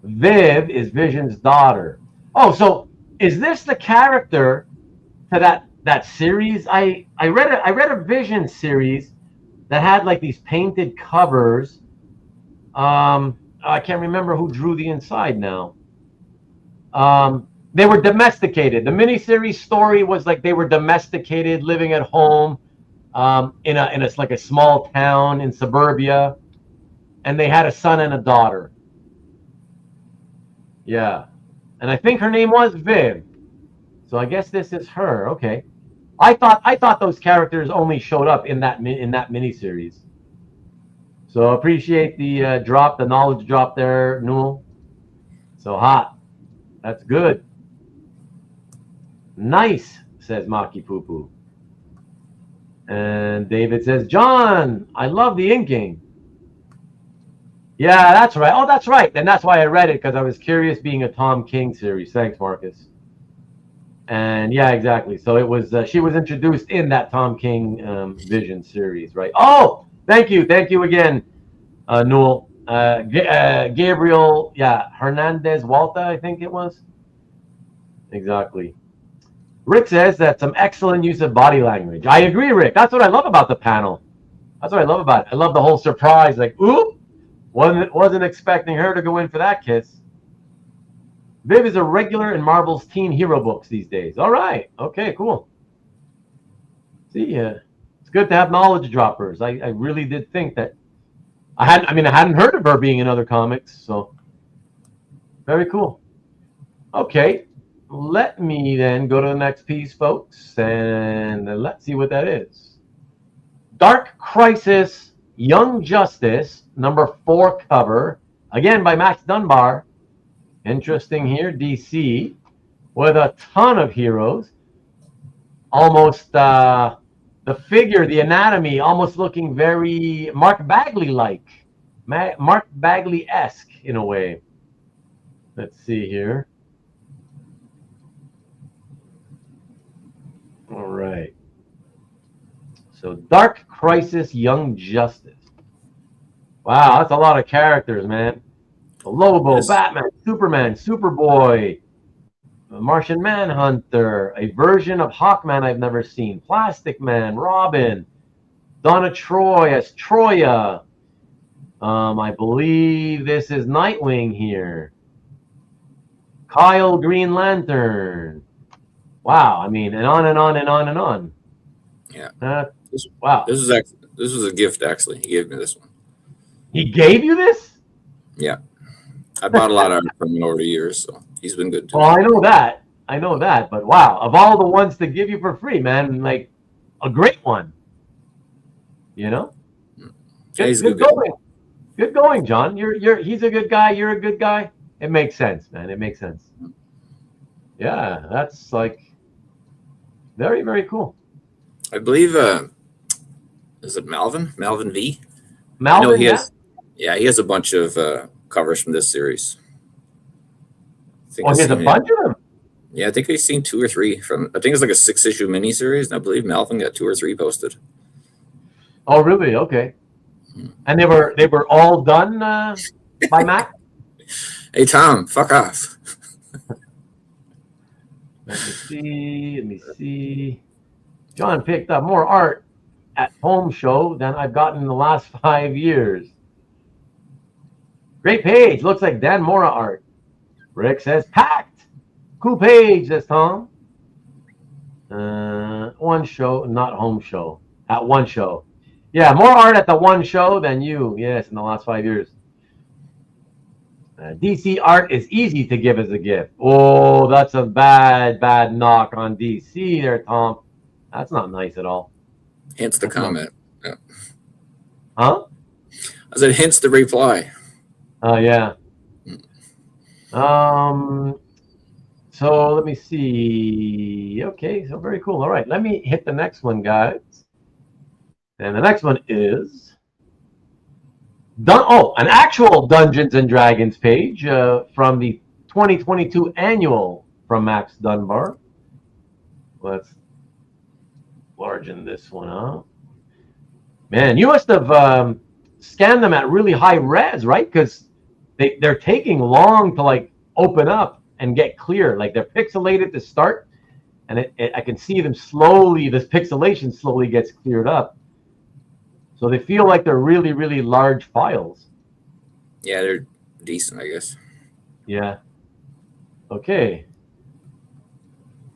Viv is Vision's daughter. Oh, so is this the character to that series? I read a Vision series that had like these painted covers. I can't remember who drew the inside now. They were domesticated. The miniseries story was like they were domesticated, living at home in a like a small town in suburbia, and they had a son and a daughter. Yeah, and I think her name was Viv. So I guess this is her. Okay, I thought those characters only showed up in that miniseries. So appreciate the drop, the knowledge drop there, Newell. So hot. That's good. Nice, says Maki Poo Poo. And David says, John, I love the inking. Yeah, that's right. Oh, that's right. And that's why I read it, because I was curious, being a Tom King series. Thanks, Marcus. And yeah, exactly. So it was she was introduced in that Tom King Vision series, right? Oh, thank you again, Newell. Gabriel, yeah, Hernandez Walta, I think it was. Exactly. Rick says that's some excellent use of body language. I agree, Rick. That's what I love about the panel. That's what I love about it. I love the whole surprise. Like, oop, wasn't expecting her to go in for that kiss. Viv is a regular in Marvel's teen hero books these days. All right. Okay, cool. See, it's good to have knowledge droppers. I really did think that. I hadn't heard of her being in other comics, so very cool. Okay, let me then go to the next piece, folks, and let's see what that is. Dark Crisis, Young Justice, #4 cover, again by Max Dunbar. Interesting here, DC, with a ton of heroes. Almost the figure, the anatomy, almost looking very Mark Bagley-like. Mark Bagley-esque in a way. Let's see here. All right. So Dark Crisis, Young Justice. Wow, that's a lot of characters, man. Lobo, yes. Batman, Superman, Superboy, Martian Manhunter, a version of Hawkman I've never seen, Plastic Man, Robin, Donna Troy as Troya. I believe this is Nightwing here. Kyle, Green Lantern. Wow, I mean, and on and on and on and on. Yeah. Wow. This was a gift, actually. He gave me this one. He gave you this? Yeah. I bought a lot of art from him over the years, so he's been good too. Well, I know that, but wow, of all the ones to give you for free, man, like a great one. You know? Yeah, he's good going. Good going, John. He's a good guy, you're a good guy. It makes sense, man. It makes sense. Yeah, that's like very, very cool. I believe is it Malvin V I know Malvin, he yeah? has. Yeah, he has a bunch of covers from this series. I think Oh, I've he has a seen it. bunch of them. Yeah, I think I've seen 2 or 3 from. I think it's like a 6-issue miniseries, and I believe Malvin got 2 or 3 posted. Oh, really? Okay. And they were all done by Mac? Hey Tom, fuck off. Let me see. Let me see. John picked up more art at home show than I've gotten in the last 5 years. Great page. Looks like Dan Mora art. Rick says packed. Cool page, says Tom. One show, not home show. At one show. Yeah, more art at the one show than you. Yes, in the last 5 years. DC art is easy to give as a gift. Oh, that's a bad knock on DC there, Tom. That's not nice at all. Hence the comment. Yeah. Huh? I said hence the reply. Oh, yeah. So let me see. Okay, so very cool. All right, let me hit the next one, guys. And the next one is an actual Dungeons and Dragons page from the 2022 annual from Max Dunbar. Let's largen this one up. Man, you must have scanned them at really high res, right? Because they're taking long to like open up and get clear. Like they're pixelated to start, and I can see them slowly. This pixelation slowly gets cleared up. So they feel like they're really, really large files. Yeah, they're decent, I guess. Yeah. Okay.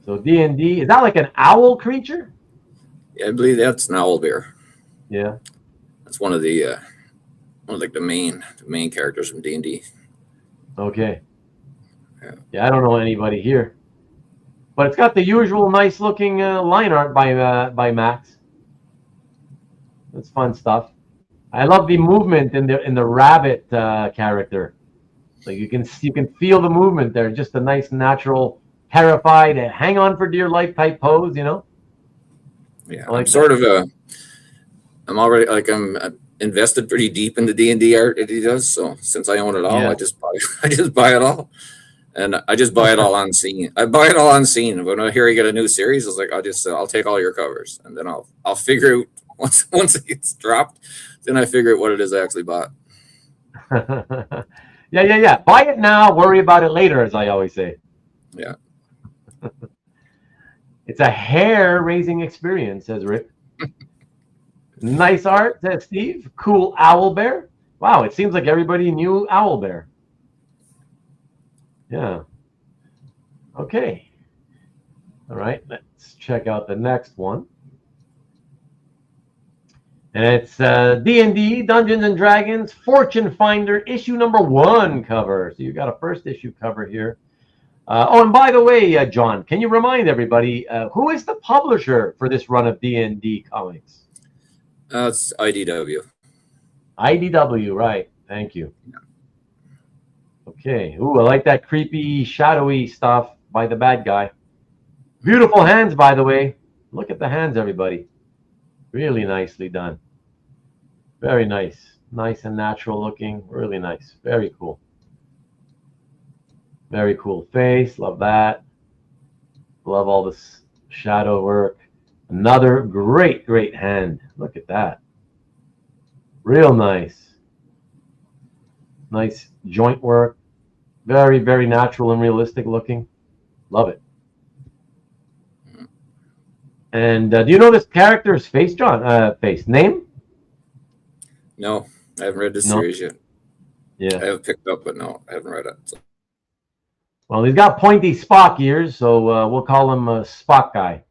So D&D, is that like an owl creature? Yeah, I believe that's an owl bear. Yeah. That's one of the main characters from D&D. Okay. Yeah, I don't know anybody here, but it's got the usual nice looking line art by Max. That's fun stuff. I love the movement in the rabbit character. Like you can feel the movement there. Just a nice, natural, terrified, hang on for dear life type pose. You know. Yeah, like I'm sort of I'm already I'm invested pretty deep in the D&D art that he does. So since I own it all, Yeah. I just buy it all, and I just buy it all on scene. I buy it all on scene. When I hear you get a new series, I was like, I'll take all your covers, and then I'll figure out once it gets dropped, then I figure out what it is I actually bought. Yeah. Buy it now, worry about it later, as I always say. Yeah. It's a hair-raising experience, says Rick. Nice art, says Steve. Cool owl bear. Wow, it seems like everybody knew owl bear. Yeah. Okay. All right, let's check out the next one. And it's D&D, Dungeons and Dragons, Fortune Finder, issue number 1 cover. So you got a first issue cover here. And by the way, John, can you remind everybody, who is the publisher for this run of D&D comics? It's IDW. IDW, right. Thank you. Okay. Ooh, I like that creepy, shadowy stuff by the bad guy. Beautiful hands, by the way. Look at the hands, everybody. Really nicely done. Very nice. Nice and natural looking. Really nice. Very cool. Very cool face. Love that. Love all this shadow work. Another great hand. Look at that. Real nice. Nice joint work. Very, very natural and realistic looking. Love it. And do you know this character's face, John? Name? No, I haven't read this series yet. Yeah. I have picked up, but no, I haven't read it. So. Well, he's got pointy Spock ears, so we'll call him Spock Guy.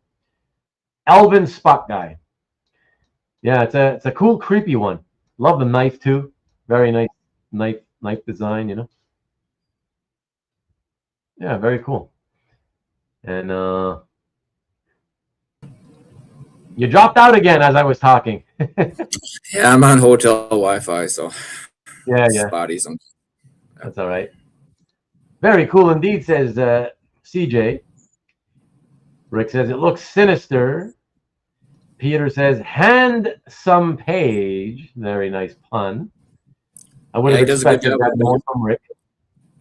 Elvin Spock Guy. Yeah, it's a cool, creepy one. Love the knife too. Very nice knife design, you know. Yeah, very cool. And you dropped out again as I was talking. Yeah, I'm on hotel Wi-Fi, so yeah. spotty. That's all right. Very cool indeed, says CJ. Rick says it looks sinister Peter says, hand some page. Very nice pun. I would have he does a good expected job that with more them. from Rick.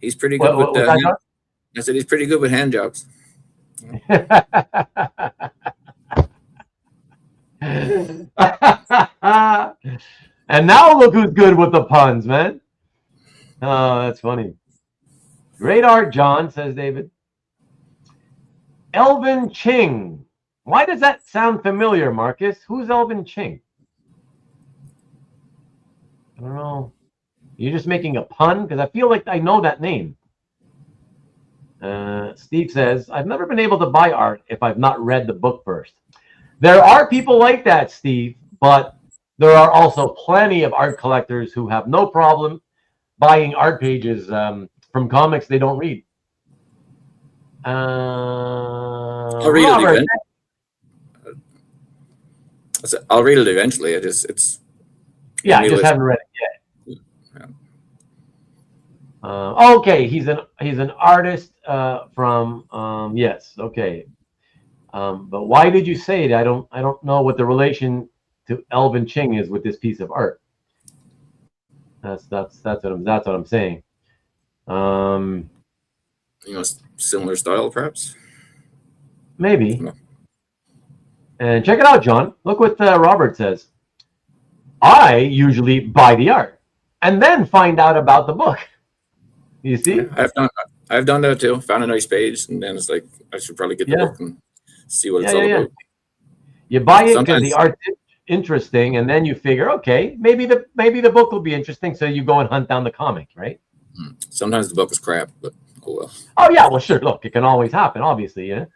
He's pretty good with was hand. I said he's pretty good with hand jobs. And now look who's good with the puns, man. Oh, that's funny. Great art, John, says David. Elvin Ching. Why does that sound familiar, Marcus? Who's Elvin Ching? I don't know. You're just making a pun? Because I feel like I know that name. Steve says, I've never been able to buy art if I've not read the book first. There are people like that, Steve, but there are also plenty of art collectors who have no problem buying art pages from comics they don't read. I'll read Robert, it eventually. I'll read it eventually. I just haven't read it yet. Okay, he's an artist from yes, okay. But why did you say it? I don't know what the relation to Elvin Ching is with this piece of art. That's what I'm saying. Similar style, perhaps. Maybe. No. And check it out, John. Look what Robert says. I usually buy the art and then find out about the book. You see? I've done that too. Found a nice page, and then it's like I should probably get the book and see what it's all about. You buy it because the art's interesting, and then you figure, okay, maybe the book will be interesting, so you go and hunt down the comic, right? Sometimes the book is crap, but oh well. Oh yeah, well sure. Look, it can always happen, obviously, yeah.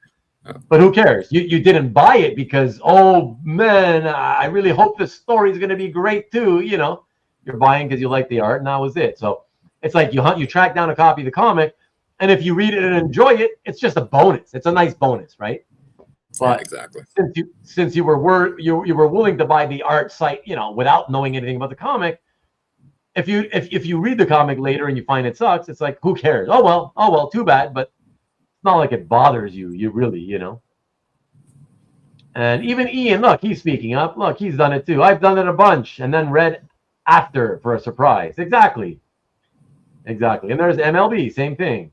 But who cares? You didn't buy it because, oh man, I really hope the story is going to be great too. You know, you're buying because you like the art, and that was it. So it's like you track down a copy of the comic, and if you read it and enjoy it, it's just a bonus. It's a nice bonus, right? But exactly. Since you were willing to buy the art site, you know, without knowing anything about the comic, if you read the comic later and you find it sucks, it's like, who cares? Oh well, too bad. But it's not like it bothers you. You really, you know. And even Ian, look, he's speaking up. Look, he's done it too. I've done it a bunch and then read after for a surprise. Exactly. And there's MLB, same thing.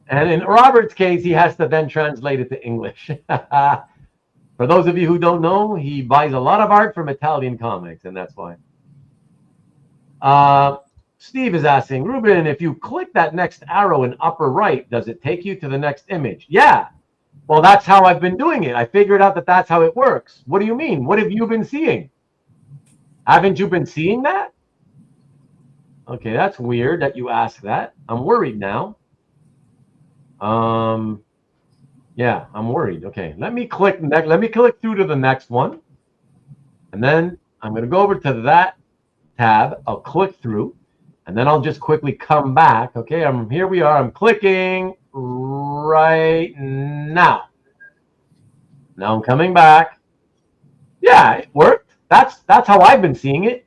And in Robert's case, he has to then translate it to English. For those of you who don't know, he buys a lot of art from Italian comics, and that's why. Steve is asking, Ruben, if you click that next arrow in upper right, does it take you to the next image? Yeah. Well, that's how I've been doing it. I figured out that that's how it works. What do you mean? What have you been seeing? Haven't you been seeing that? Okay, that's weird that you ask that. I'm worried now. Yeah, I'm worried. Okay, let me click through to the next one. And then I'm going to go over to that tab. I'll click through, and then I'll just quickly come back. Okay, here we are. I'm clicking right now. Now I'm coming back. Yeah, it worked. That's how I've been seeing it.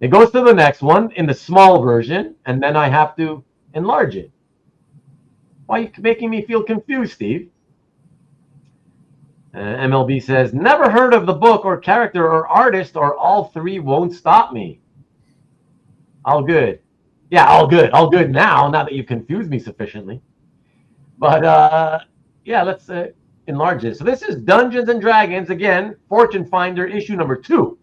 It goes to the next one in the small version, and then I have to enlarge it. Why are you making me feel confused, Steve? MLB says, never heard of the book or character or artist, or all three won't stop me. All good. Yeah, all good now that you've confused me sufficiently. But yeah, let's enlarge this. So this is Dungeons and Dragons, again, Fortune Finder issue number 2.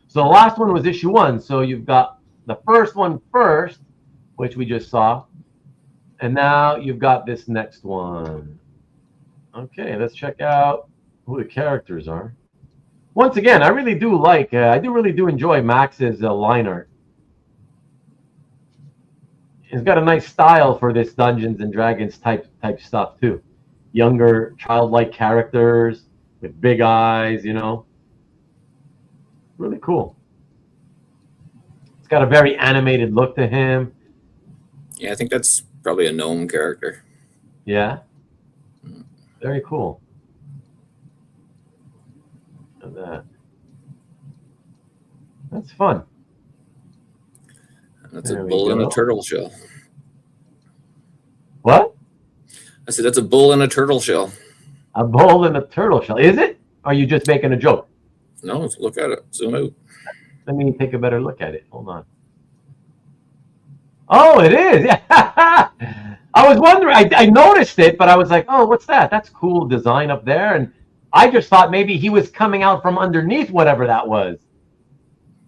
So the last one was issue 1. So you've got the first one first, which we just saw. And now you've got this next one. Okay, let's check out who the characters are. Once again, I really do like, I really do enjoy Max's line art. He's got a nice style for this Dungeons and Dragons type stuff too. Younger, childlike characters with big eyes, you know. Really cool. It's got a very animated look to him. Yeah, I think that's probably a gnome character. Yeah. Very cool. And that's fun. That's a bull in a turtle shell. What? I said that's a bull in a turtle shell. A bull in a turtle shell. Is it? Or are you just making a joke? No, let's look at it. Zoom out. Let me take a better look at it. Hold on. Oh, it is. Yeah. I was wondering. I noticed it, but I was like, oh, what's that? That's cool design up there. And I just thought maybe he was coming out from underneath whatever that was.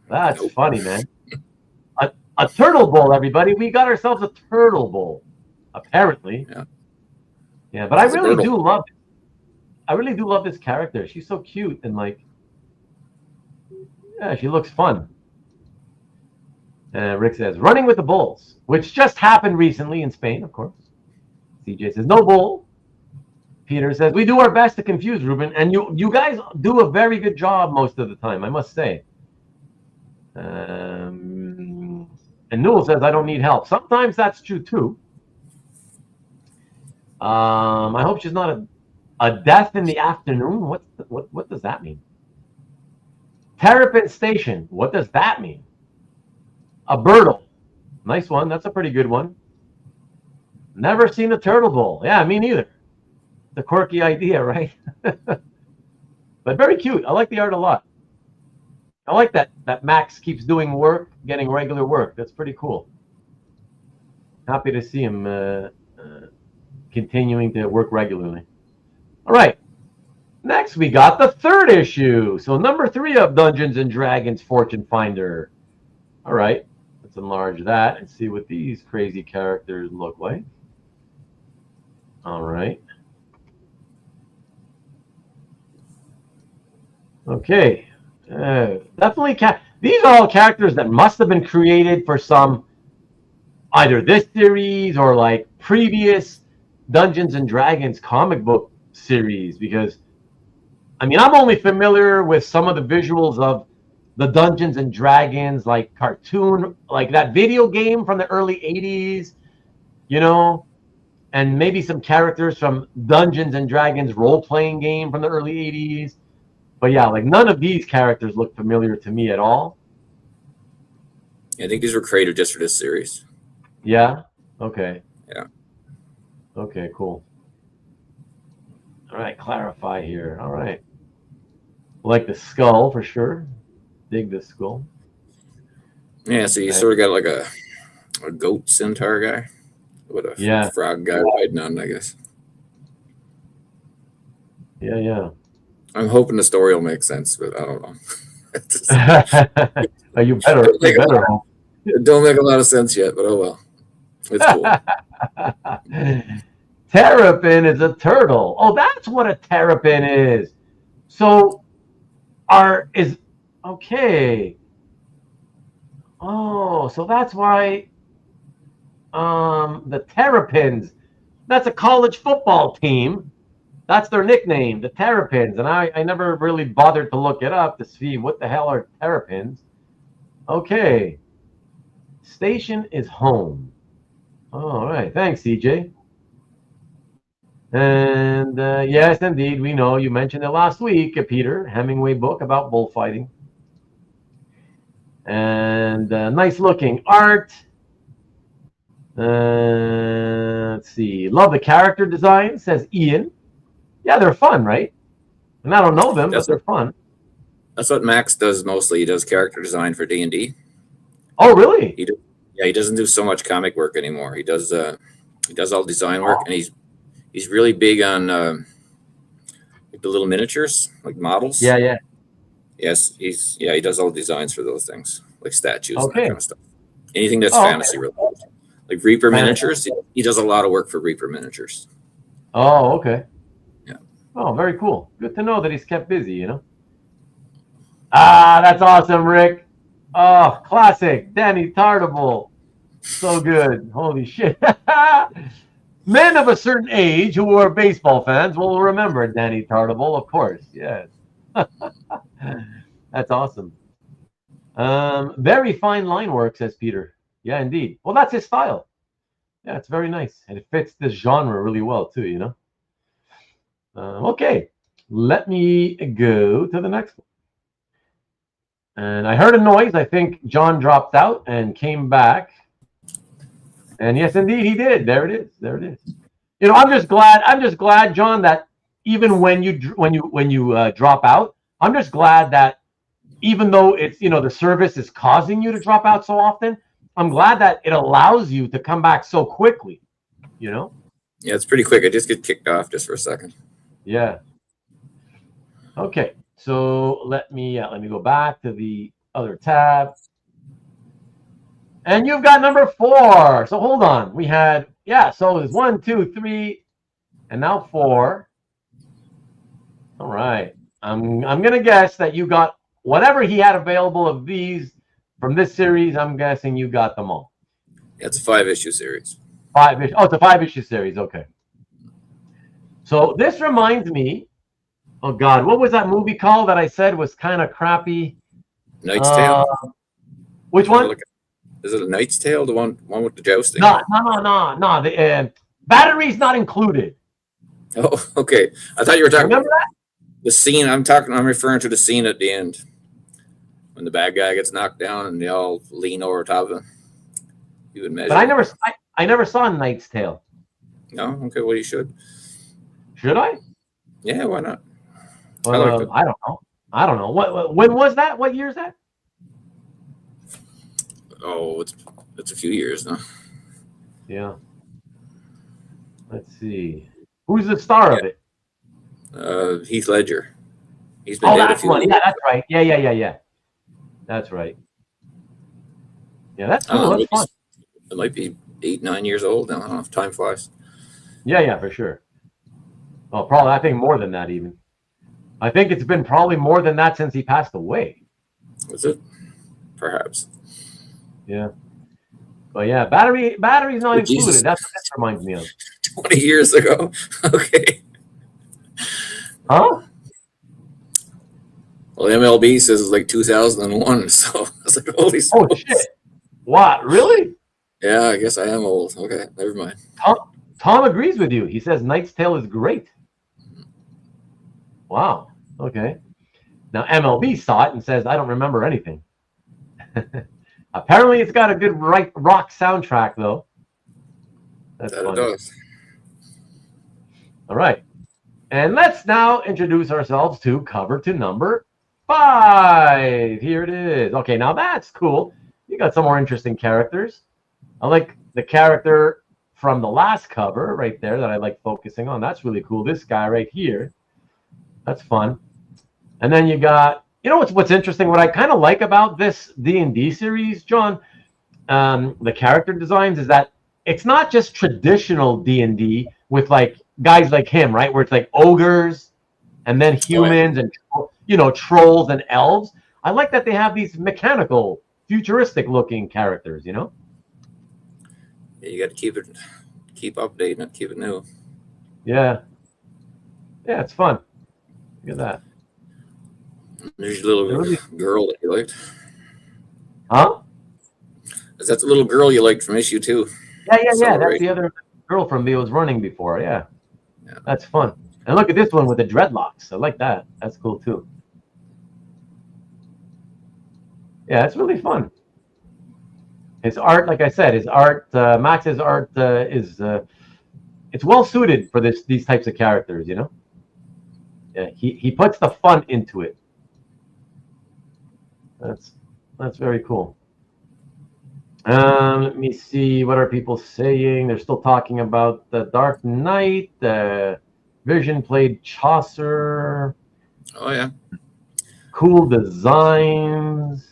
That's funny, man. A turtle bowl, everybody. We got ourselves a turtle bowl, apparently. Yeah, but I really do love it. I really do love this character. She's so cute and like, yeah, she looks fun. Rick says, running with the bulls, which just happened recently in Spain, of course. CJ says, no bull. Peter says, we do our best to confuse Rubén, and you guys do a very good job most of the time, I must say. And Newell says, I don't need help. Sometimes that's true too. I hope she's not a death in the afternoon. What does that mean? Terrapin Station. What does that mean? A birdle. Nice one. That's a pretty good one. Never seen a turtle bowl. Yeah, me neither. It's a quirky idea, right? But very cute. I like the art a lot. I like that Max keeps doing work, getting regular work. That's pretty cool. Happy to see him continuing to work regularly. All right. Next, we got the third issue. So number 3 of Dungeons and Dragons Fortune Finder. All right. Let's enlarge that and see what these crazy characters look like. All right. Okay. Definitely. These are all characters that must have been created for some, either this series or like previous Dungeons and Dragons comic book series, because I mean, I'm only familiar with some of the visuals of the Dungeons and Dragons, like cartoon, like that video game from the early 80s, you know, and maybe some characters from Dungeons and Dragons role-playing game from the early 80s. But yeah, like none of these characters look familiar to me at all. I think these were created just for this series. Yeah? Okay. Yeah. Okay, cool. All right, clarify here. All right. Like the skull for sure. Dig the skull. Yeah, so you sort of got like a goat centaur guy with a frog guy riding on, I guess. Yeah, yeah. I'm hoping the story will make sense, but I don't know. You better. It don't make a lot of sense yet, but oh well. It's cool. Terrapin is a turtle. Oh, that's what a terrapin is. So, okay. Oh, so that's why the Terrapins, that's a college football team. That's their nickname, the Terrapins. And I never really bothered to look it up to see what the hell are Terrapins. Okay. Station is home. All right. Thanks, CJ. And yes, indeed, we know. You mentioned it last week, Peter. Hemingway book about bullfighting. And nice looking art. Let's see. Love the character design, says Ian. Yeah, they're fun, right? And I don't know them, but they're fun. That's what Max does mostly. He does character design for D&D. Oh, really? He doesn't do so much comic work anymore. He does all design work, and he's really big on like the little miniatures, like models. Yeah, yeah. Yes, he does all the designs for those things, like statues and that kind of stuff. Anything that's fantasy related. Like Reaper miniatures, he does a lot of work for Reaper miniatures. Oh, okay. Yeah. Oh, very cool. Good to know that he's kept busy, you know? Ah, that's awesome, Rick. Oh, classic. Danny Tartable. So good. Holy shit. Men of a certain age who are baseball fans will remember Danny Tartable, of course. Yes. That's awesome. Very fine line work, says Peter. Yeah, indeed. Well, that's his style. Yeah, it's very nice. And it fits this genre really well, too, you know? Okay. Let me go to the next one. And I heard a noise. I think John dropped out and came back. And yes, indeed, he did. There it is. There it is. You know, I'm just glad, John, that even when you drop out. I'm just glad that even though it's the service is causing you to drop out so often, I'm glad that it allows you to come back so quickly. Yeah, it's pretty quick. I just get kicked off just for a second. Yeah. Okay, so let me go back to the other tab. And you've got number 4. So hold on. We had, so there's 1, 2, 3, and now 4. All right. I'm gonna guess that you got whatever he had available of these from this series. I'm guessing you got them all. Yeah, it's a 5-issue series. 5 issue. Oh, it's a 5-issue series. Okay. So this reminds me. Oh God, what was that movie called that I said was kind of crappy? Knight's Tale. Which one? Is it a Knight's Tale? The one with the jousting? No. The battery's not included. Oh, okay. I thought you were talking. Remember that? The scene I'm referring to the scene at the end when the bad guy gets knocked down and they all lean over top of him. You would measure. But I never saw Knight's Tale. No? Okay, well you should. Should I? Yeah, why not? I don't know. When was that? What year is that? Oh, it's a few years now. Yeah. Let's see. Who's the star of it? Heath Ledger. He's been dead a few years. Yeah, that's right. Yeah. That's right. Yeah, that's cool. That's fun. It might be 8, 9 years old now. I don't know if time flies. Yeah, for sure. Well, probably I think more than that even. I think it's been probably more than that since he passed away. Was it? Perhaps. Yeah. But yeah, battery's not included. Jesus. That's what this reminds me of. 20 years ago. Okay. Huh? Well, MLB says it's like 2001, so I was like, holy smokes. Oh, shit. What? Really? Yeah, I guess I am old. Okay, never mind. Tom agrees with you. He says Knight's Tale is great. Wow. Okay. Now, MLB saw it and says, I don't remember anything. Apparently, it's got a good rock soundtrack, though. That's That it funny. does. All right. And let's now introduce ourselves to cover to number 5. Here it is. Okay, now that's cool. You got some more interesting characters. I like the character from the last cover right there that I like focusing on. That's really cool. This guy right here. That's fun. And then you got, what's interesting, what I kind of like about this D&D series, John, the character designs is that it's not just traditional D&D with like guys like him, right? Where it's like ogres and then humans and trolls and elves. I like that they have these mechanical, futuristic looking characters, Yeah, you got to keep updating it, keep it new. Yeah, it's fun. Look at that. There's your little girl that you liked. Huh? That's the little girl you liked from issue 2. Yeah. That's the other girl from me was running before. Yeah. That's fun. And look at this one with the dreadlocks. I like that. That's cool too. Yeah, it's really fun. His art, like I said, Max's art is it's well suited for these types of characters, Yeah, he puts the fun into it. That's very cool. Let me see, what are people saying? They're still talking about the Dark Knight. Vision played Chaucer. Oh yeah. Cool designs.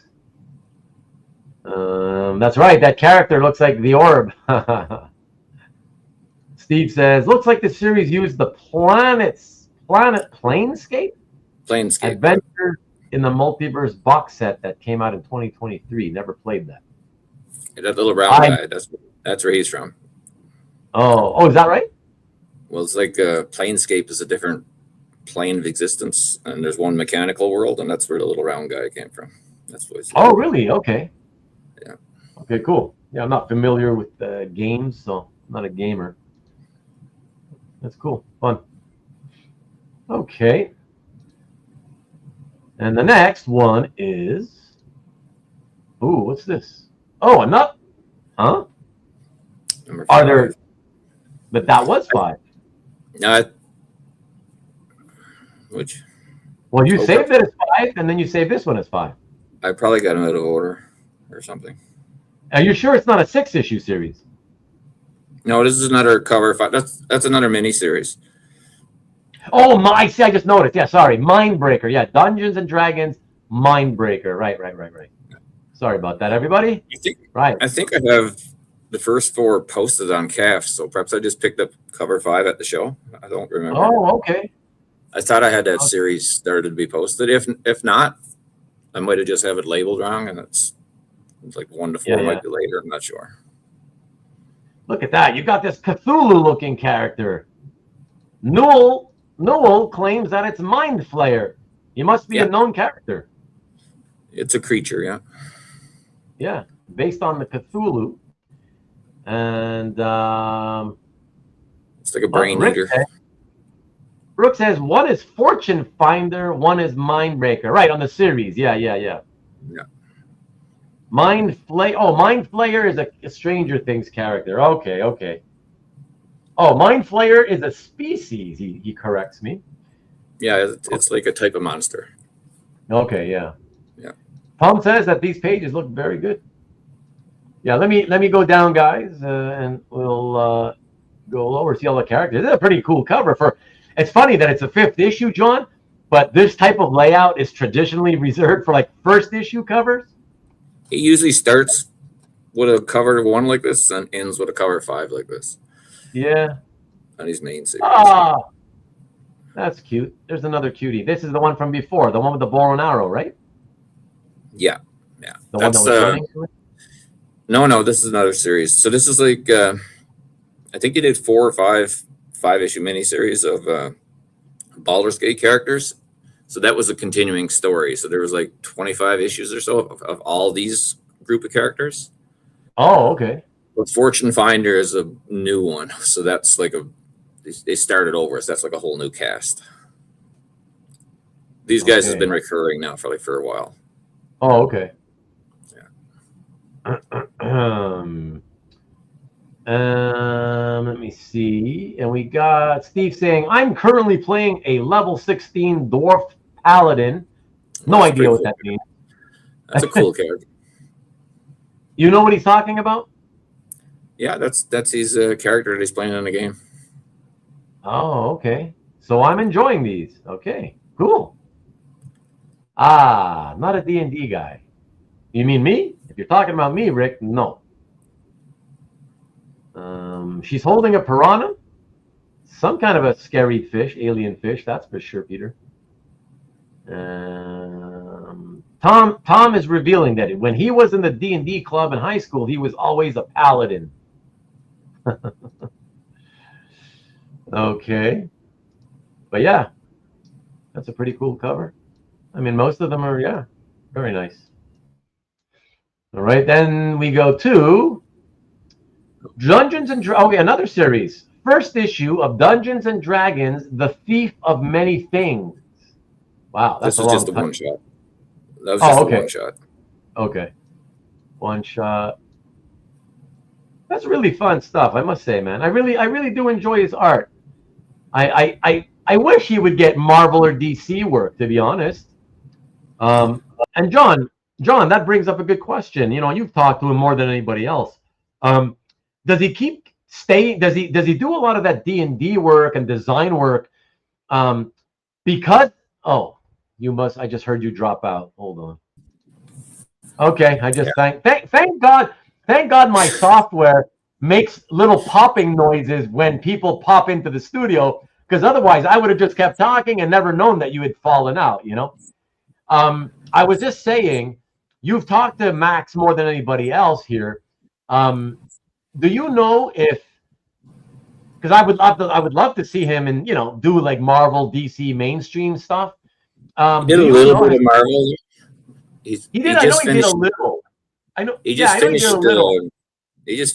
That's right. That character looks like the orb. Steve says, looks like the series used the Planescape Adventure in the Multiverse box set that came out in 2023. Never played that. Yeah, that little round guy. That's where he's from. Oh, is that right? Well, it's like Planescape is a different plane of existence, and there's one mechanical world, and that's where the little round guy came from. That's what it's like. Oh, really? Okay. Yeah. Okay, cool. Yeah, I'm not familiar with games, so I'm not a gamer. That's cool. Fun. Okay. And the next one is... Ooh, what's this? Oh, enough? Huh? Number 5. Are there... But that was 5. No, which. Well, you saved it as 5, and then you saved this one as 5. I probably got them out of order or something. Are you sure it's not a 6-issue series? No, this is another cover 5. That's another mini series. Oh my! I see. I just noticed. Yeah, sorry. Mindbreaker. Yeah, Dungeons and Dragons. Mindbreaker. Right. Sorry about that, everybody. I think I have the first 4 posted on CAF, so perhaps I just picked up cover 5 at the show. I don't remember. Oh, okay. I thought I had that series started to be posted. If not, I might have just have it labeled wrong, and it's like 1 to 4 might be later. I'm not sure. Look at that. You got this Cthulhu-looking character. Newell claims that it's Mind Flayer. He must be a known character. It's a creature, yeah. Yeah, based on the Cthulhu. And it's like a brain eater. Brooke says 1 is Fortune Finder, 1 is Mindbreaker. Right, on the series. Yeah. Mind Flayer is a Stranger Things character. Okay. Oh, Mind Flayer is a species, he corrects me. Yeah, it's like a type of monster. Okay, yeah. Tom says that these pages look very good. Yeah, let me go down, guys, and we'll go lower, see all the characters. This is a pretty cool cover. It's funny that it's a 5th issue, John, but this type of layout is traditionally reserved for like 1st issue covers. It usually starts with a cover 1 like this and ends with a cover 5 like this. Yeah. On his main series. Ah, that's cute. There's another cutie. This is the one from before, the one with the bow and arrow, right? Yeah. The one that was running to it? No, this is another series. So this is like, I think he did 4 or 5-issue miniseries of Baldur's Gate characters. So that was a continuing story. So there was like 25 issues or so of all these group of characters. Oh, okay. But Fortune Finder is a new one. So that's like they started over. So that's like a whole new cast. These guys have been recurring now for a while. Oh, okay. Let me see. And we got Steve saying, I'm currently playing a level 16 Dwarf Paladin. No idea what that means. That's a cool character. You know what he's talking about? Yeah, that's his character that he's playing in the game. Oh, okay. So I'm enjoying these. Okay, cool. Ah, not a D&D guy. You mean me? If you're talking about me, Rick, no. She's holding a piranha. Some kind of a scary fish, alien fish, that's for sure, Peter. Tom is revealing that when he was in the D&D club in high school, he was always a paladin. Okay. But yeah, that's a pretty cool cover. I mean, most of them are, yeah, very nice. All right, then we go to Dungeons and Dragons. Okay, another series. 1st issue of Dungeons and Dragons, The Thief of Many Things. Wow, that's this is just a one shot. That was just a one shot. Okay, one shot. That's really fun stuff, I must say, man. I really do enjoy his art. I wish he would get Marvel or DC work, to be honest. And John, that brings up a good question. You know, you've talked to him more than anybody else. Does he keep staying? Does he do a lot of that D&D work and design work? Because I just heard you drop out. Hold on. Okay, I just thank God my software makes little popping noises when people pop into the studio, because otherwise I would have just kept talking and never known that you had fallen out, you know. I was just saying, you've talked to Max more than anybody else here. Do you know if, because I would love to see him and, you know, do like Marvel, DC mainstream stuff. He did a little bit of Marvel. He did a little. I know. He just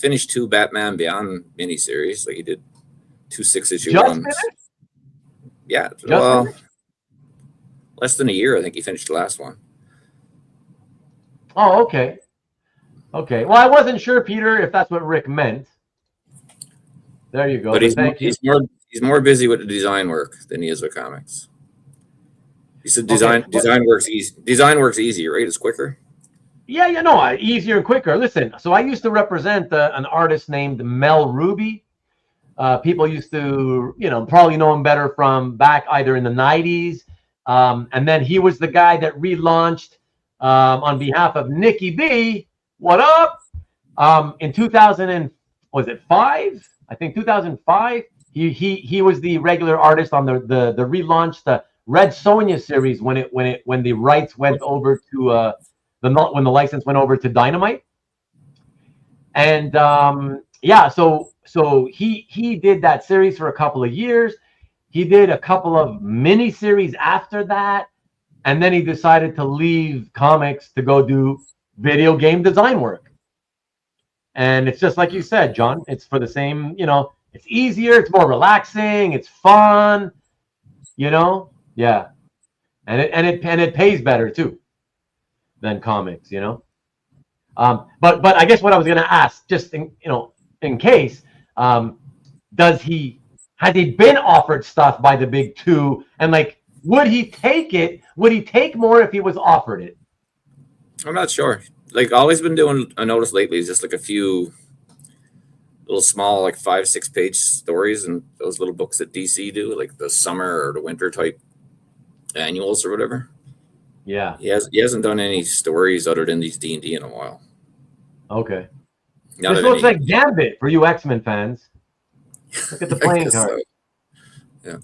finished 2 Batman Beyond miniseries. Like he did 2 6-issue ones. Yeah, well, less than a year. I think he finished the last one. Oh, okay. Okay. Well, I wasn't sure, Peter, if that's what Rick meant. There you go. But he's more busy with the design work than he is with comics. You said design works easy. Design works easy, right? It's quicker. Yeah, no, easier and quicker. Listen, so I used to represent an artist named Mel Ruby. People used to, probably know him better from back either in the 90s. And then he was the guy that relaunched on behalf of Nikki B. What up? In 2005? I think 2005. He was the regular artist on the relaunched Red Sonja series when the rights went over to when the license went over to Dynamite. And so he did that series for a couple of years. He did a couple of mini series after that, and then he decided to leave comics to go do video game design work. And it's just like you said, John. It's for the same, it's easier, it's more relaxing, it's fun, yeah. And it pays better too than comics, But I guess what I was gonna ask, just in case, has he been offered stuff by the big two, and like, would he take it? Would he take more if he was offered it? I'm not sure. Like, all he's been doing, I noticed lately, is just like a few little small, like 5-6 page stories, and those little books that DC do, like the summer or the winter type annuals or whatever. Yeah, he hasn't done any stories other than these D&D in a while. Okay. This looks like Gambit for you X-Men fans. Look at the playing card. So. Yeah.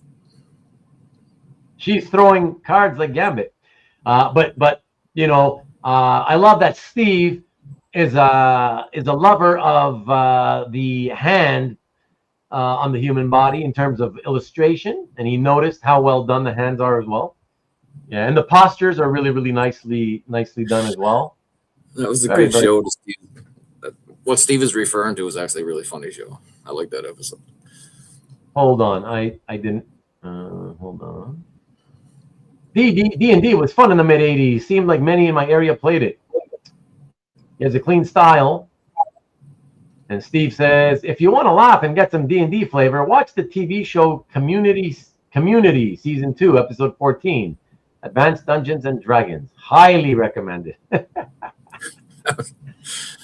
She's throwing cards like Gambit. But I love that Steve is a lover of the hand on the human body in terms of illustration, and he noticed how well done the hands are as well. Yeah, and the postures are really, really nicely done as well. That was a good show. What Steve is referring to was actually a really funny show. I like that episode. Hold on, I didn't. Hold on. D&D was fun in the mid '80s. Seemed like many in my area played it. He has a clean style. And Steve says, if you want to laugh and get some D&D flavor, watch the TV show Community Season 2, Episode 14, Advanced Dungeons and Dragons. Highly recommended.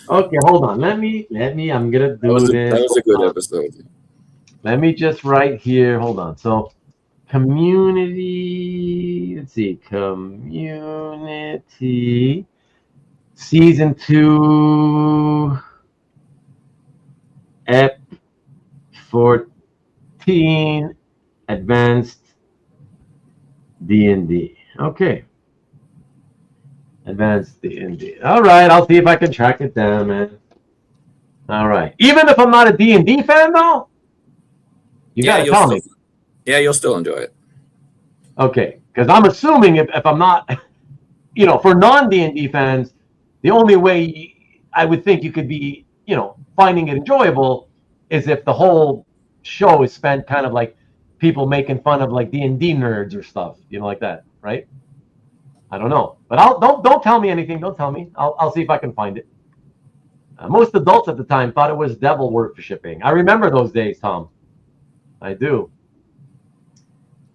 Okay, hold on. Let me. I'm gonna do this. That was a good episode. Let me just write here. Hold on. So, Community. Let's see. Community Season 2, Ep 14, Advanced D&D. Okay. Advanced D&D. All right, I'll see if I can track it down, man. All right. Even if I'm not a D&D fan, though, you gotta tell me. Yeah, you'll still enjoy it. Okay, because I'm assuming if I'm not, for non-D&D fans, the only way I would think you could be, finding it enjoyable is if the whole show is spent kind of like people making fun of like D&D nerds or stuff, like that, right? I don't know, but don't tell me anything. Don't tell me. I'll see if I can find it. Most adults at the time thought it was devil work for shipping. I remember those days, Tom. I do.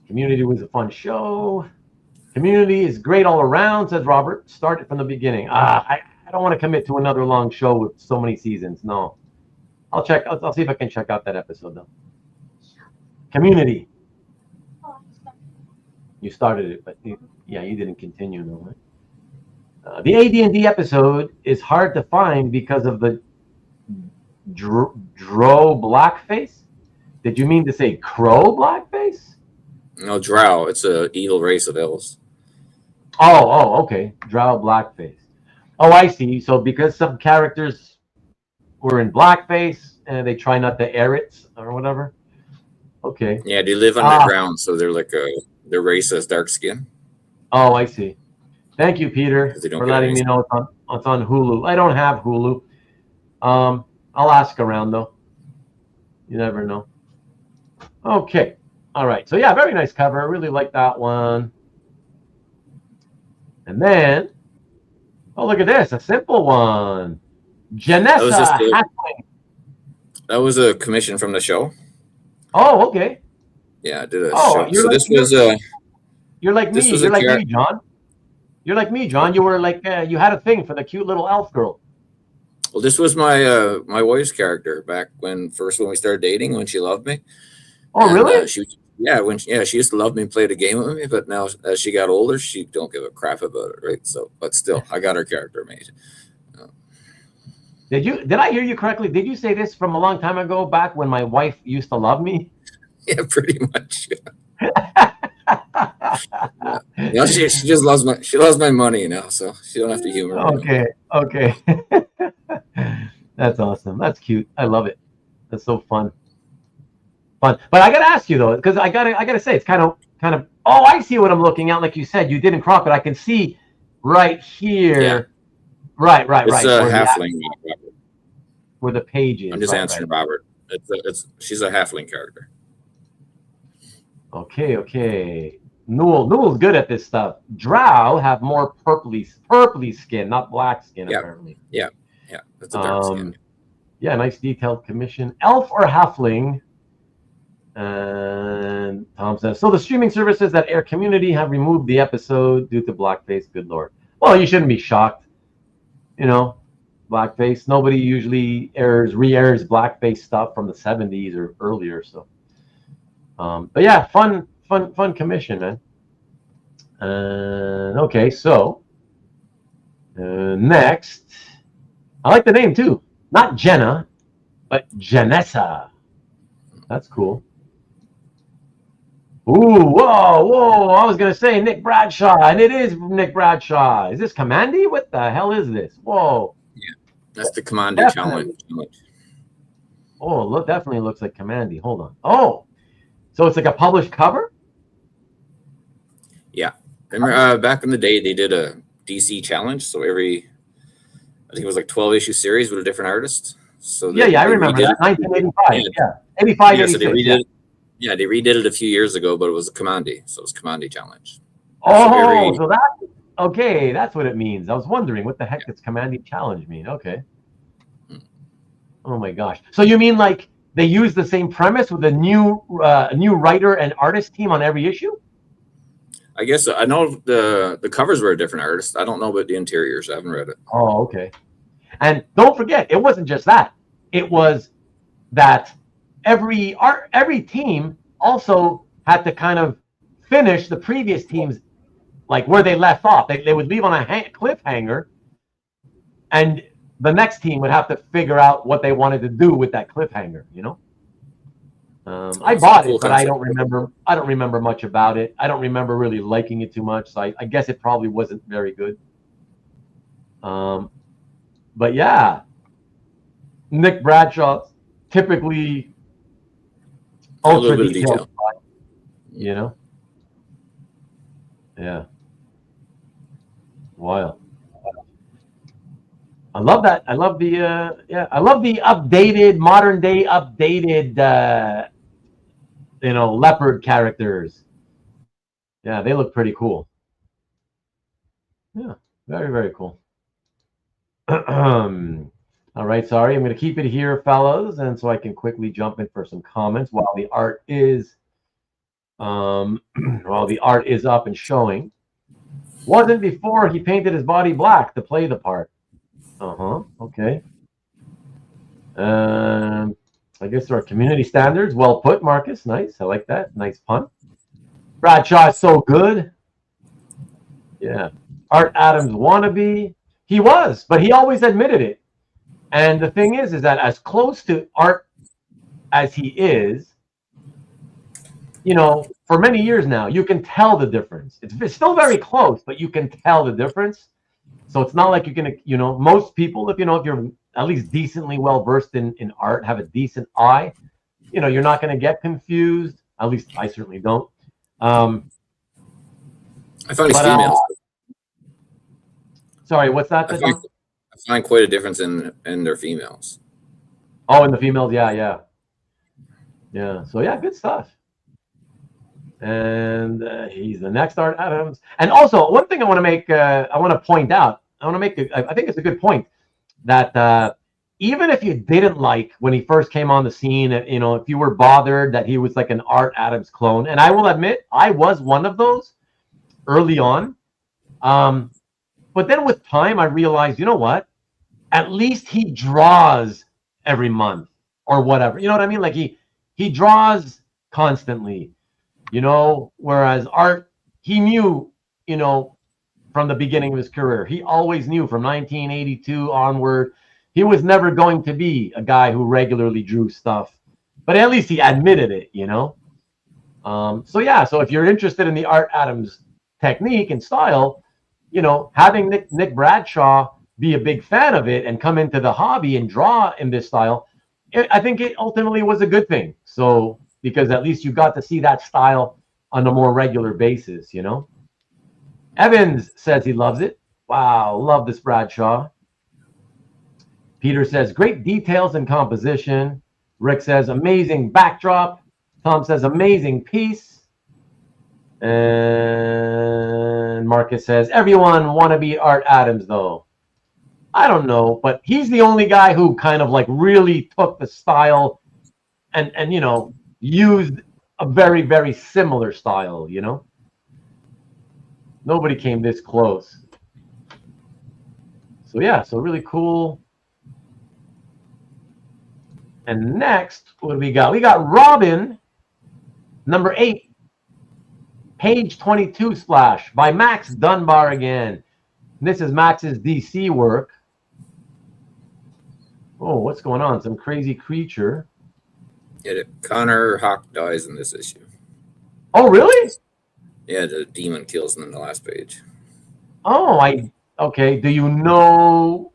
Community was a fun show. Community is great all around, says Robert. Start it from the beginning. I don't want to commit to another long show with so many seasons. No. I'll check. I'll see if I can check out that episode, though. Community. You started it, but you didn't continue, though, right? The AD&D episode is hard to find because of the Drow blackface. Did you mean to say Crow blackface? No, Drow. It's an evil race of elves. Oh, okay. Drow blackface. Oh, I see. So because some characters were in blackface and they try not to air it or whatever. Okay. Yeah, they live underground, so they're like their race has dark skin. Oh, I see. Thank you, Peter, for letting me know it's on Hulu. I don't have Hulu. I'll ask around, though. You never know. Okay. All right. So, yeah, very nice cover. I really like that one. And then, oh, look at this. A simple one. Janessa. That was a commission from the show. Oh, okay. Yeah, I did a show. So this was You're like me. You're like me, John. You're like me, John. You were like you had a thing for the cute little elf girl. Well, this was my my wife's character back when we started dating, when she loved me. Oh, and, really? She used to love me and play the game with me, but now as she got older, she don't give a crap about it, right? So, but still, I got her character made. Did I hear you correctly? Did you say this from a long time ago, back when my wife used to love me? Yeah, pretty much. Yeah. Yeah. She just loves my money now, so she don't have to humor me. Okay. That's awesome. That's cute. I love it. That's so fun. But I gotta ask you though, because I gotta say it's kind of. Oh, I see what I'm looking at. Like you said, you didn't crop it. I can see right here. Yeah. Right. It's a halfling. Where the page is. I'm just answering Robert. She's a halfling character. Okay. Newell's good at this stuff. Drow have more purpley skin, not black skin, apparently. Yeah. That's a dark skin. Yeah, nice detailed commission. Elf or halfling? And Tom says, so the streaming services that air Community have removed the episode due to blackface. Good Lord. Well, you shouldn't be shocked. Blackface. Nobody usually re-airs blackface stuff from the 70s or earlier. So, but yeah, fun commission, man. Okay, so next, I like the name too. Not Jenna, but Janessa. That's cool. Ooh, whoa! I was gonna say Nick Bradshaw, and it is Nick Bradshaw. Is this Commandy? What the hell is this? Whoa! Yeah, that's the Commandy challenge. Oh, definitely looks like Commandy. Hold on. Oh, so it's like a published cover? Yeah. Remember back in the day they did a DC challenge, so I think it was like 12-issue series with a different artist. So I remember that. 1985. Yeah. 85, 86. So they redid it a few years ago, but it was a Commandy, so it was Commandy challenge. So that's what it means. I was wondering what the heck does Commandy challenge mean? Okay. Oh my gosh. So you mean like they use the same premise with a new writer and artist team on every issue? I guess I know the covers were a different artist. I don't know about the interiors. I haven't read it. Oh, okay. And don't forget, it wasn't just that. It was that every team also had to kind of finish the previous team's, like where they left off. They would leave on a cliffhanger, and the next team would have to figure out what they wanted to do with that cliffhanger. I bought it, but I don't remember much about it. I don't remember really liking it too much. So I guess it probably wasn't very good. But yeah, Nick Bradshaw, typically ultra detailed. Yeah. Wild. I love that. I love the modern day updated leopard characters. Yeah, they look pretty cool. Yeah, very, very cool. All right, sorry, I'm going to keep it here, fellows, and so I can quickly jump in for some comments while the art is up and showing. Wasn't before he painted his body black to play the part. Okay. I guess there are community standards. Well put, Marcus. Nice. I like that. Nice pun. Bradshaw is so good. Yeah. Art Adams wannabe. He was, but he always admitted it. And the thing is that as close to art as he is, for many years now, you can tell the difference. It's still very close, but you can tell the difference. So it's not like you're going to, most people, if you're at least decently well versed in art, have a decent eye, you're not going to get confused. At least I certainly don't. I find his females. Sorry, what's that? I find quite a difference in their females. Oh, in the females, yeah. So yeah, good stuff. And he's the next Art Adams. And also, one thing I want to point out. I think it's a good point that even if you didn't like when he first came on the scene, if you were bothered that he was like an Art Adams clone, and I will admit I was one of those. early on. But then with time, I realized, you know what? At least he draws every month or whatever. You know what I mean? Like he draws constantly, whereas Art, he knew, from the beginning of his career. He always knew from 1982 onward, he was never going to be a guy who regularly drew stuff. But at least he admitted it, So if you're interested in the Art Adams technique and style, having Nick Bradshaw be a big fan of it and come into the hobby and draw in this style, I think it ultimately was a good thing. So, because at least you got to see that style on a more regular basis, Evans says he loves it. Wow, love this Bradshaw. Peter says, great details and composition. Rick says, amazing backdrop. Tom says, amazing piece. And Marcus says, everyone want to be Art Adams, though. I don't know, but he's the only guy who kind of like really took the style and used a very, very similar style, Nobody came this close. So so really cool. And next, what do we got? We got Robin, number 8, page 22 splash by Max Dunbar again. This is Max's DC work. Oh, what's going on? Some crazy creature. Yeah, Connor Hawk dies in this issue. Oh, really? Yeah, the demon kills him in the last page. Oh, okay. Do you know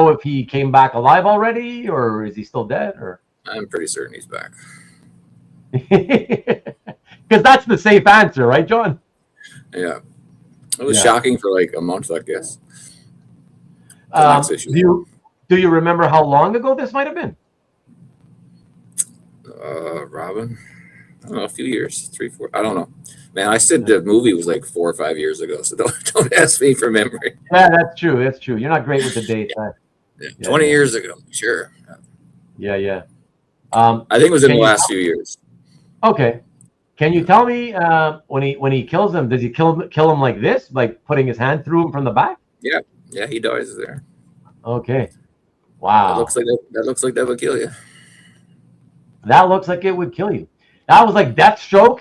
if he came back alive already, or is he still dead? Or I'm pretty certain he's back. Because that's the safe answer, right, John? Yeah. It was shocking for like a month, I guess. Do you remember how long ago this might have been? Robin? I don't know, a few years, 3, 4. I don't know. Man, I said the movie was like 4 or 5 years ago, so don't ask me for memory. Yeah, that's true. That's true. You're not great with the dates. Huh? Yeah, 20 years ago, sure. Yeah. I think it was in the last few years. Okay. Can you tell me when he kills him, does he kill him like this, like putting his hand through him from the back? Yeah, he dies there. Okay. Wow. That looks like that would kill you. That looks like it would kill you. That was like Deathstroke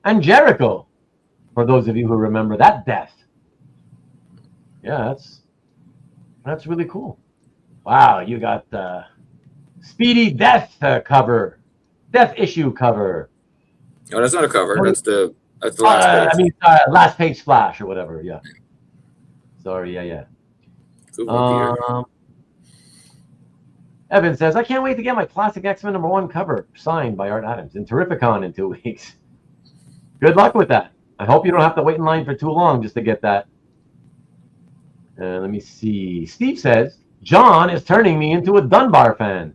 and Jericho, for those of you who remember that death. Yeah, that's really cool. Wow, you got Speedy Death cover, Death issue cover. No, that's not a cover. That's the last page. Last page splash or whatever. Yeah. Sorry. Yeah. Cool, Evan says, I can't wait to get my classic X-Men #1 cover signed by Art Adams in Terrificon in 2 weeks. Good luck with that. I hope you don't have to wait in line for too long just to get that. Let me see. Steve says, John is turning me into a Dunbar fan.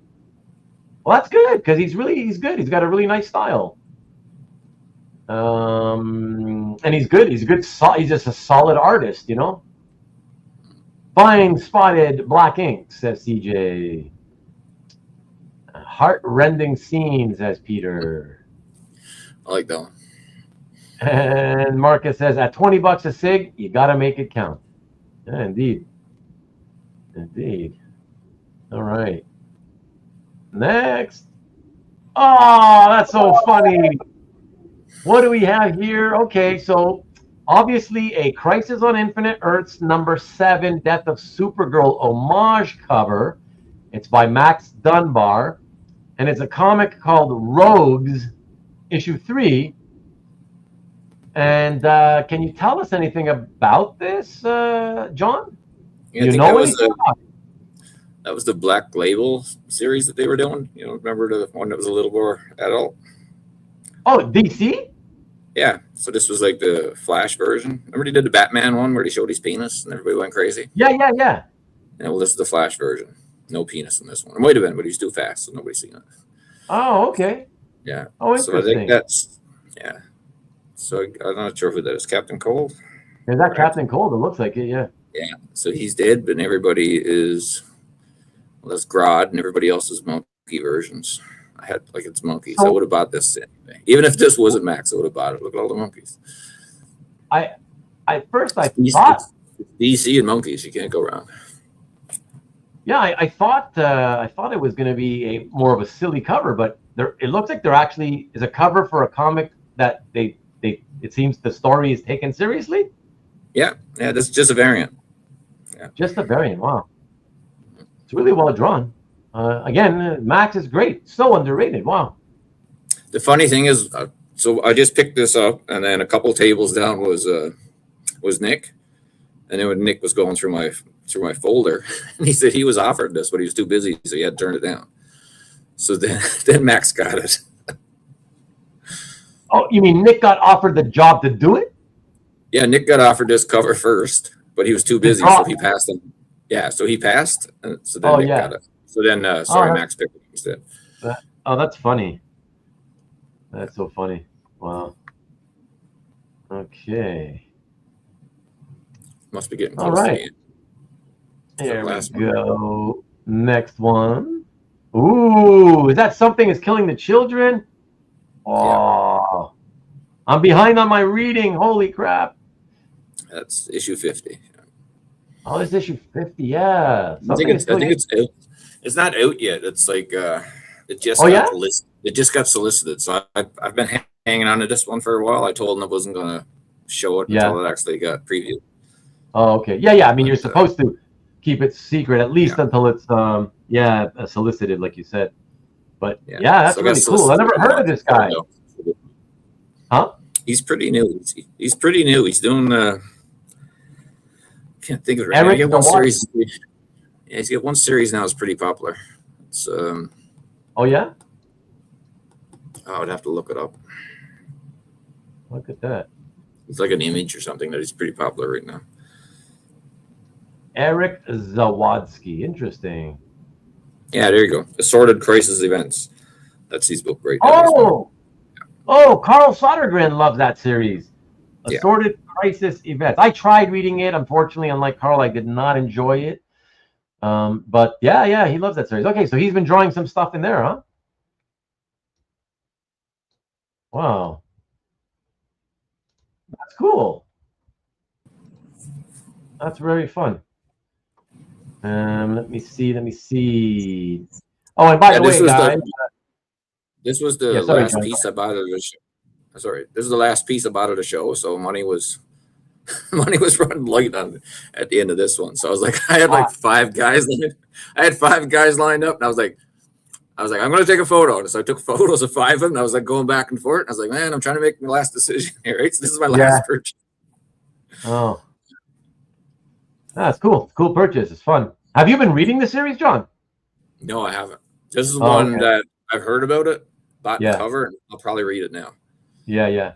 Well, that's good because he's good. He's got a really nice style. And he's good. He's just a solid artist, Fine spotted black ink, says CJ. Heart-rending scene, says Peter. I like that one. And Marcus says, at $20 a cig, you got to make it count. Yeah, indeed. All right. Next. Oh, that's so funny. What do we have here? Okay, so obviously a Crisis on Infinite Earths #7 Death of Supergirl homage cover. It's by Max Dunbar. And it's a comic called Rogues, issue 3. And can you tell us anything about this, John? Yeah, that was the Black Label series that they were doing. Remember the one that was a little more adult? Oh, DC? Yeah. So this was like the Flash version. Remember he did the Batman one where he showed his penis and everybody went crazy? Yeah. Yeah, well, this is the Flash version. No penis in this one. It might have been, but he's too fast, so nobody's seen it. Oh, okay. Yeah. Oh, interesting. So I think that's, yeah. So I'm not sure who that is. Captain Cold? Is that Captain Cold? It looks like it, yeah. Yeah. So he's dead, but everybody is, well, that's Grodd, and everybody else is monkey versions. I had, like, it's monkeys. I would have bought this anyway. Even if this wasn't Max, I would have bought it. Look at all the monkeys. I at first I It's thought, DC and monkeys. You can't go wrong. yeah, I thought it was going to be a more of a silly cover, but it looks like there actually is a cover for a comic that it seems the story is taken seriously. Yeah, this is just a variant. Yeah, just a variant. Wow, it's really well drawn. Again, Max is great, so underrated. Wow. The funny thing is, so I just picked this up, and then a couple tables down was Nick, and then when Nick was going through my folder, and he said he was offered this, but he was too busy, so he had to turn it down. So then Max got it. Oh, you mean Nick got offered the job to do it? Yeah, Nick got offered this cover first, but he was too busy, so he passed him. Yeah, so he passed, and so then Nick got it. So then, Max picked it instead. Oh, that's funny. That's so funny. Wow. Okay. Must be getting close. All right. Here we go. Next one. Ooh, is that Something Is Killing the Children? Oh, yeah. I'm behind on my reading. Holy crap. That's issue 50. Oh, it's issue 50. Yeah. I think it's out. It's not out yet. It's like it just it just got solicited. So I've been hanging on to this one for a while. I told them I wasn't going to show it until it actually got previewed. Oh, okay. Yeah. I mean, you're supposed to keep it secret at least until it's solicited, like you said. But that's really cool. I never heard of this guy. Huh? He's pretty new. He's pretty new. He's doing can't think of it right now. He got one series. Yeah, he's got one series now. It's pretty popular. It's oh yeah. I would have to look it up. Look at that. It's like an image or something that he's pretty popular right now. Eric Zawadski. Interesting. Yeah, there you go. Assorted Crisis Events. That's his book right there. Carl Sodergren loves that series. Assorted Crisis Events. I tried reading it. Unfortunately, unlike Carl, I did not enjoy it. But yeah, he loves that series. Okay, so he's been drawing some stuff in there, huh? Wow. That's cool. That's very fun. Let me see. Oh, and by the way, guys, this was the last piece I bought of the show. Sorry, this is the last piece I bought of the show. So money was running light at the end of this one. So I was like, I had like 5 guys. I had 5 guys lined up, and I was like, I'm going to take a photo. So I took photos of 5 of them. And I was like going back and forth. I was like, man, I'm trying to make my last decision here. Right? So this is my last purchase. Oh. That's cool. It's a cool purchase. It's fun. Have you been reading the series, John? No, I haven't. This is one that I've heard about it, bought the cover, and I'll probably read it now. Yeah,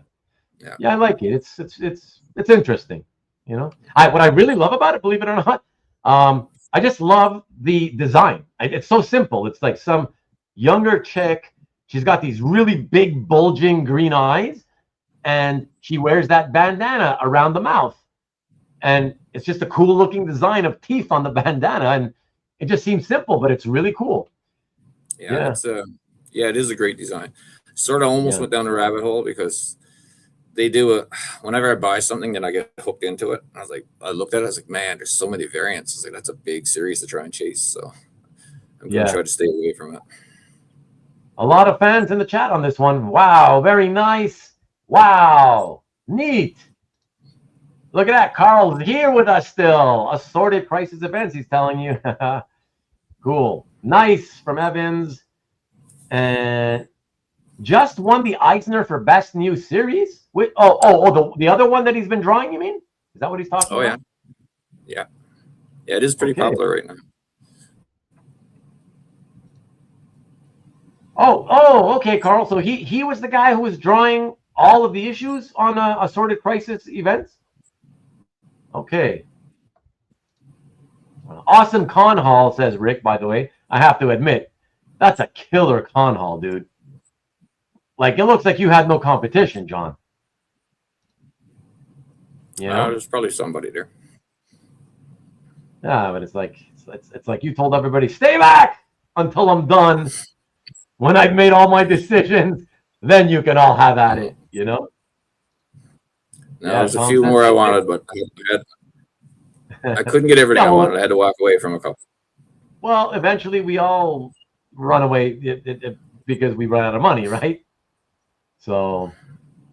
I like it. It's interesting. You know, what I really love about it, believe it or not, I just love the design. It's so simple. It's like some younger chick. She's got these really big, bulging green eyes, and she wears that bandana around the mouth. And it's just a cool looking design of teeth on the bandana, and it just seems simple, but it's really cool. Yeah. It is a great design. Sort of almost went down the rabbit hole because they do whenever I buy something, then I get hooked into it. I looked at it, I was like, man, there's so many variants. I was like, that's a big series to try and chase. So I'm going to try to stay away from it. A lot of fans in the chat on this one. Wow, very nice. Wow, neat. Look at that. Carl's here with us still. Assorted Crisis Events, he's telling you. Cool. Nice from Evans. And just won the Eisner for Best New Series. The other one that he's been drawing, you mean? Is that what he's talking about? Yeah, it is pretty popular right now. Oh, okay, Carl. So he was the guy who was drawing all of the issues on Assorted Crisis Events? Okay. Awesome con haul, says Rick, by the way. I have to admit, that's a killer con haul, dude. Like, it looks like you had no competition, John. Yeah, there's probably somebody there. Yeah, but it's like you told everybody, stay back until I'm done. When I've made all my decisions, then you can all have at it, you know? No, there's a few more I wanted, but I couldn't get everything I wanted. I had to walk away from a couple. Well, eventually we all run away because we run out of money, right? So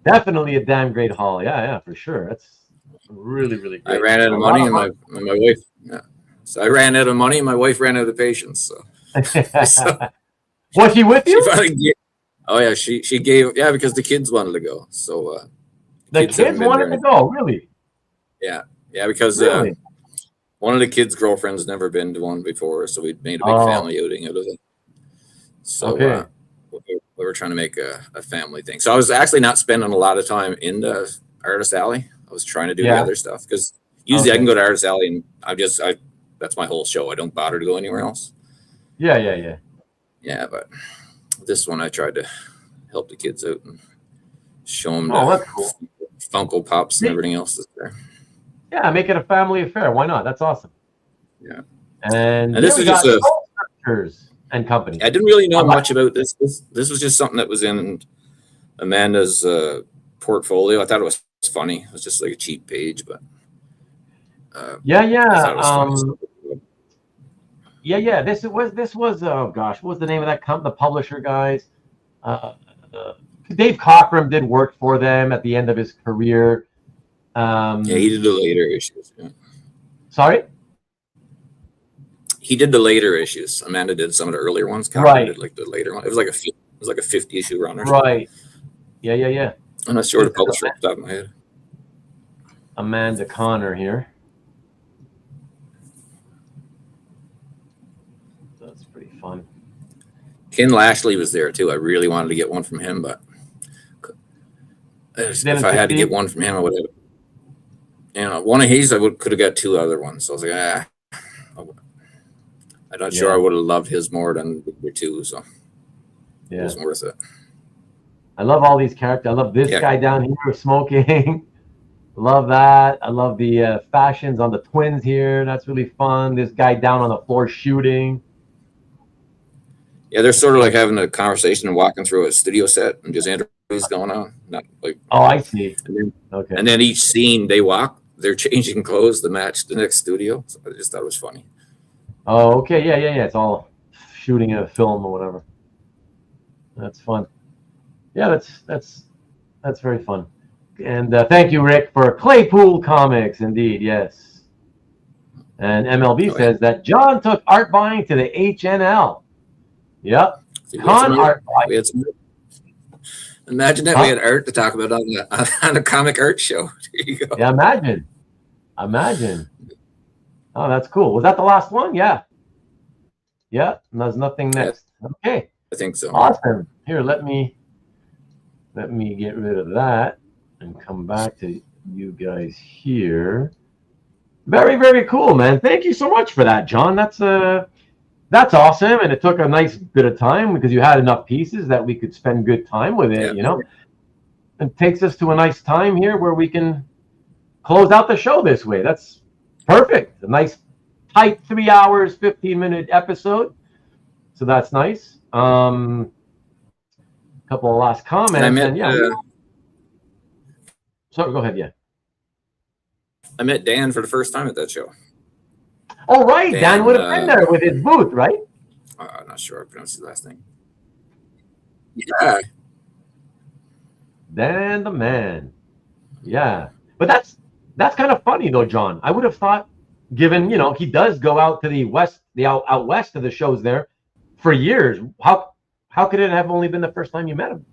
definitely a damn great haul. Yeah, for sure. That's really, really great. I ran out of money, and my wife. Yeah. So I ran out of money, and my wife ran out of patience. So, was she with you? She finally oh yeah, she gave because the kids wanted to go. So the kids wanted to go, really? Yeah, because one of the kids' girlfriends never been to one before, so we made a big family outing out of it. So we were trying to make a family thing. So I was actually not spending a lot of time in the Artist Alley. I was trying to do the other stuff because usually I can go to Artist Alley and that's my whole show. I don't bother to go anywhere else. Yeah, but this one I tried to help the kids out and show them that's cool. Funko Pops and everything else that's there. Yeah, make it a family affair. Why not? That's awesome. Yeah. And this is just and company. I didn't really know much about this. This was just something that was in Amanda's portfolio. I thought it was funny. It was just like a cheap page, but yeah. This was oh gosh, what was the name of that the publisher guys? Dave Cockrum did work for them at the end of his career. He did the later issues. Yeah. Sorry? He did the later issues. Amanda did some of the earlier ones. Cockrum did like the later one. It was like a 50 issue run or something. Right. Yeah. I'm not sure the publisher off the top of my head. Amanda Connor here. That's pretty fun. Ken Lashley was there too. I really wanted to get one from him, but if I had to get one from him, I would have. One of his, I could have got two other ones. So I was like, I'm not sure I would have loved his more than the two. So it wasn't worth it. I love all these characters. I love this guy down here smoking. Love that. I love the fashions on the twins here. That's really fun. This guy down on the floor shooting. Yeah, they're sort of like having a conversation and walking through a studio set and just interviews going on. Not like. Oh, I see. And then each scene they walk, they're changing clothes to match the next studio. So I just thought it was funny. Oh, okay. Yeah. It's all shooting a film or whatever. That's fun. Yeah, that's very fun. And thank you, Rick, for Claypool Comics. Indeed, yes. And MLB says that John took art buying to the HNL. Yep. Art buying. Imagine that we had art to talk about on a comic art show. There you go. Yeah, imagine. Oh, that's cool. Was that the last one? Yeah. Yeah. And there's nothing next. Okay. I think so. Awesome. Here, let me get rid of that and come back to you guys here. Very, very cool, man. Thank you so much for that, John. That's awesome, and it took a nice bit of time because you had enough pieces that we could spend good time with it. It takes us to a nice time here where we can close out the show this way. That's perfect. A nice tight 3 hours, 15-minute episode. So that's nice. Couple of last comments. So go ahead. I met Dan for the first time at that show. Oh, right. Dan would have been there with his booth, right? I'm not sure I pronounced his last name. Yeah. Dan the man. Yeah. But that's kind of funny though, John. I would have thought, given, he does go out to the west, out west of the shows there for years. How could it have only been the first time you met him?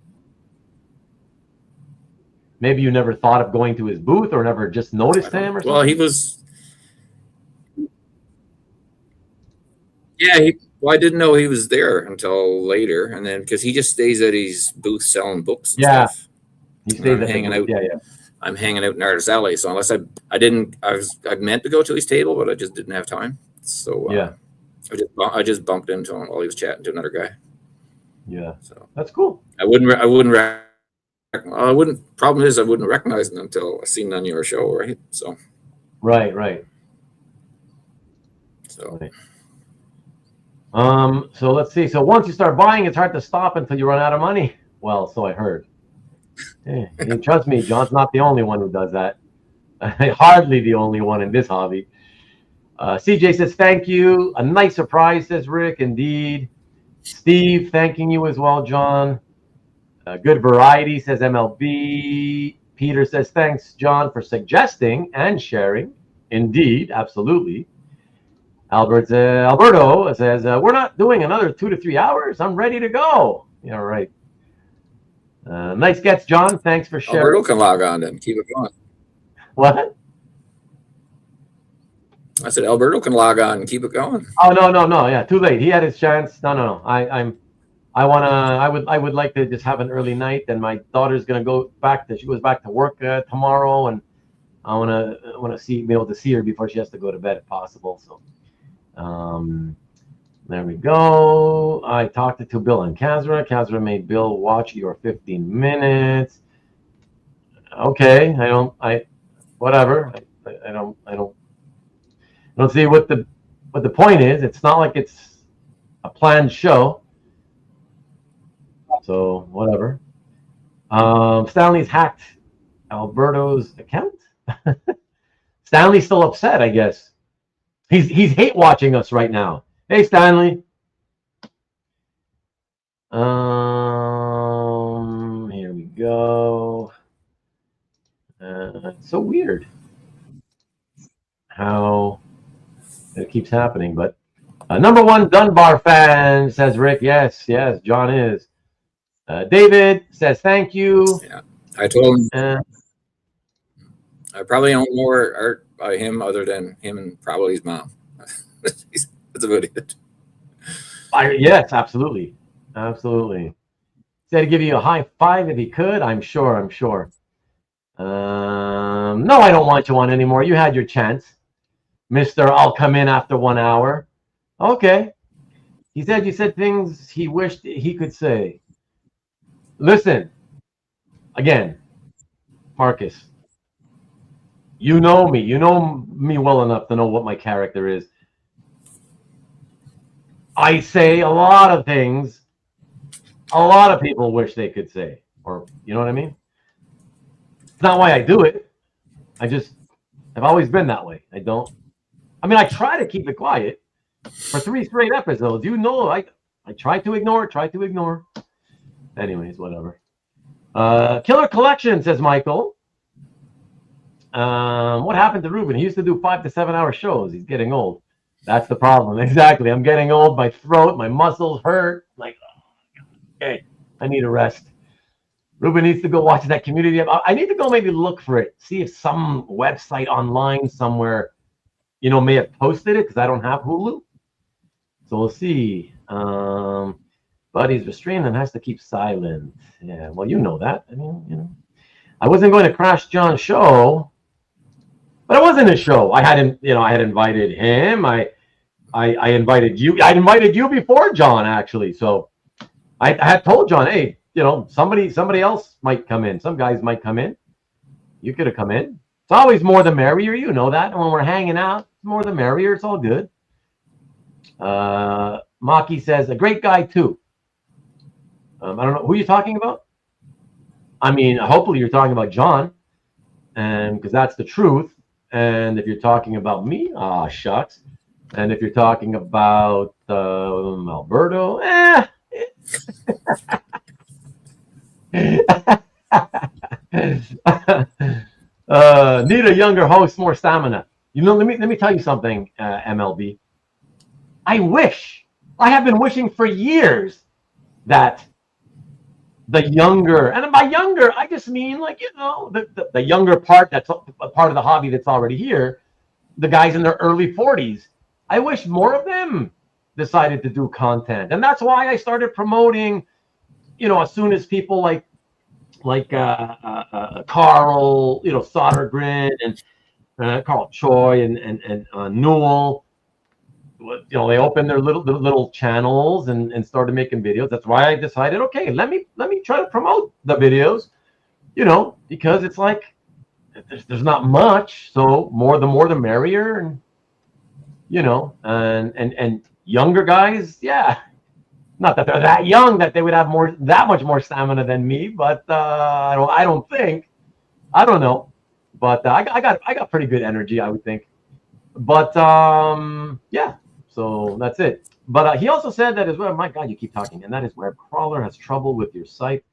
Maybe you never thought of going to his booth or never just noticed him or something? Well, he was... Yeah, I didn't know he was there until later. And then, because he just stays at his booth selling books and stuff. He stays hanging out. Yeah. I'm hanging out in Artist Alley. So unless I meant to go to his table, but I just didn't have time. So I just bumped into him while he was chatting to another guy. Yeah. So that's cool. Problem is I wouldn't recognize him until I seen him on your show, right? So. Right. So. So let's see. So once you start buying, it's hard to stop until you run out of money. Well, so I heard. You trust me, John's not the only one who does that. Hardly the only one in this hobby. CJ says, thank you. A nice surprise, says Rick. Indeed. Steve, thanking you as well, John. Good variety, says MLB. Peter says, thanks, John, for suggesting and sharing. Indeed, absolutely. Alberto says, we're not doing another 2 to 3 hours. I'm ready to go. Yeah, right. Nice gets, John. Thanks for sharing. Alberto can log on and keep it going. What? I said Alberto can log on and keep it going. Oh no. Yeah, too late. He had his chance. No. I would like to just have an early night. And my daughter's gonna go back. She goes back to work tomorrow, and I wanna be able to see her before she has to go to bed if possible. So, there we go. I talked to Bill and Kazra. Kazra made Bill watch your 15 minutes. Okay, whatever. I don't see what the point is. It's not like it's a planned show. So whatever. Stanley's hacked Alberto's account. Stanley's still upset, I guess. He's hate watching us right now. Hey, Stanley. Here we go. It's so weird how it keeps happening. But number one Dunbar fan, says Rick. Yes, John is. David says thank you. Yeah, I told him. I probably own more art by him other than him and probably his mom. That's about it. Yes, absolutely. Said to give you a high five if he could. I'm sure. No, I don't want you on anymore. You had your chance, Mr. I'll come in after 1 hour. Okay. He said you said things he wished he could say. Listen, again, Marcus, you know me. You know me well enough to know what my character is. I say a lot of things a lot of people wish they could say, or you know what I mean? It's not why I do it. I've always been that way. I try to keep it quiet for 3 straight episodes. You know, I try to ignore. Anyways, whatever. Killer Collection, says Michael. What happened to Ruben? He used to do 5 to 7 hour shows. He's getting old. That's the problem. Exactly. I'm getting old. My throat, my muscles hurt. Like, okay, I need a rest. Ruben needs to go watch that community. I need to go maybe look for it. See if some website online somewhere, may have posted it, because I don't have Hulu. So we'll see. But he's restrained and has to keep silent. Yeah, well, you know that. I wasn't going to crash John's show, but it wasn't a show. I had invited him. I invited you. I invited you before John, actually. So I had told John, hey, somebody else might come in. Some guys might come in. You could have come in. It's always more the merrier. You know that. And when we're hanging out, more the merrier. It's all good. Maki says, a great guy too. I don't know who you're talking about. Hopefully you're talking about John, and because that's the truth. And if you're talking about me, shucks. And if you're talking about Alberto, need a younger host, more stamina. Let me tell you something, MLB. I have been wishing for years that the younger, and by younger, I just mean the younger part, that's a part of the hobby that's already here, the guys in their early 40s. I wish more of them decided to do content. And that's why I started promoting, as soon as people like Carl, Sodergren and Carl Choi and Newell, they opened their little channels and started making videos. That's why I decided, okay, let me try to promote the videos, because it's like there's not much, so the more the merrier, and and younger guys, yeah, Not that they're that young that they would have that much more stamina than me, but I don't think. I don't know, but I got pretty good energy, I would think. But yeah, so that's it. But he also said that as well. My God, you keep talking, and that his web crawler has trouble with your site,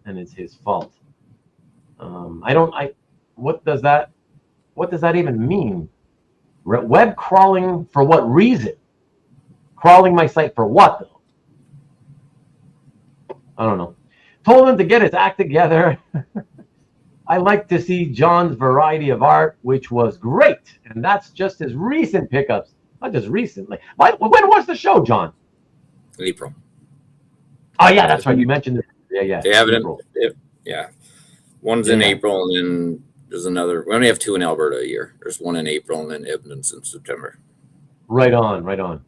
and it's his fault. What does that even mean? Web crawling for what reason? Crawling my site for what though? I don't know. Told him to get his act together. I like to see John's variety of art, which was great. And that's just his recent pickups. Not just recently. When was the show, John? April. Oh, yeah, that's right. You mentioned it. Yeah. They have it. Yeah. One's in April, and then there's another. We only have 2 in Alberta a year. There's one in April, and then Edmonton's in September. Right on.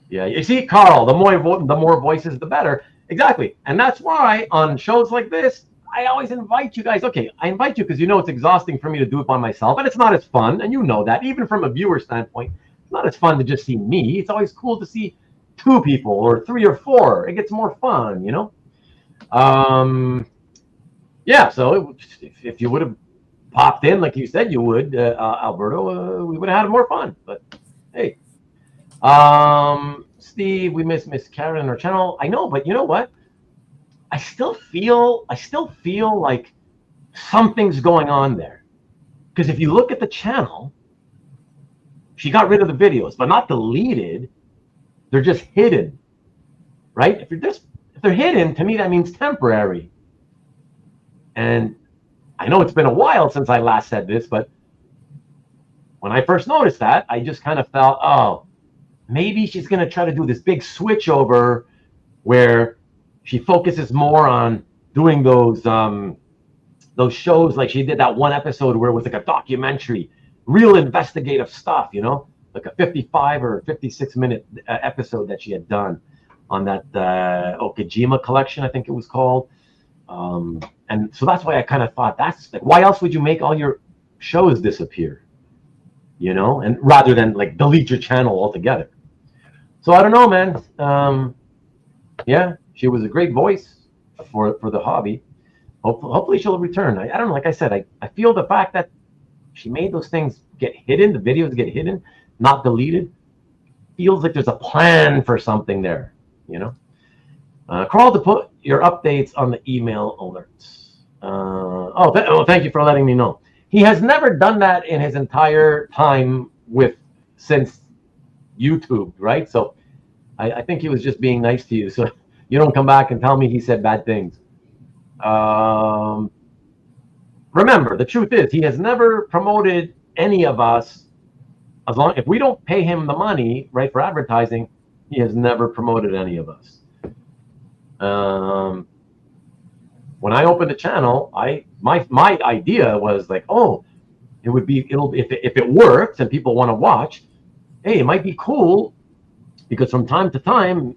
Yeah, you see, Carl, the more voices, the better. Exactly. And that's why on shows like this, I always invite you guys. Okay, I invite you because you know it's exhausting for me to do it by myself, and it's not as fun, and you know that. Even from a viewer standpoint, it's not as fun to just see me. It's always cool to see 2 people or 3 or 4. It gets more fun, you know? Yeah, so if you would have popped in like you said you would, Alberto, we would have had more fun. But hey, Steve, we miss Karen on our channel. I know, but you know what? I still feel like something's going on there. Because if you look at the channel, she got rid of the videos, but not deleted. They're just hidden, right? If they're hidden, to me that means temporary. And I know it's been a while since I last said this, but when I first noticed that, I just kind of felt, oh, maybe she's going to try to do this big switch over where she focuses more on doing those shows like she did that one episode where it was like a documentary, real investigative stuff, you know, like a 55 or 56-minute episode that she had done on that Okajima collection, I think it was called. And so that's why I kind of thought, that's like, why else would you make all your shows disappear, you know, and rather than like delete your channel altogether. So I don't know, man. Yeah, she was a great voice for the hobby. Hopefully she'll return. I don't know. Like I said, I feel the fact that she made those things get hidden, the videos get hidden, not deleted, feels like there's a plan for something there, you know. Carl, to put your updates on the email alerts. Thank you for letting me know. He has never done that in his entire time since YouTube, right? So I think he was just being nice to you. So you don't come back and tell me he said bad things. Remember, the truth is he has never promoted any of us. If we don't pay him the money, right, for advertising, he has never promoted any of us. When I opened the channel, my idea was like, oh, if it works and people want to watch, hey, it might be cool because from time to time,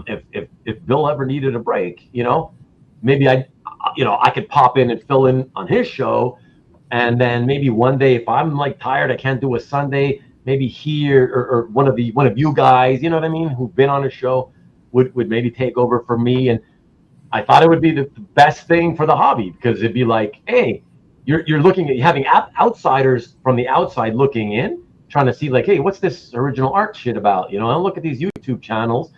if Bill ever needed a break, you know, maybe I could pop in and fill in on his show, and then maybe one day if I'm like tired, I can't do a Sunday, maybe here or one of you guys, you know what I mean, who've been on a show would maybe take over for me. And I thought it would be the best thing for the hobby because it'd be like, hey, you're looking at having outsiders from the outside looking in, trying to see like, hey, what's this original art shit about? You know, I look at these YouTube channels,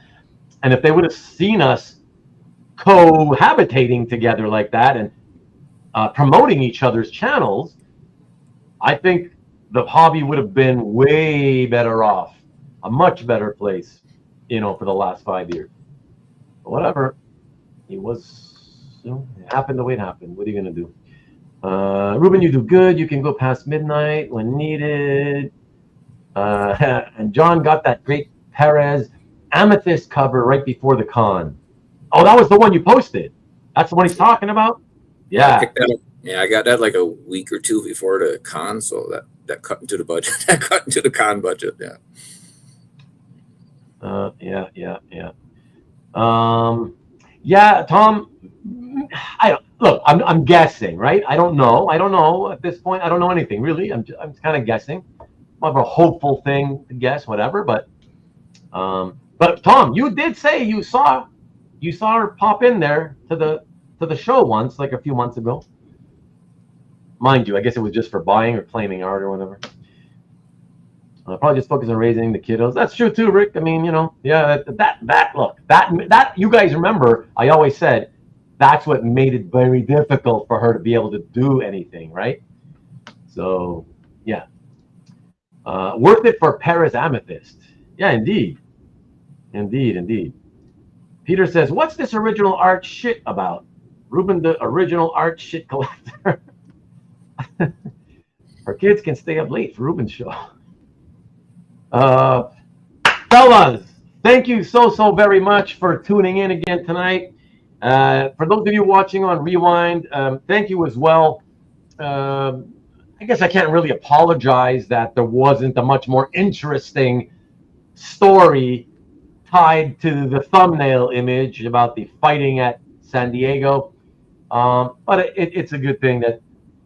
and if they would have seen us cohabitating together like that and promoting each other's channels, I think the hobby would have been way better off, a much better place, you know, for the last 5 years. But whatever. It happened the way it happened. What are you going to do? Ruben, you do good. You can go past midnight when needed. And John got that great Perez amethyst cover right before the con. Oh, that was the one you posted. That's the one he's talking about? Yeah. I got that like a week or 2 before the con, so that cut into the budget. That cut into the con budget, yeah. Yeah, Tom, I'm guessing, right? I don't know at this point. I don't know anything really. I'm kind of guessing. More of a hopeful thing to guess, whatever. But But Tom, you did say you saw her pop in there to the show once, like a few months ago. Mind you, I guess it was just for buying or claiming art or whatever. Probably just focus on raising the kiddos. That's true too, Rick. I mean, yeah, that you guys remember, I always said that's what made it very difficult for her to be able to do anything, right? So, yeah. Worth it for Paris Amethyst. Yeah, indeed. Indeed. Peter says, what's this original art shit about? Rubén, the original art shit collector. Our kids can stay up late for Rubén's show. Fellas, thank you so very much for tuning in again tonight. For those of you watching on Rewind, thank you as well. I guess I can't really apologize that there wasn't a much more interesting story tied to the thumbnail image about the fighting at San Diego. But it's a good thing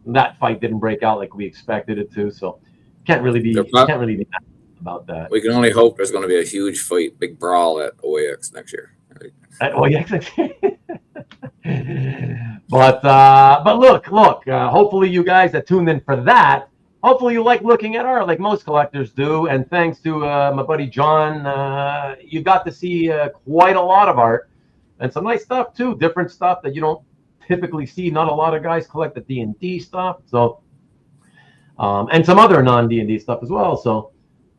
that fight didn't break out like we expected it to. So can't really be mad about that. We can only hope there's going to be a huge fight, big brawl at OAX next year. Right? At OAX. But look. Hopefully you guys that tuned in for that. Hopefully you like looking at art like most collectors do. And thanks to my buddy John, you got to see quite a lot of art and some nice stuff too. Different stuff that you don't typically see. Not a lot of guys collect the D&D stuff. So, and some other non-D&D stuff as well. So,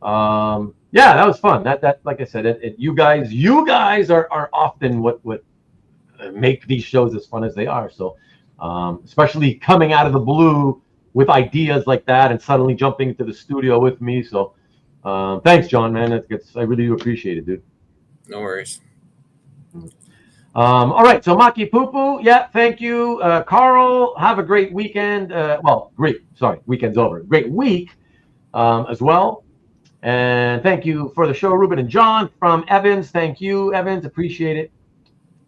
yeah, that was fun. That like I said, you guys are often what make these shows as fun as they are. So, especially coming out of the blue with ideas like that and suddenly jumping into the studio with me. So, thanks, John, man. I really do appreciate it, dude. No worries. All right, so Maki Poo, yeah, thank you. Carl, have a great weekend. Weekend's over. Great week as well. And thank you for the show, Rubén and John from Evans. Thank you, Evans. Appreciate it.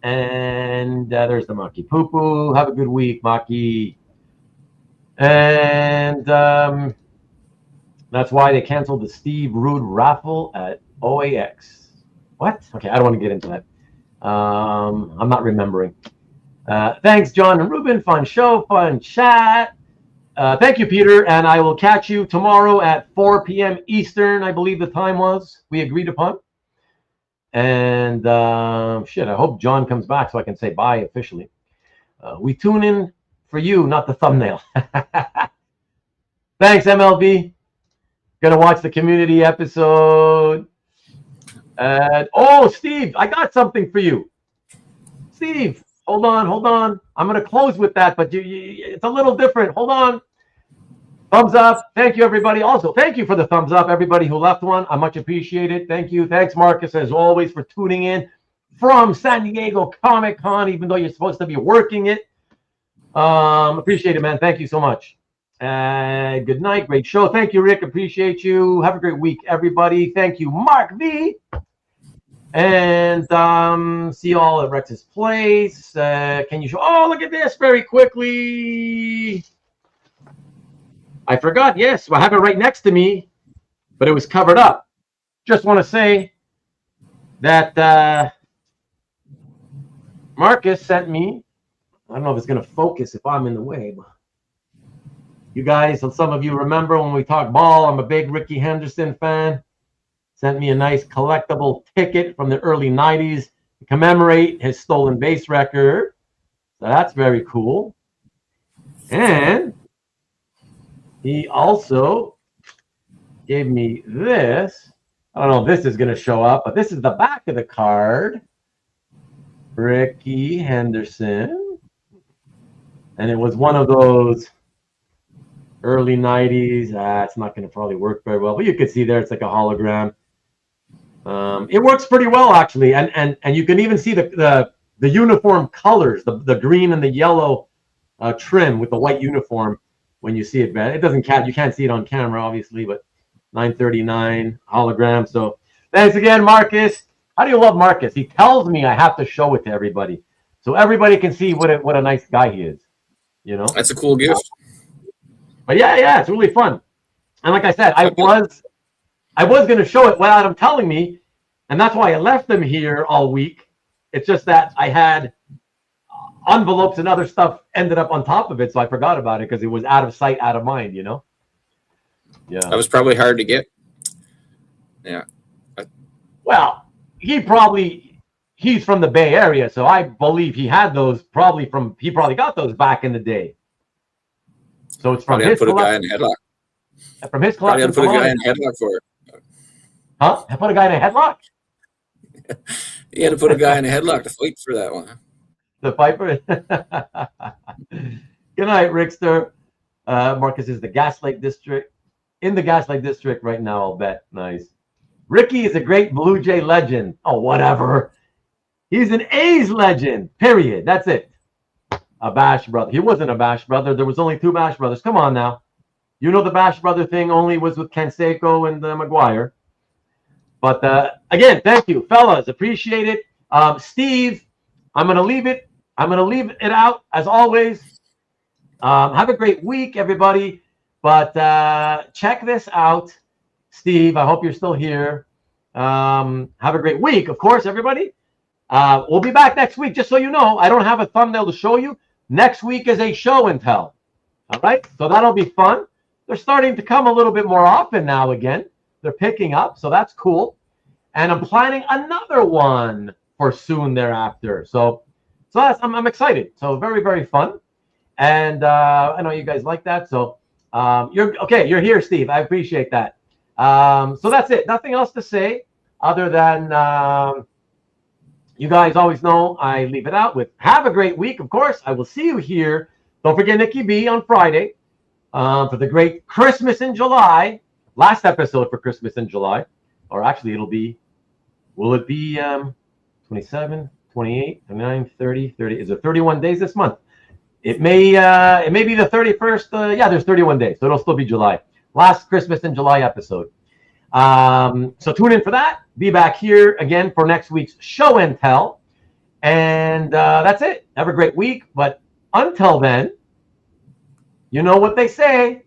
And there's the Maki Poo. Have a good week, Maki. And that's why they canceled the Steve Rude raffle at OAX. What? Okay, I don't want to get into that. I'm not remembering. Thanks, John and Rubén. Fun show, fun chat. Thank you, Peter, and I will catch you tomorrow at 4 p.m. Eastern, I believe the time was we agreed upon. And I hope John comes back so I can say bye officially. We tune in for you, not the thumbnail. Thanks, MLB. Gonna watch the community episode. Steve, I got something for you. Steve, hold on. I'm going to close with that, but it's a little different. Hold on. Thumbs up. Thank you, everybody. Also, thank you for the thumbs up, everybody who left one. I much appreciate it. Thank you. Thanks, Marcus, as always, for tuning in from San Diego Comic-Con, even though you're supposed to be working it. Appreciate it, man. Thank you so much. Good night. Great show. Thank you, Rick. Appreciate you. Have a great week, everybody. Thank you, Mark V. And see you all at Rex's place. Can you show? Oh, look at this very quickly. I forgot. Yes, I have it right next to me, but it was covered up. Just want to say that Marcus sent me. I don't know if it's going to focus if I'm in the way, but you guys, some of you remember when we talked ball, I'm a big Ricky Henderson fan. Sent me a nice collectible ticket from the early 90s to commemorate his stolen base record. So that's very cool. And he also gave me this. I don't know if this is going to show up, but this is the back of the card. Ricky Henderson. And it was one of those early 90s. It's not going to probably work very well, but you can see there it's like a hologram. It works pretty well, actually, and you can even see the uniform colors, the green and the yellow trim with the white uniform when you see it. It doesn't count. You can't see it on camera, obviously, but 939 hologram. So thanks again, Marcus. How do you love Marcus? He tells me I have to show it to everybody, so everybody can see what a nice guy he is. You know, that's a cool gift. But yeah, it's really fun. And like I said, I was going to show it without him telling me, And that's why I left them here all week. It's just that I had envelopes and other stuff ended up on top of it, so I forgot about it because it was out of sight, out of mind, Yeah. That was probably hard to get. Yeah. Well, he's from the Bay Area, so I believe he had those he probably got those back in the day. So it's from his collection. Put a guy in a headlock. From his collection. Put a guy in a headlock for it. Huh? I put a guy in a headlock? You had to put a guy in a headlock to fight for that one. The Piper. Good night, Rickster. Marcus is the Gaslight District. In the Gaslight District right now, I'll bet. Nice. Ricky is a great Blue Jay legend. Oh, whatever. He's an A's legend. Period. That's it. A Bash brother. He wasn't a Bash brother. There was only 2 Bash brothers. Come on now. You know the Bash brother thing only was with Canseco and McGuire. But again, thank you, fellas. Appreciate it. Steve, I'm gonna leave it out as always. Have a great week, everybody. But check this out, Steve. I hope you're still here. Have a great week, of course, everybody. We'll be back next week. Just so you know, I don't have a thumbnail to show you. Next week is a show and tell. All right, so that'll be fun. They're starting to come a little bit more often now again. They're picking up, so that's cool. And I'm planning another one for soon thereafter. So that's, I'm excited. So very, very fun. And I know you guys like that. So you're here, Steve. I appreciate that. So that's it. Nothing else to say other than you guys always know I leave it out with have a great week. Of course, I will see you here. Don't forget Nikki B on Friday for the great Christmas in July. Last episode for Christmas in July. Or actually, will it be 27, 28, 29, 30, 30? Is it 31 days this month? It may be the 31st. Yeah, there's 31 days, so it'll still be July. Last Christmas in July episode. So tune in for that. Be back here again for next week's show and tell. And that's it. Have a great week. But until then, you know what they say.